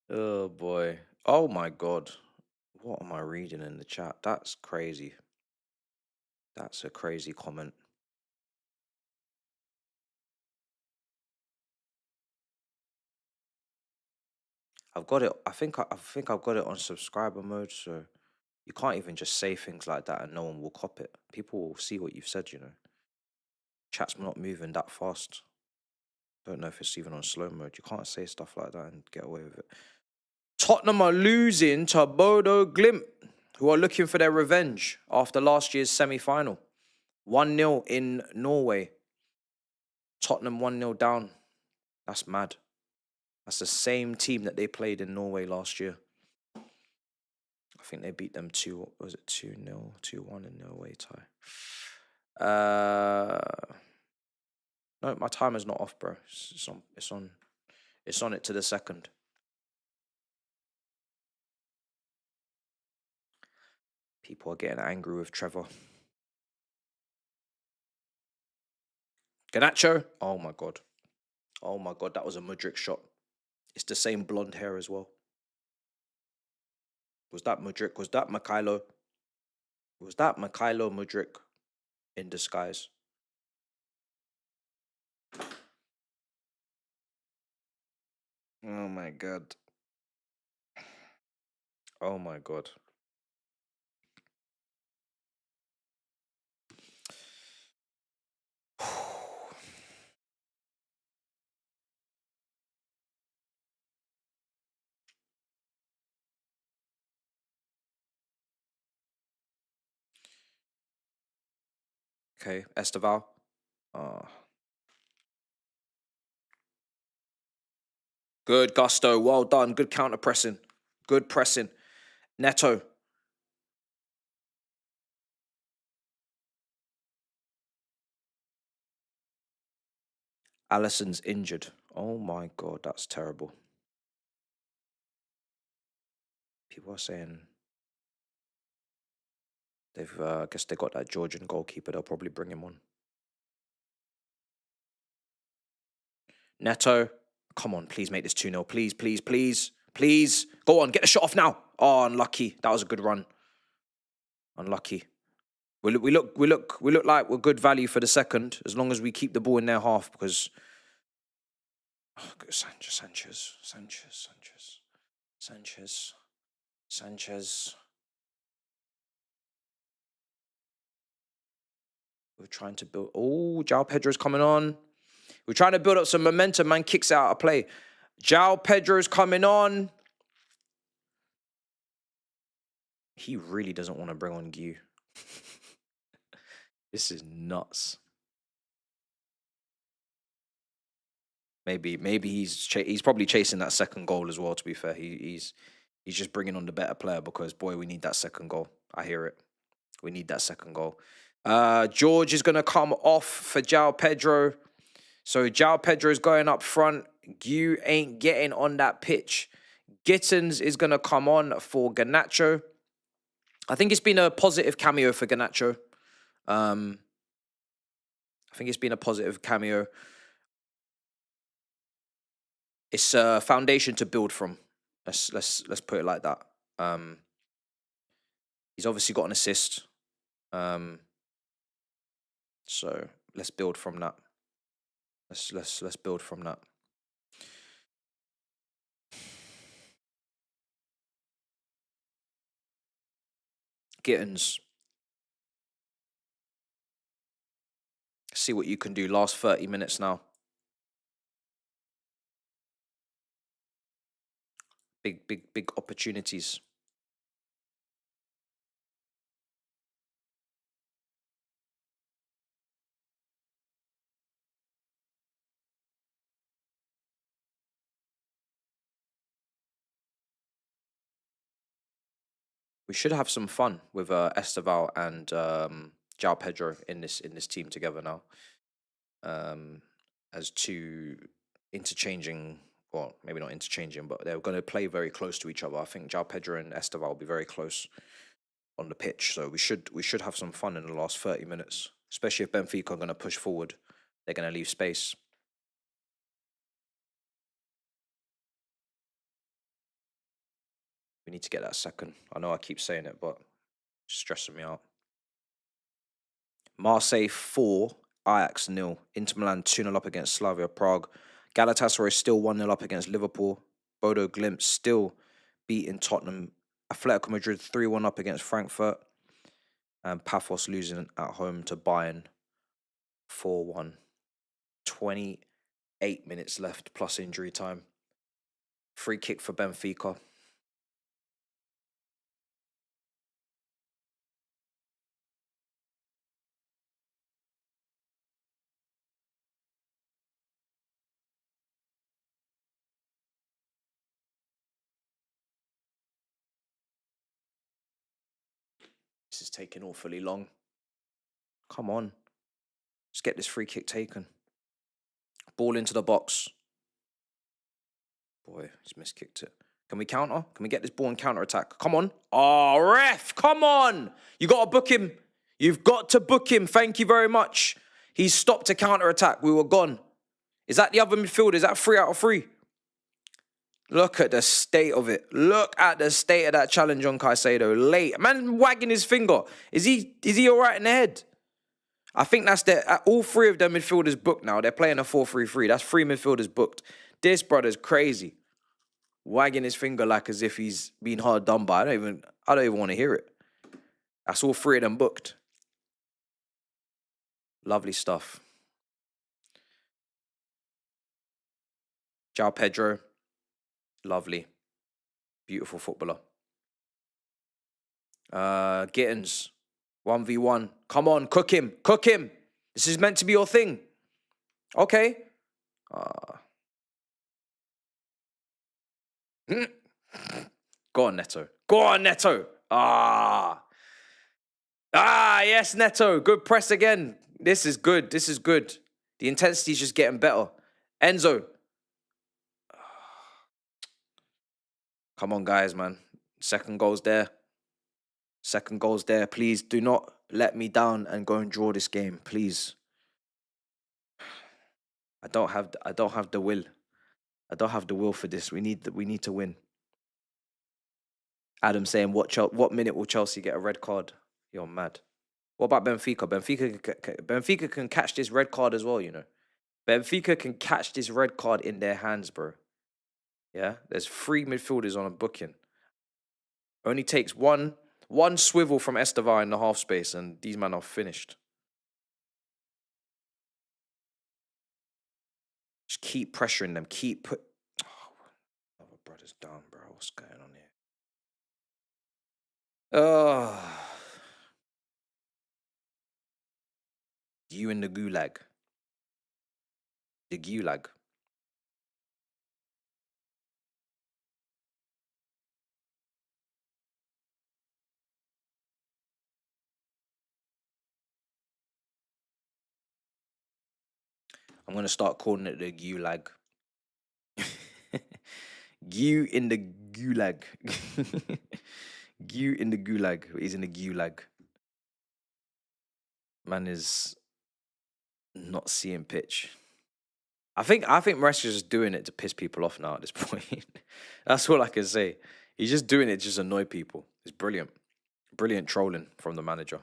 Oh, boy. Oh, my God. What am I reading in the chat? That's crazy. That's a crazy comment. I've got it. I think I've got it on subscriber mode, so you can't even just say things like that and no one will cop it. People will see what you've said, you know. Chat's not moving that fast. Don't know if it's even on slow mode. You can't say stuff like that and get away with it. Tottenham are losing to Bodo Glimt, who are looking for their revenge after last year's semi-final. 1-0 in Norway. Tottenham 1-0 down. That's mad. That's the same team that they played in Norway last year. I think they beat them 2-0, 2-1 in the away tie. No, my timer's not off, bro. It's on it to the second. People are getting angry with Trevor. Ganacho. Oh my god. Oh my god, that was a Mudryk shot. It's the same blonde hair as well. Was that Mudryk? Was that Mikhailo? Was that Mikhailo Mudryk in disguise? Oh my god. Oh my God. Okay, Esteval. Good, Gusto. Well done. Good counter pressing. Good pressing. Neto. Allison's injured. Oh my God, that's terrible. People are saying they've, I guess they got that Georgian goalkeeper. They'll probably bring him on. Neto. Come on, please make this 2-0. Please, please, please, please. Go on, get the shot off now. Oh, unlucky. That was a good run. Unlucky. We look like we're good value for the second, as long as we keep the ball in their half, because Sanchez. We're trying to build. Oh, João Pedro's coming on. We're trying to build up some momentum. Man kicks out of play. João Pedro's coming on. He really doesn't want to bring on Gu. This is nuts. Maybe he's probably chasing that second goal as well. To be fair, he's just bringing on the better player, because boy, we need that second goal. I hear it. We need that second goal. George is gonna come off for João Pedro. So João Pedro is going up front. Gu ain't getting on that pitch. Gittins is gonna come on for Garnacho. I think it's been a positive cameo for Garnacho. I think it's been a positive cameo. It's a foundation to build from. Let's put it like that. He's obviously got an assist. So let's build from that. Let's build from that. Gittins. See what you can do. Last 30 minutes now. Big opportunities. We should have some fun with Esteval and João Pedro in this team together now. As two interchanging, well, maybe not interchanging, but they're going to play very close to each other. I think João Pedro and Esteval will be very close on the pitch, so we should have some fun in the last 30 minutes, especially if Benfica are going to push forward. They're going to leave space. We need to get that second. I know I keep saying it, but it's stressing me out. Marseille 4, Ajax 0. Inter Milan 2-0 up against Slavia Prague. Galatasaray still 1-0 up against Liverpool. Bodo Glimt still beating Tottenham. Atletico Madrid 3-1 up against Frankfurt. And Paphos losing at home to Bayern 4-1. 28 minutes left plus injury time. Free kick for Benfica. This is taking awfully long. Come on. Let's get this free kick taken. Ball into the box. Boy, he's miskicked it. Can we counter? Can we get this ball and counter attack? Come on. Oh, ref, come on. You got to book him. You've got to book him. Thank you very much. He's stopped a counter attack. We were gone. Is that the other midfield? Is that 3 out of 3? Look at the state of it. Look at the state of that challenge on Caicedo. Late. Man wagging his finger. Is he all right in the head? I think that's all 3 of their midfielders booked now. They're playing a 4-3-3. That's 3 midfielders booked. This brother's crazy. wagging his finger like as if he's been hard done by. I don't even want to hear it. That's all three of them booked. Lovely stuff. João Pedro. Lovely. Beautiful footballer. Gittins. 1v1. Come on, cook him. Cook him. This is meant to be your thing. Okay. Go on, Neto. Go on, Neto. Yes, Neto. Good press again. This is good. This is good. The intensity's just getting better. Enzo. Come on, guys, man. Second goal's there. Second goal's there. Please do not let me down and go and draw this game, please. I don't have the will. I don't have the will for this. We need to win. Adam saying, what minute will Chelsea get a red card? You're mad. What about Benfica? Benfica can catch this red card as well, you know. Benfica can catch this red card in their hands, bro. Yeah? There's 3 midfielders on a booking. Only takes one swivel from Estevar in the half space and these men are finished. Just keep pressuring them. Keep put... Oh, my brother's down, bro. What's going on here? You in the gulag. The gulag. I'm going to start calling it the gulag. Gu in the gulag. Gu in the gulag. He's in the gulag. Man is not seeing pitch. I think Maresca's just doing it to piss people off now at this point. That's all I can say. He's just doing it to just annoy people. It's brilliant. Brilliant trolling from the manager.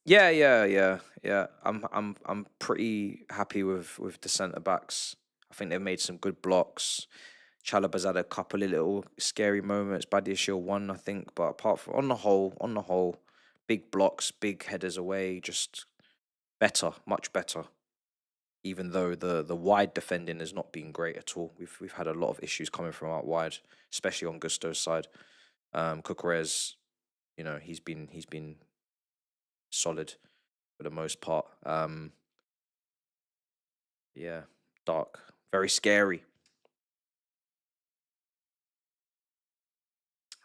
Yeah. I'm pretty happy with the centre backs. I think they've made some good blocks. Chalobah's had a couple of little scary moments. Badiashile won, I think, but apart from on the whole, big blocks, big headers away, just better, much better. Even though the wide defending has not been great at all. We've had a lot of issues coming from out wide, especially on Gusto's side. Cucurella, you know, he's been solid for the most part. Yeah, dark, very scary.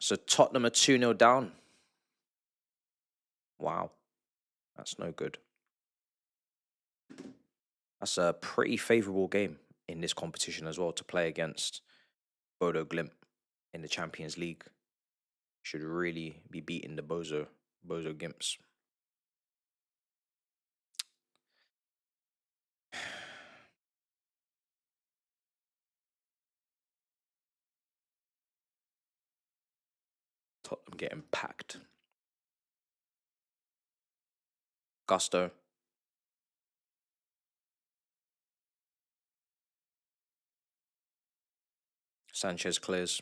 So Tottenham are 2-0 down. Wow, that's no good. That's a pretty favourable game in this competition as well to play against Bodo Glimt in the Champions League. Should really be beating the Bozo Gimps. Tottenham getting packed. Gusto. Sanchez clears.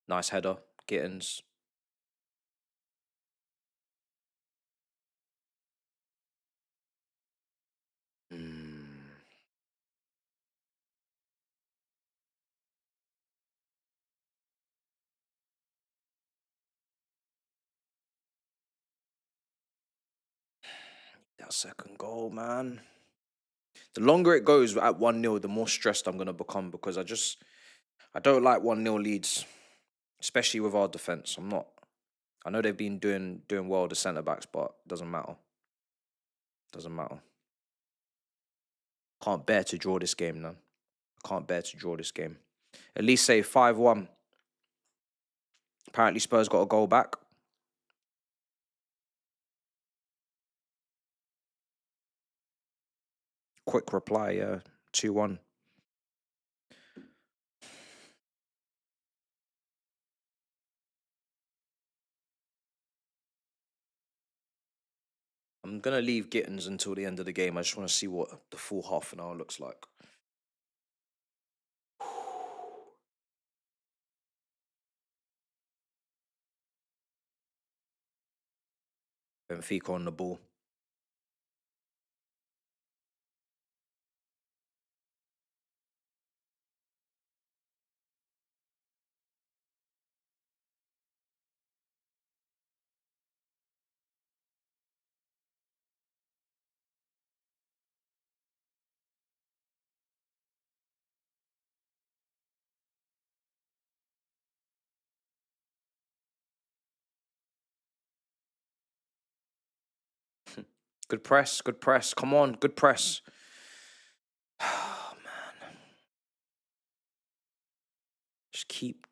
Nice header. Gittins. That second goal, man. The longer it goes at 1-0, the more stressed I'm going to become because I don't like 1-0 leads, especially with our defence. I know they've been doing well, the centre-backs, but it doesn't matter. Doesn't matter. Can't bear to draw this game, man. Can't bear to draw this game. At least say 5-1. Apparently Spurs got a goal back. Quick reply, yeah. 2-1. I'm going to leave Gittins until the end of the game. I just want to see what the full half an hour looks like. Benfica on the ball. Good press, good press. Come on, good press. Oh, man. Just keep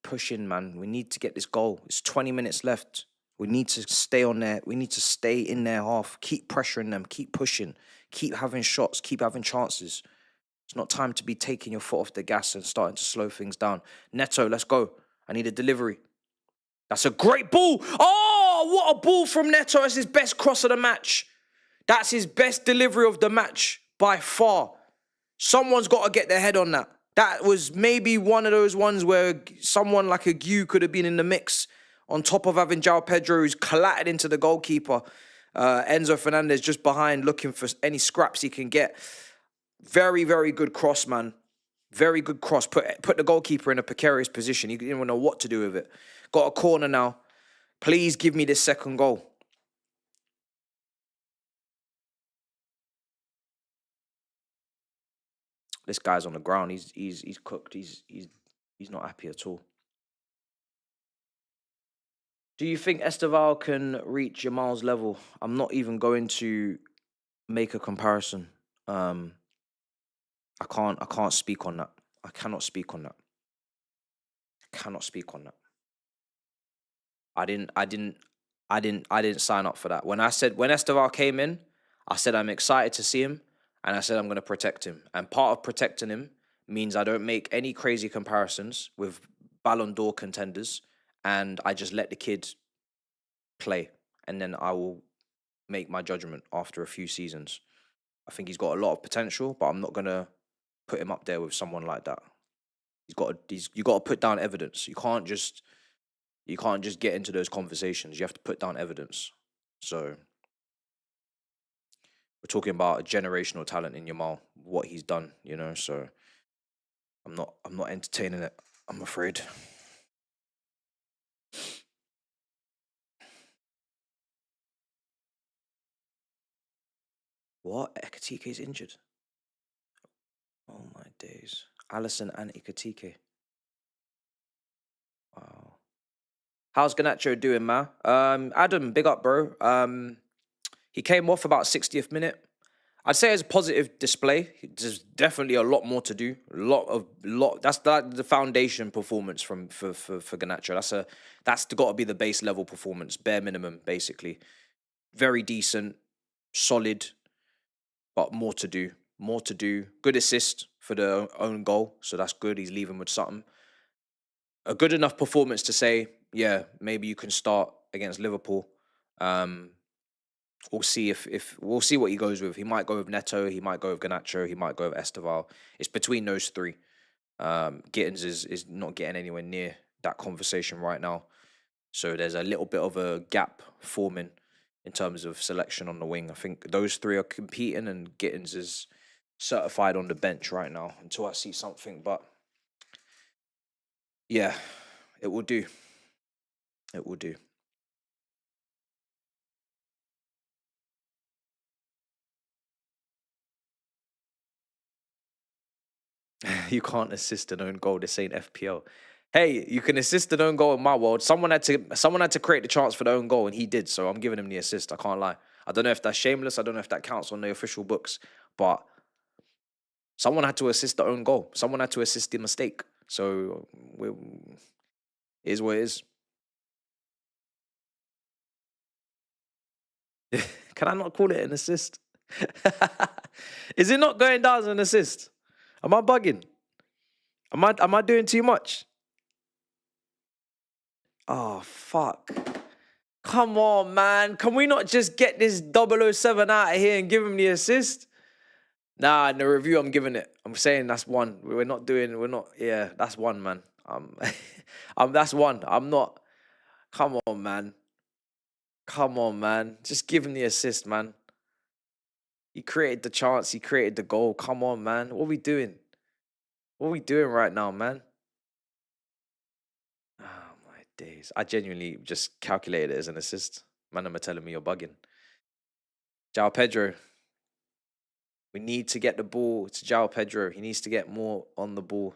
pushing, man. We need to get this goal. It's 20 minutes left. We need to stay on there. We need to stay in their half. Keep pressuring them. Keep pushing. Keep having shots. Keep having chances. It's not time to be taking your foot off the gas and starting to slow things down. Neto, let's go. I need a delivery. That's a great ball. Oh, what a ball from Neto. That's his best cross of the match. That's his best delivery of the match by far. Someone's got to get their head on that. That was maybe one of those ones where someone like a Gu could have been in the mix on top of having João Pedro, who's collided into the goalkeeper. Enzo Fernandez just behind looking for any scraps he can get. Very, very good cross, man. Very good cross. Put the goalkeeper in a precarious position. He didn't even know what to do with it. Got a corner now. Please give me this second goal. This guy's on the ground. He's cooked. He's not happy at all. Do you think Esteval can reach Jamal's level? I'm not even going to make a comparison. I can't speak on that. I cannot speak on that. I cannot speak on that. I didn't sign up for that. When Esteval came in, I said I'm excited to see him, and I said I'm going to protect him. And part of protecting him means I don't make any crazy comparisons with Ballon d'Or contenders, and I just let the kid play, and then I will make my judgment after a few seasons. I think he's got a lot of potential, but I'm not going to put him up there with someone like that. You got to put down evidence. You can't just get into those conversations. You have to put down evidence. So we're talking about a generational talent in Yamal, what he's done, you know. So I'm not entertaining it, I'm afraid. What? Ekatike is injured. Oh my days. Allison and Ekatike. Wow. How's Garnacho doing, ma? Adam, big up, bro. He came off about 60th minute. I'd say it's a positive display. There's definitely a lot more to do. That's the foundation performance for Garnacho. That's got to be the base level performance, bare minimum, basically. Very decent, solid, but more to do. More to do. Good assist for the own goal, so that's good. He's leaving with something. A good enough performance to say, yeah, maybe you can start against Liverpool. We'll see we'll see what he goes with. He might go with Neto, he might go with Garnacho, he might go with Esteval. It's between those three. Gittins is not getting anywhere near that conversation right now. So there's a little bit of a gap forming in terms of selection on the wing. I think those three are competing, and Gittins is certified on the bench right now until I see something. But yeah, it will do. It will do. You can't assist an own goal. This ain't FPL. Hey, you can assist an own goal in my world. Someone had to create the chance for the own goal, and he did. So I'm giving him the assist. I can't lie. I don't know if that's shameless. I don't know if that counts on the official books, but someone had to assist the own goal. Someone had to assist the mistake. So it is what it is. Can I not call it an assist? Is it not going down as an assist? Am I bugging? Am I doing too much? Oh, fuck. Come on, man. Can we not just get this 007 out of here and give him the assist? Nah, in the review, I'm giving it. I'm saying that's one. Yeah, that's one, man. That's one. I'm not. Come on, man. Come on, man. Just give him the assist, man. He created the chance. He created the goal. Come on, man. What are we doing? What are we doing right now, man? Oh, my days. I genuinely just calculated it as an assist. Man, am telling me you're bugging. João Pedro. We need to get the ball to João Pedro. He needs to get more on the ball.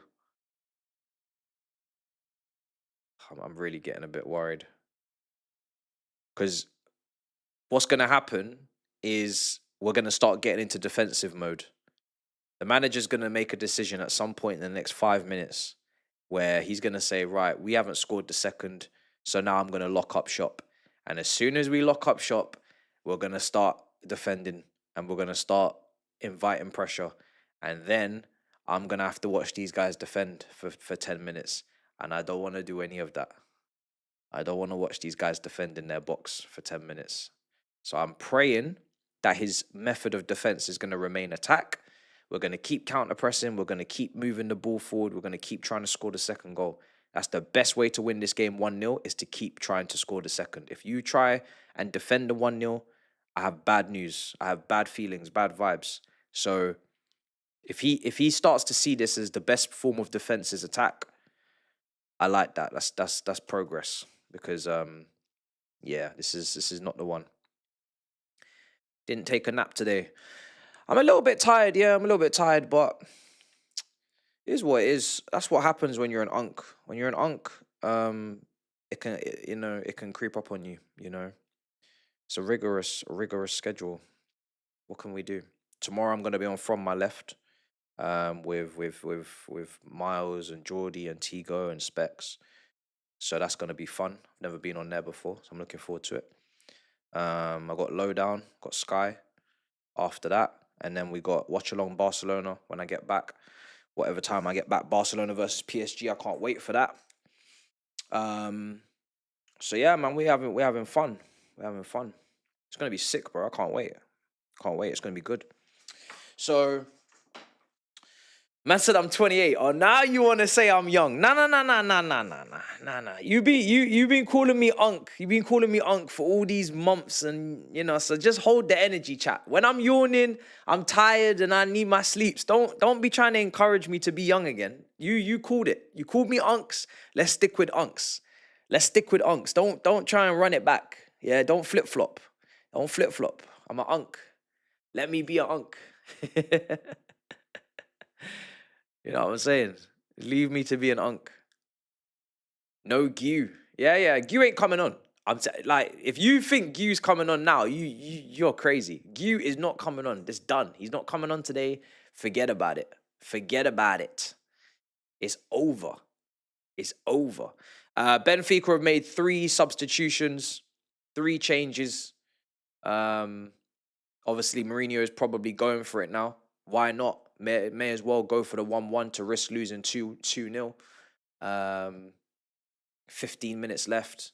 I'm really getting a bit worried. Because what's going to happen is we're going to start getting into defensive mode. The manager's going to make a decision at some point in the next 5 minutes where he's going to say, right, we haven't scored the second, so now I'm going to lock up shop. And as soon as we lock up shop, we're going to start defending and we're going to start inviting pressure. And then I'm going to have to watch these guys defend for 10 minutes. And I don't want to do any of that. I don't want to watch these guys defend in their box for 10 minutes. So I'm praying that his method of defense is going to remain attack. We're going to keep counter-pressing. We're going to keep moving the ball forward. We're going to keep trying to score the second goal. That's the best way to win this game 1-0 is to keep trying to score the second. If you try and defend the 1-0, I have bad news. I have bad feelings, bad vibes. So if he starts to see this as the best form of defense is attack, I like that. That's progress. Because yeah, this is not the one. Didn't take a nap today. I'm a little bit tired, yeah, I'm a little bit tired, but it is what it is. That's what happens when you're an unk. When you're an unk, it can creep up on you, you know. It's a rigorous schedule. What can we do? Tomorrow I'm gonna be on From My Left, with Miles and Geordie and Tigo and Specs. So that's gonna be fun. I've never been on there before, so I'm looking forward to it. I got Lowdown, got Sky after that. And then we got Watch Along Barcelona when I get back. Whatever time I get back, Barcelona versus PSG. I can't wait for that. So yeah, man, we're having fun. We're having fun. It's gonna be sick, bro. I can't wait. Can't wait. It's gonna be good. So man said I'm 28. Oh, now you want to say I'm young? Nah. You've been calling me unk. You've been calling me unk for all these months, and you know. So just hold the energy, chat. When I'm yawning, I'm tired, and I need my sleeps. Don't be trying to encourage me to be young again. You called it. You called me unks. Let's stick with unks. Let's stick with unks. Don't try and run it back. Yeah, don't flip flop. Don't flip flop. I'm an unk. Let me be an unk. You know what I'm saying? Leave me to be an unk. No Gu. Yeah. Gu ain't coming on. Like, if you think Gu's coming on now, you're crazy. Gu is not coming on. It's done. He's not coming on today. Forget about it. Forget about it. It's over. It's over. Benfica have made 3 substitutions, 3 changes. Obviously, Mourinho is probably going for it now. Why not? May as well go for the 1-1 to risk losing 2-0. 15 minutes left.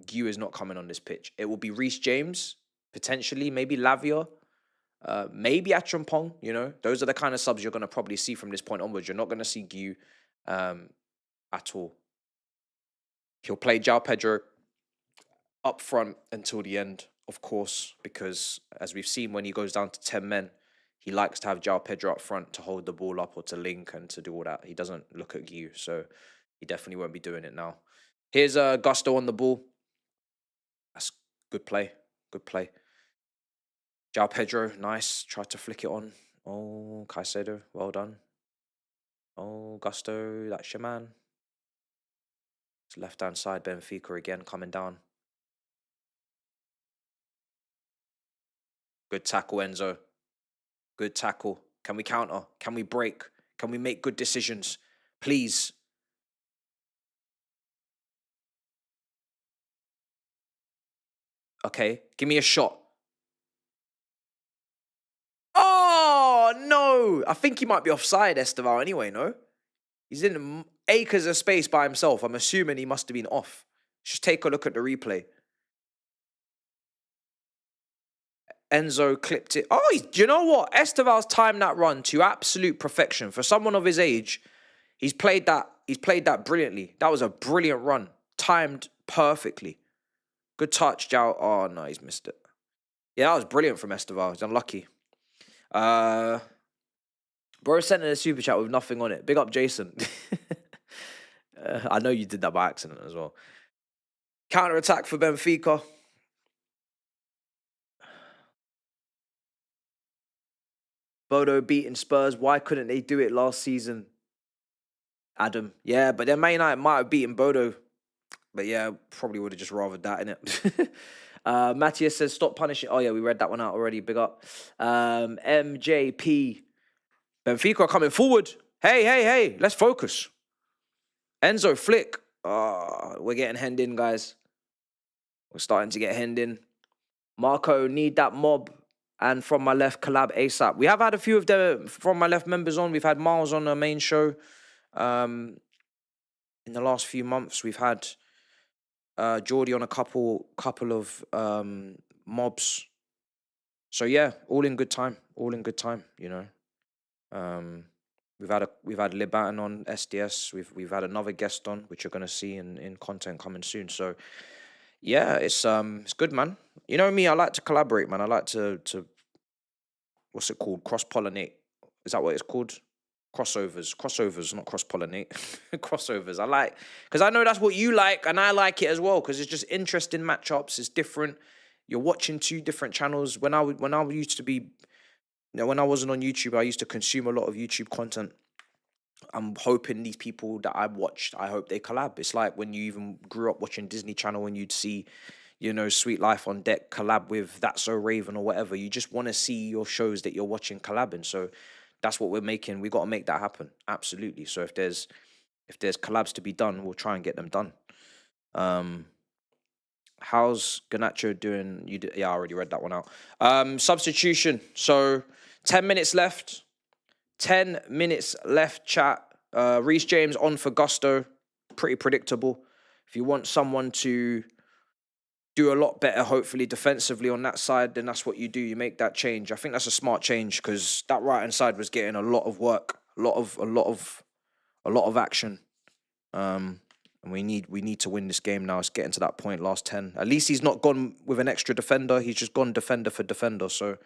Gu is not coming on this pitch. It will be Reece James, potentially, maybe Lavia, maybe Achampong, you know. Those are the kind of subs you're going to probably see from this point onwards. You're not going to see Gu at all. He'll play João Pedro up front until the end, of course, because as we've seen when he goes down to 10 men, he likes to have João Pedro up front to hold the ball up or to link and to do all that. He doesn't look at Gu, so he definitely won't be doing it now. Here's Gusto on the ball. That's good play. Good play. João Pedro, nice. Tried to flick it on. Oh, Caicedo, well done. Oh, Gusto, that's your man. It's left-hand side, Benfica again coming down. Good tackle, Enzo. Good tackle. Can we counter? Can we break? Can we make good decisions? Please. Okay, give me a shot. Oh, no. I think he might be offside, Esteval, anyway, no? He's in acres of space by himself. I'm assuming he must have been off. Just take a look at the replay. Enzo clipped it. Oh, do you know what? Esteval's timed that run to absolute perfection. For someone of his age, he's played that brilliantly. That was a brilliant run. Timed perfectly. Good touch, Jao. Oh, no, he's missed it. Yeah, that was brilliant from Esteval. He's unlucky. Bro sent in a super chat with nothing on it. Big up, Jason. I know you did that by accident as well. Counter-attack for Benfica. Bodo beating Spurs. Why couldn't they do it last season? Adam. Yeah, but then Man United might have beaten Bodo. But yeah, probably would have just rathered that, innit? Matthias says, stop punishing. Oh, yeah, we read that one out already. Big up. MJP. Benfica coming forward. Hey. Let's focus. Enzo, flick. Oh, we're getting hemmed in, guys. We're starting to get hemmed in. Marco, need that mob. And From My Left collab ASAP. We have had a few of the From My Left members on. We've had Miles on the main show. In the last few months, we've had Geordie on a couple of mobs. So yeah, all in good time. You know. We've had Liban on SDS. We've had another guest on, which you're gonna see in content coming soon. So yeah, it's good, man. You know me, I like to collaborate, man. I like to what's it called? Cross-pollinate. Is that what it's called? Crossovers, not cross-pollinate. Crossovers. I like, because I know that's what you like, and I like it as well, because it's just interesting matchups. It's different. You're watching two different channels. When I used to be, you know, when I wasn't on YouTube, I used to consume a lot of YouTube content. I'm hoping these people that I watched, I hope they collab. It's like when you even grew up watching Disney Channel and you'd see, you know, Sweet Life on Deck collab with That's So Raven or whatever. You just want to see your shows that you're watching collabing. So that's what we're making. We got to make that happen. Absolutely. So if there's collabs to be done, we'll try and get them done. How's Garnacho doing? Yeah, I already read that one out. Substitution. So 10 minutes left. 10 minutes left, chat. Reece James on for Gusto. Pretty predictable. If you want someone to do a lot better, hopefully, defensively on that side, then that's what you do. You make that change. I think that's a smart change, because that right-hand side was getting a lot of work, a lot of action. And we need to win this game now. It's getting to that point, last 10. At least he's not gone with an extra defender. He's just gone defender for defender. So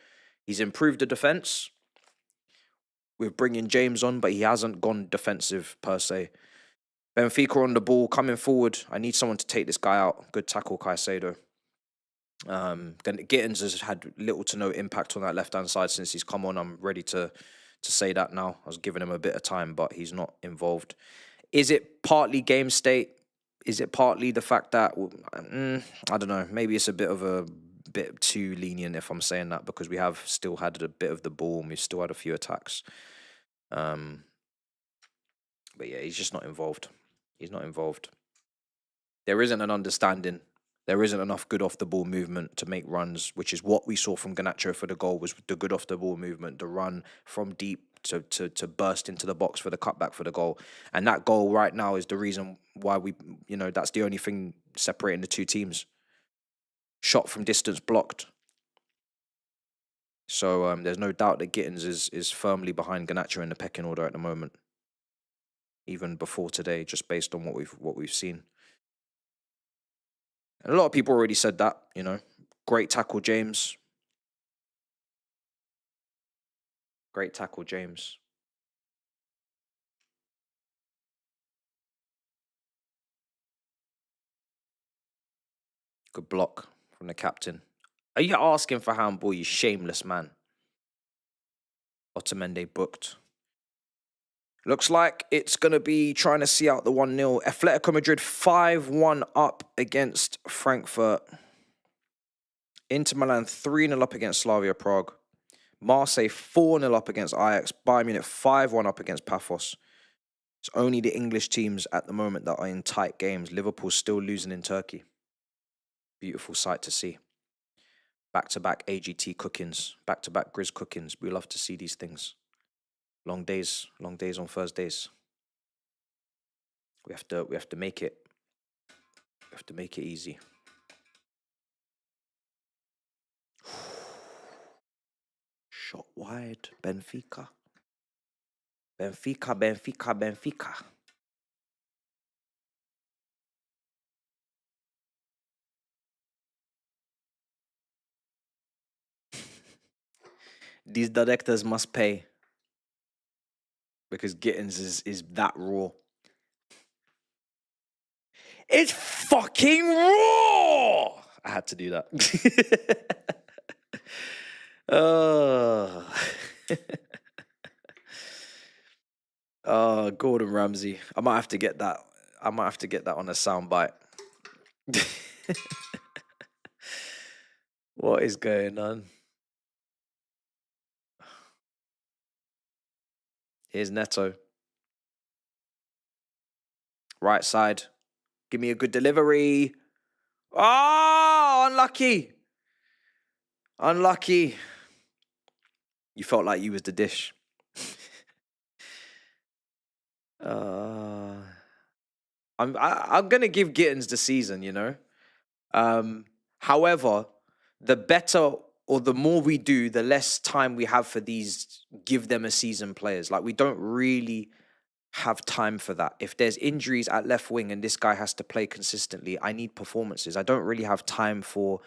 he's improved the defense with bringing James on, but he hasn't gone defensive per se. Benfica on the ball, coming forward. I need someone to take this guy out. Good tackle, Caicedo. Gittins has had little to no impact on that left-hand side since he's come on. I'm ready to say that now. I was giving him a bit of time, but he's not involved. Is it partly game state? Is it partly the fact that, I don't know, maybe it's a bit too lenient if I'm saying that, because we have still had a bit of the ball and we've still had a few attacks. But yeah, he's just not involved. He's not involved. There isn't an understanding. There isn't enough good off-the-ball movement to make runs, which is what we saw from Garnacho for the goal, was the good off-the-ball movement, the run from deep to burst into the box for the cutback for the goal. And that goal right now is the reason why that's the only thing separating the two teams. Shot from distance blocked. So there's no doubt that Gittins is firmly behind Garnacho in the pecking order at the moment. Even before today, just based on what we've seen. And a lot of people already said that, you know. Great tackle, James. Great tackle, James. Good block from the captain. Are you asking for handball, you shameless man? Otamendi booked. Looks like it's going to be trying to see out the 1-0. Atletico Madrid 5-1 up against Frankfurt. Inter Milan 3-0 up against Slavia Prague. Marseille 4-0 up against Ajax. Bayern Munich 5-1 up against Paphos. It's only the English teams at the moment that are in tight games. Liverpool's still losing in Turkey. Beautiful sight to see. Back-to-back AGT cookings. Back-to-back Grizz cookings. We love to see these things. Long days on Thursdays. We have to make it. have to make it easy. Shot wide. Benfica. Benfica, Benfica, Benfica. These directors must pay. Because Gittins is that raw. It's fucking raw! I had to do that. Oh. Oh, Gordon Ramsay. I might have to get that. I might have to get that on a soundbite. What is going on? Here's Neto. Right side. Give me a good delivery. Oh, unlucky. Unlucky. You felt like you was the dish. I'm gonna give Gittins the season, you know. However, the better or the more we do, the less time we have for these give them a season players. Like, we don't really have time for that. If there's injuries at left wing and this guy has to play consistently, I need performances. I don't really have time for,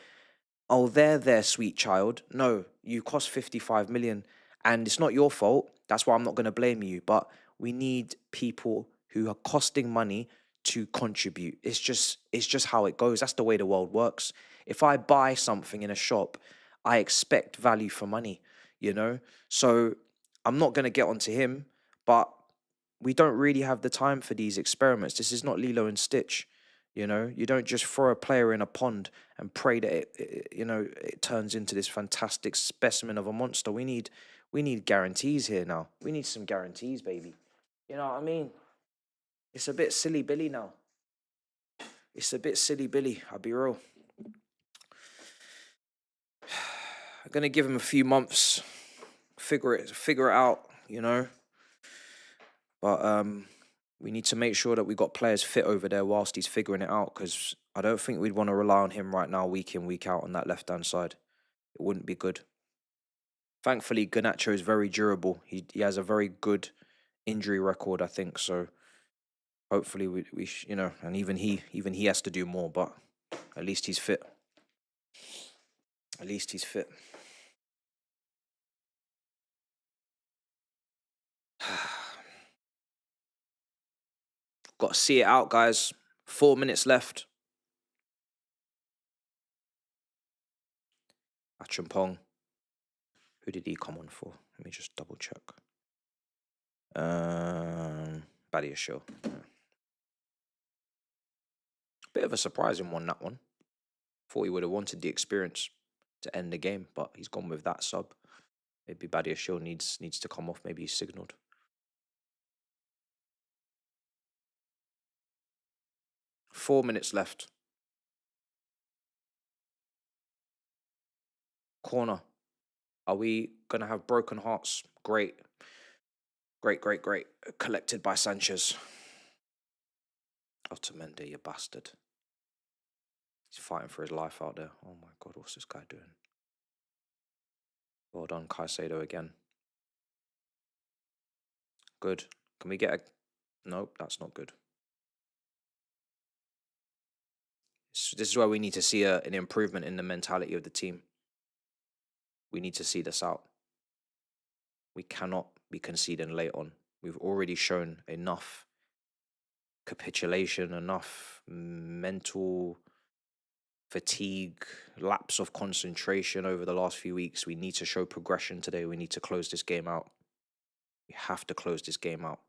oh, there, sweet child. No, you cost 55 million and it's not your fault. That's why I'm not going to blame you. But we need people who are costing money to contribute. It's just how it goes. That's the way the world works. If I buy something in a shop, I expect value for money, you know? So I'm not going to get onto him, but we don't really have the time for these experiments. This is not Lilo and Stitch, you know? You don't just throw a player in a pond and pray that it turns into this fantastic specimen of a monster. We need guarantees here now. We need some guarantees, baby. You know what I mean? It's a bit silly Billy now. It's a bit silly Billy, I'll be real. I'm gonna give him a few months, figure it out, you know. But we need to make sure that we got players fit over there whilst he's figuring it out, because I don't think we'd want to rely on him right now, week in, week out on that left-hand side. It wouldn't be good. Thankfully, Garnacho is very durable. He has a very good injury record, I think. So hopefully we you know, and even he has to do more, but at least he's fit. At least he's fit. Got to see it out, guys. 4 minutes left. Achampong. Who did he come on for? Let me just double check. Badiashile. Yeah. Bit of a surprising one, that one. Thought he would have wanted the experience to end the game, but he's gone with that sub. Maybe Badiashile needs to come off. Maybe he's signalled. Four minutes left. Corner. Are we going to have broken hearts? Great. Great. Collected by Sanchez. Otamendi, you bastard. He's fighting for his life out there. Oh my God, what's this guy doing? Well done, Caicedo again. Good. Can we get a... Nope, that's not good. This is where we need to see an improvement in the mentality of the team. We need to see this out. We cannot be conceding late on. We've already shown enough capitulation, enough mental fatigue, lapse of concentration over the last few weeks. We need to show progression today. We need to close this game out. We have to close this game out.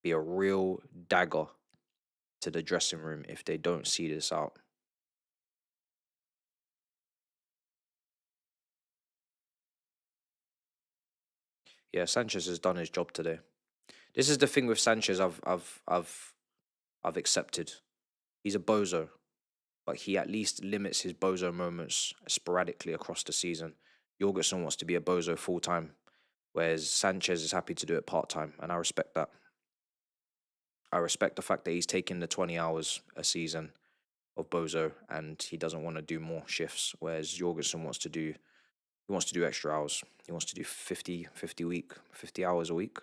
Be a real dagger to the dressing room if they don't see this out. Yeah, Sanchez has done his job today. This is the thing with Sanchez I've accepted. He's a bozo, but he at least limits his bozo moments sporadically across the season. Jorgensen wants to be a bozo full-time, whereas Sanchez is happy to do it part-time, and I respect that. I respect the fact that he's taking the 20 hours a season of Bozo and he doesn't want to do more shifts, whereas Jorgensen wants to do extra hours. He wants to do 50 hours a week.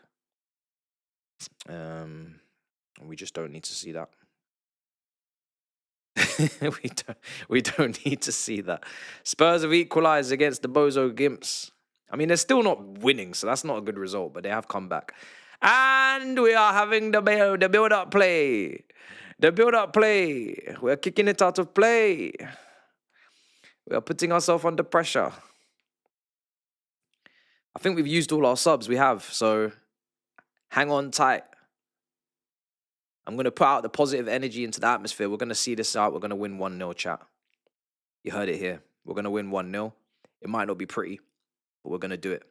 And we just don't need to see that. we don't need to see that. Spurs have equalised against the Bozo Gimps. I mean, they're still not winning, so that's not a good result, but they have come back. And we are having the build-up play. The build-up play. We're kicking it out of play. We are putting ourselves under pressure. I think we've used all our subs we have, so hang on tight. I'm going to put out the positive energy into the atmosphere. We're going to see this out. We're going to win 1-0, chat. You heard it here. We're going to win 1-0. It might not be pretty, but we're going to do it.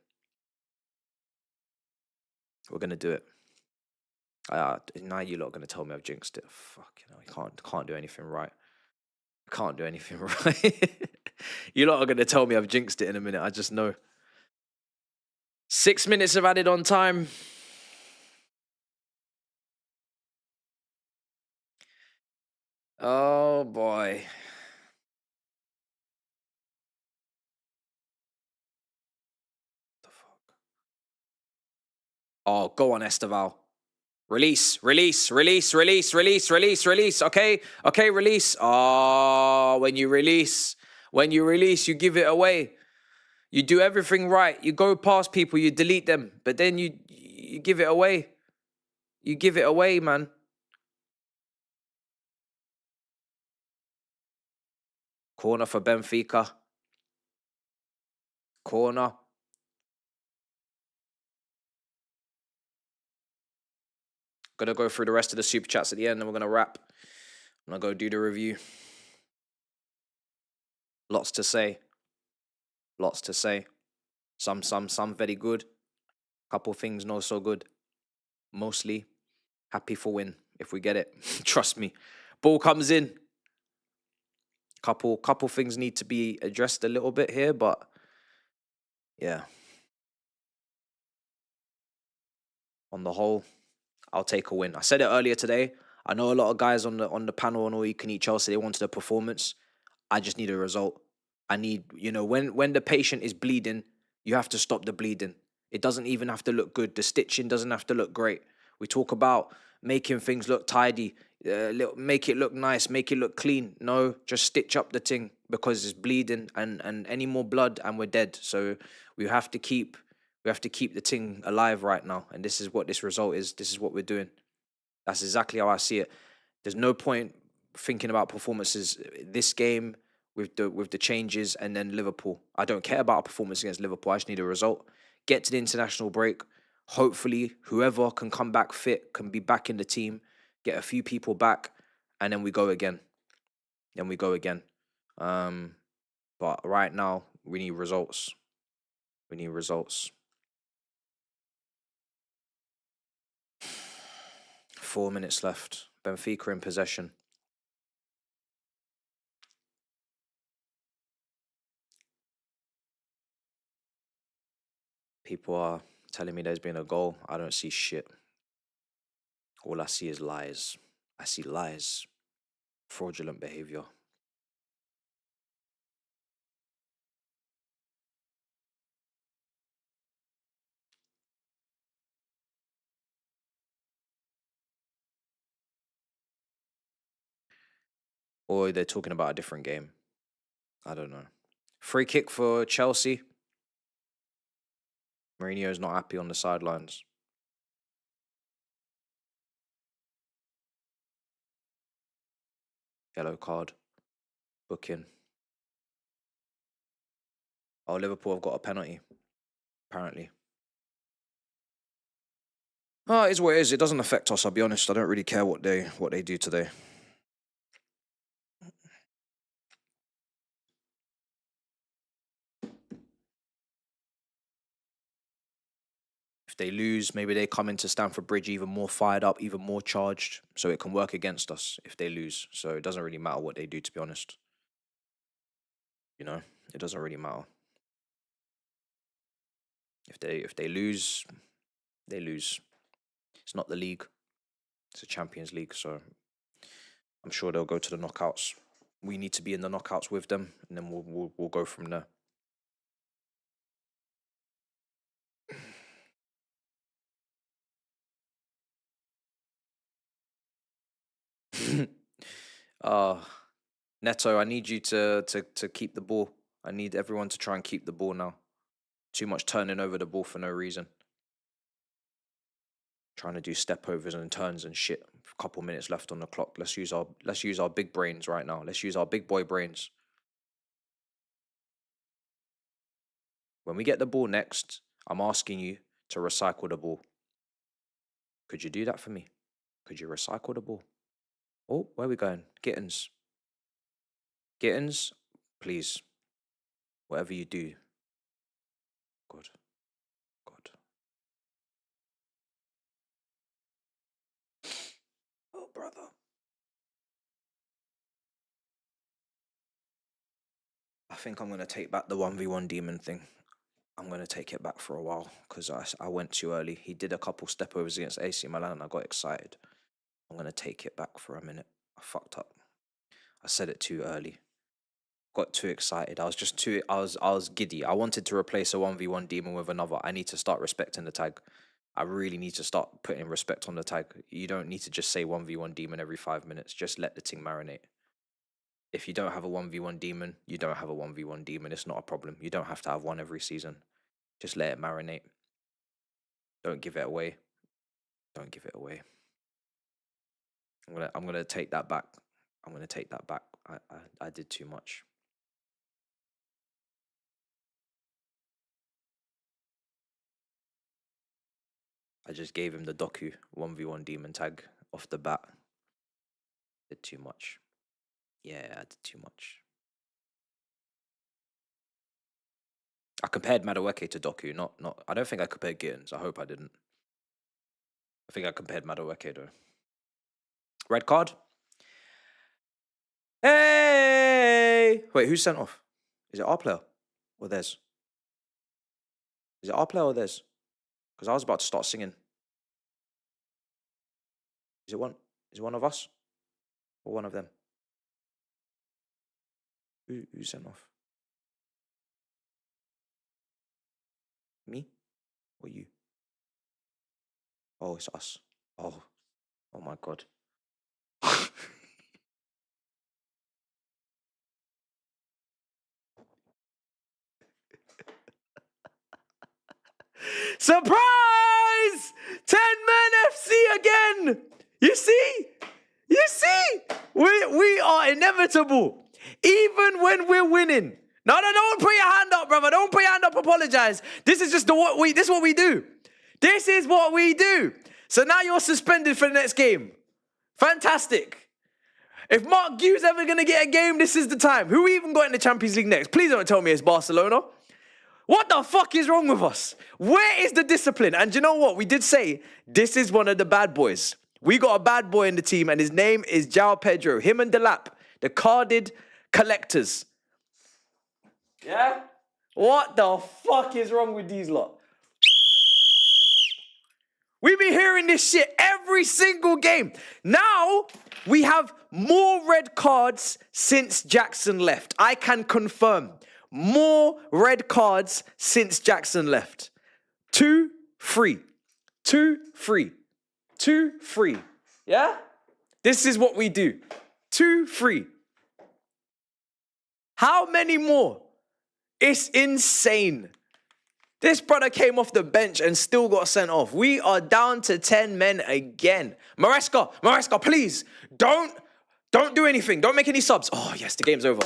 We're going to do it. Now you lot are going to tell me I've jinxed it. Fuck, you know, I can't do anything right. I can't do anything right. You lot are going to tell me I've jinxed it in a minute. I just know. 6 minutes of added on time. Oh, boy. What the fuck? Oh, go on, Esteval. Release. Okay, release. Oh, when you release, you give it away. You do everything right. You go past people, you delete them, but then you give it away. You give it away, man. Corner for Benfica. Corner. Gonna go through the rest of the super chats at the end and we're gonna wrap. I'm gonna go do the review. Lots to say. Some very good. Couple things not so good. Mostly happy for win if we get it. Trust me. Ball comes in. Couple things need to be addressed a little bit here, but yeah. On the whole, I'll take a win. I said it earlier today. I know a lot of guys on the panel on All You Can Eat Chelsea, they wanted a performance. I just need a result. I need, when the patient is bleeding, you have to stop the bleeding. It doesn't even have to look good. The stitching doesn't have to look great. We talk about making things look tidy, make it look nice, make it look clean. No, just stitch up the thing because it's bleeding and any more blood and we're dead. So we have to keep the thing alive right now. And this is what this result is. This is what we're doing. That's exactly how I see it. There's no point thinking about performances this game with the changes and then Liverpool. I don't care about a performance against Liverpool. I just need a result. Get to the international break. Hopefully, whoever can come back fit can be back in the team. Get a few people back, and then we go again. But right now, we need results. 4 minutes left. Benfica in possession. People are telling me there's been a goal. I don't see shit. All I see is lies. I see lies. Fraudulent behavior. Or they're talking about a different game. I don't know. Free kick for Chelsea. Mourinho's not happy on the sidelines. Yellow card. Booking. Oh, Liverpool have got a penalty. Apparently. Oh, it is what it is. It doesn't affect us, I'll be honest. I don't really care what they do today. If they lose, maybe they come into Stamford Bridge even more fired up, even more charged, so it can work against us if they lose. So it doesn't really matter what they do, to be honest. It doesn't really matter. If they lose, they lose. It's not the league. It's a Champions League, so I'm sure they'll go to the knockouts. We need to be in the knockouts with them, and then we'll go from there. Neto, I need you to keep the ball. I need everyone to try and keep the ball now. Too much turning over the ball for no reason. Trying to do step overs and turns and shit. A couple minutes left on the clock. Let's use our big brains right now. Let's use our big boy brains. When we get the ball next, I'm asking you to recycle the ball. Could you do that for me? Could you recycle the ball? Oh, where are we going? Gittins. Gittins, please. Whatever you do. Good. Good. Oh, brother. I think I'm going to take back the 1v1 demon thing. I'm going to take it back for a while because I went too early. He did a couple step overs against AC Milan and I got excited. I'm going to take it back for a minute. I fucked up. I said it too early. Got too excited. I was giddy. I wanted to replace a 1v1 demon with another. I need to start respecting the tag. I really need to start putting respect on the tag. You don't need to just say 1v1 demon every 5 minutes. Just let the thing marinate. If you don't have a 1v1 demon, you don't have a 1v1 demon. It's not a problem. You don't have to have one every season. Just let it marinate. Don't give it away. Don't give it away. I'm gonna take that back. I'm gonna take that back. I did too much. I just gave him the Doku 1v1 demon tag off the bat. Did too much. Yeah, I did too much. I compared Madueke to Doku, not. I don't think I compared Gittins. I hope I didn't. I think I compared Madueke though. Red card. Hey! Wait, who's sent off? Is it our player or theirs? Is it our player or theirs? Because I was about to start singing. Is it one of us or one of them? Who sent off? Me or you? Oh, it's us. Oh my God. Surprise! 10 men FC again. You see? You see? We are inevitable. Even when we're winning. No, don't put your hand up, brother. Don't put your hand up, apologize. This is just this is what we do. This is what we do. So now you're suspended for the next game. Fantastic. If Mark Gu's ever going to get a game, this is the time. Who we even got in the Champions League next? Please don't tell me it's Barcelona. What the fuck is wrong with us? Where is the discipline? And you know what? We did say this is one of the bad boys. We got a bad boy in the team and his name is João Pedro. Him and Delap, the carded collectors. Yeah? What the fuck is wrong with these lot? We be hearing this shit every single game. Now, we have more red cards since Jackson left. I can confirm. More red cards since Jackson left. 2 free. 2 free. 2 free. Yeah? This is what we do. 2 free. How many more? It's insane. This brother came off the bench and still got sent off. We are down to 10 men again. Maresca, please. Don't do anything. Don't make any subs. Oh, yes, the game's over.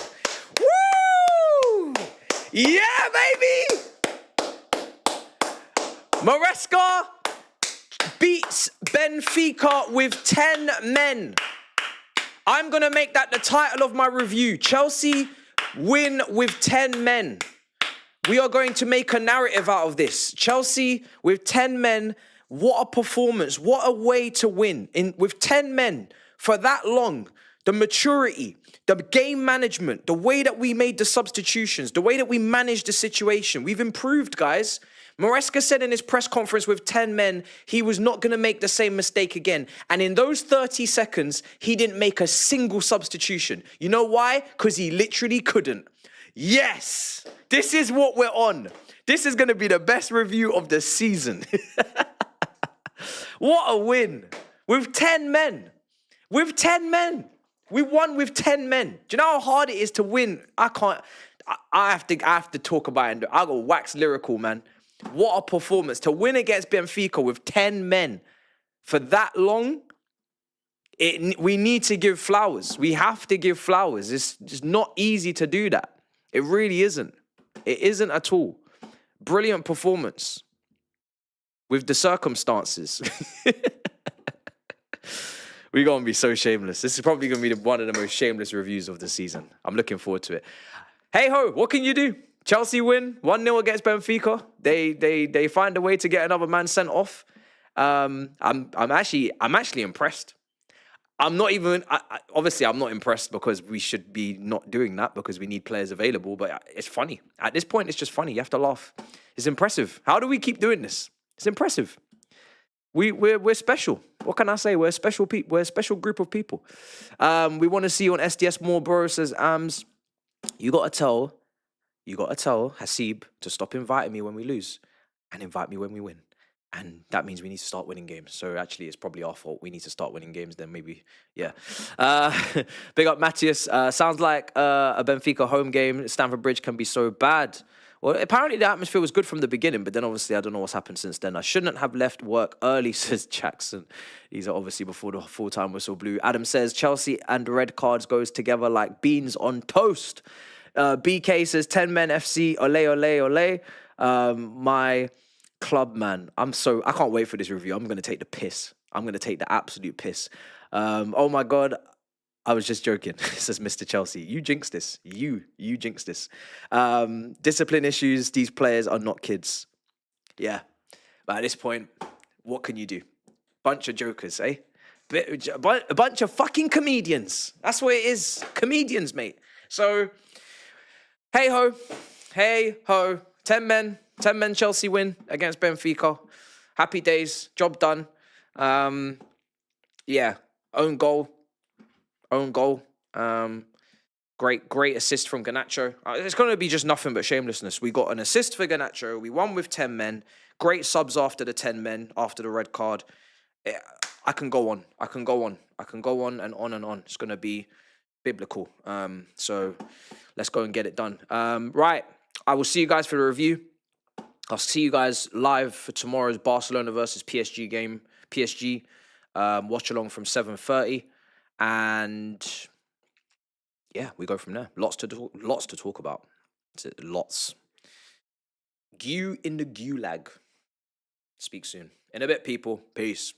Woo! Yeah, baby! Maresca beats Benfica with 10 men. I'm going to make that the title of my review. Chelsea win with 10 men. We are going to make a narrative out of this. Chelsea with 10 men. What a performance. What a way to win. With 10 men for that long. The maturity, the game management, the way that we made the substitutions, the way that we managed the situation. We've improved, guys. Maresca said in his press conference with 10 men, he was not going to make the same mistake again. And in those 30 seconds, he didn't make a single substitution. You know why? Because he literally couldn't. Yes, this is what we're on. This is going to be the best review of the season. What a win. With 10 men. With 10 men. We won with 10 men. Do you know how hard it is to win? I have to talk about it. I got wax lyrical, man. What a performance. To win against Benfica with 10 men for that long, we need to give flowers. We have to give flowers. It's just not easy to do that. It really isn't. It isn't at all. Brilliant performance with the circumstances. We're going to be so shameless. This is probably going to be one of the most shameless reviews of the season. I'm looking forward to it. Hey ho, what can you do? Chelsea win 1-0 against Benfica. They find a way to get another man sent off. I'm actually impressed. I'm not even obviously I'm not impressed because we should be not doing that because we need players available. But it's funny at this point. It's just funny. You have to laugh. It's impressive. How do we keep doing this? It's impressive. We're special. What can I say? We're special people. We're a special group of people. We want to see you on SDS more, bro. Says Ams. You gotta tell Hasib to stop inviting me when we lose and invite me when we win. And that means we need to start winning games. So actually, it's probably our fault. We need to start winning games then maybe, yeah. Big up Matthias. Sounds like a Benfica home game. Stamford Bridge can be so bad. Well, apparently the atmosphere was good from the beginning, but then obviously I don't know what's happened since then. I shouldn't have left work early, says Jackson. These are obviously before the full-time whistle blew. Adam says, Chelsea and red cards goes together like beans on toast. BK says, 10 men FC, ole, ole, ole. My club, man. I can't wait for this review. I'm going to take the piss. I'm going to take the absolute piss. Oh my God. I was just joking, says Mr. Chelsea. You jinxed this. You jinxed this. Discipline issues. These players are not kids. Yeah. But at this point, what can you do? Bunch of jokers, eh? A bunch of fucking comedians. That's what it is. Comedians, mate. So, hey ho. 10 men Chelsea win against Benfica. Happy days. Job done. Yeah. Own goal. Great assist from Garnacho. It's going to be just nothing but shamelessness. We got an assist for Garnacho. We won with 10 men. Great subs after the 10 men, after the red card. I can go on and on and on. It's going to be biblical. So let's go and get it done. Right. I will see you guys for the review. I'll see you guys live for tomorrow's Barcelona versus PSG game. PSG. Watch along from 7:30. And yeah, we go from there. Lots to talk about. Lots. Gew in the gulag. Speak soon. In a bit, people. Peace.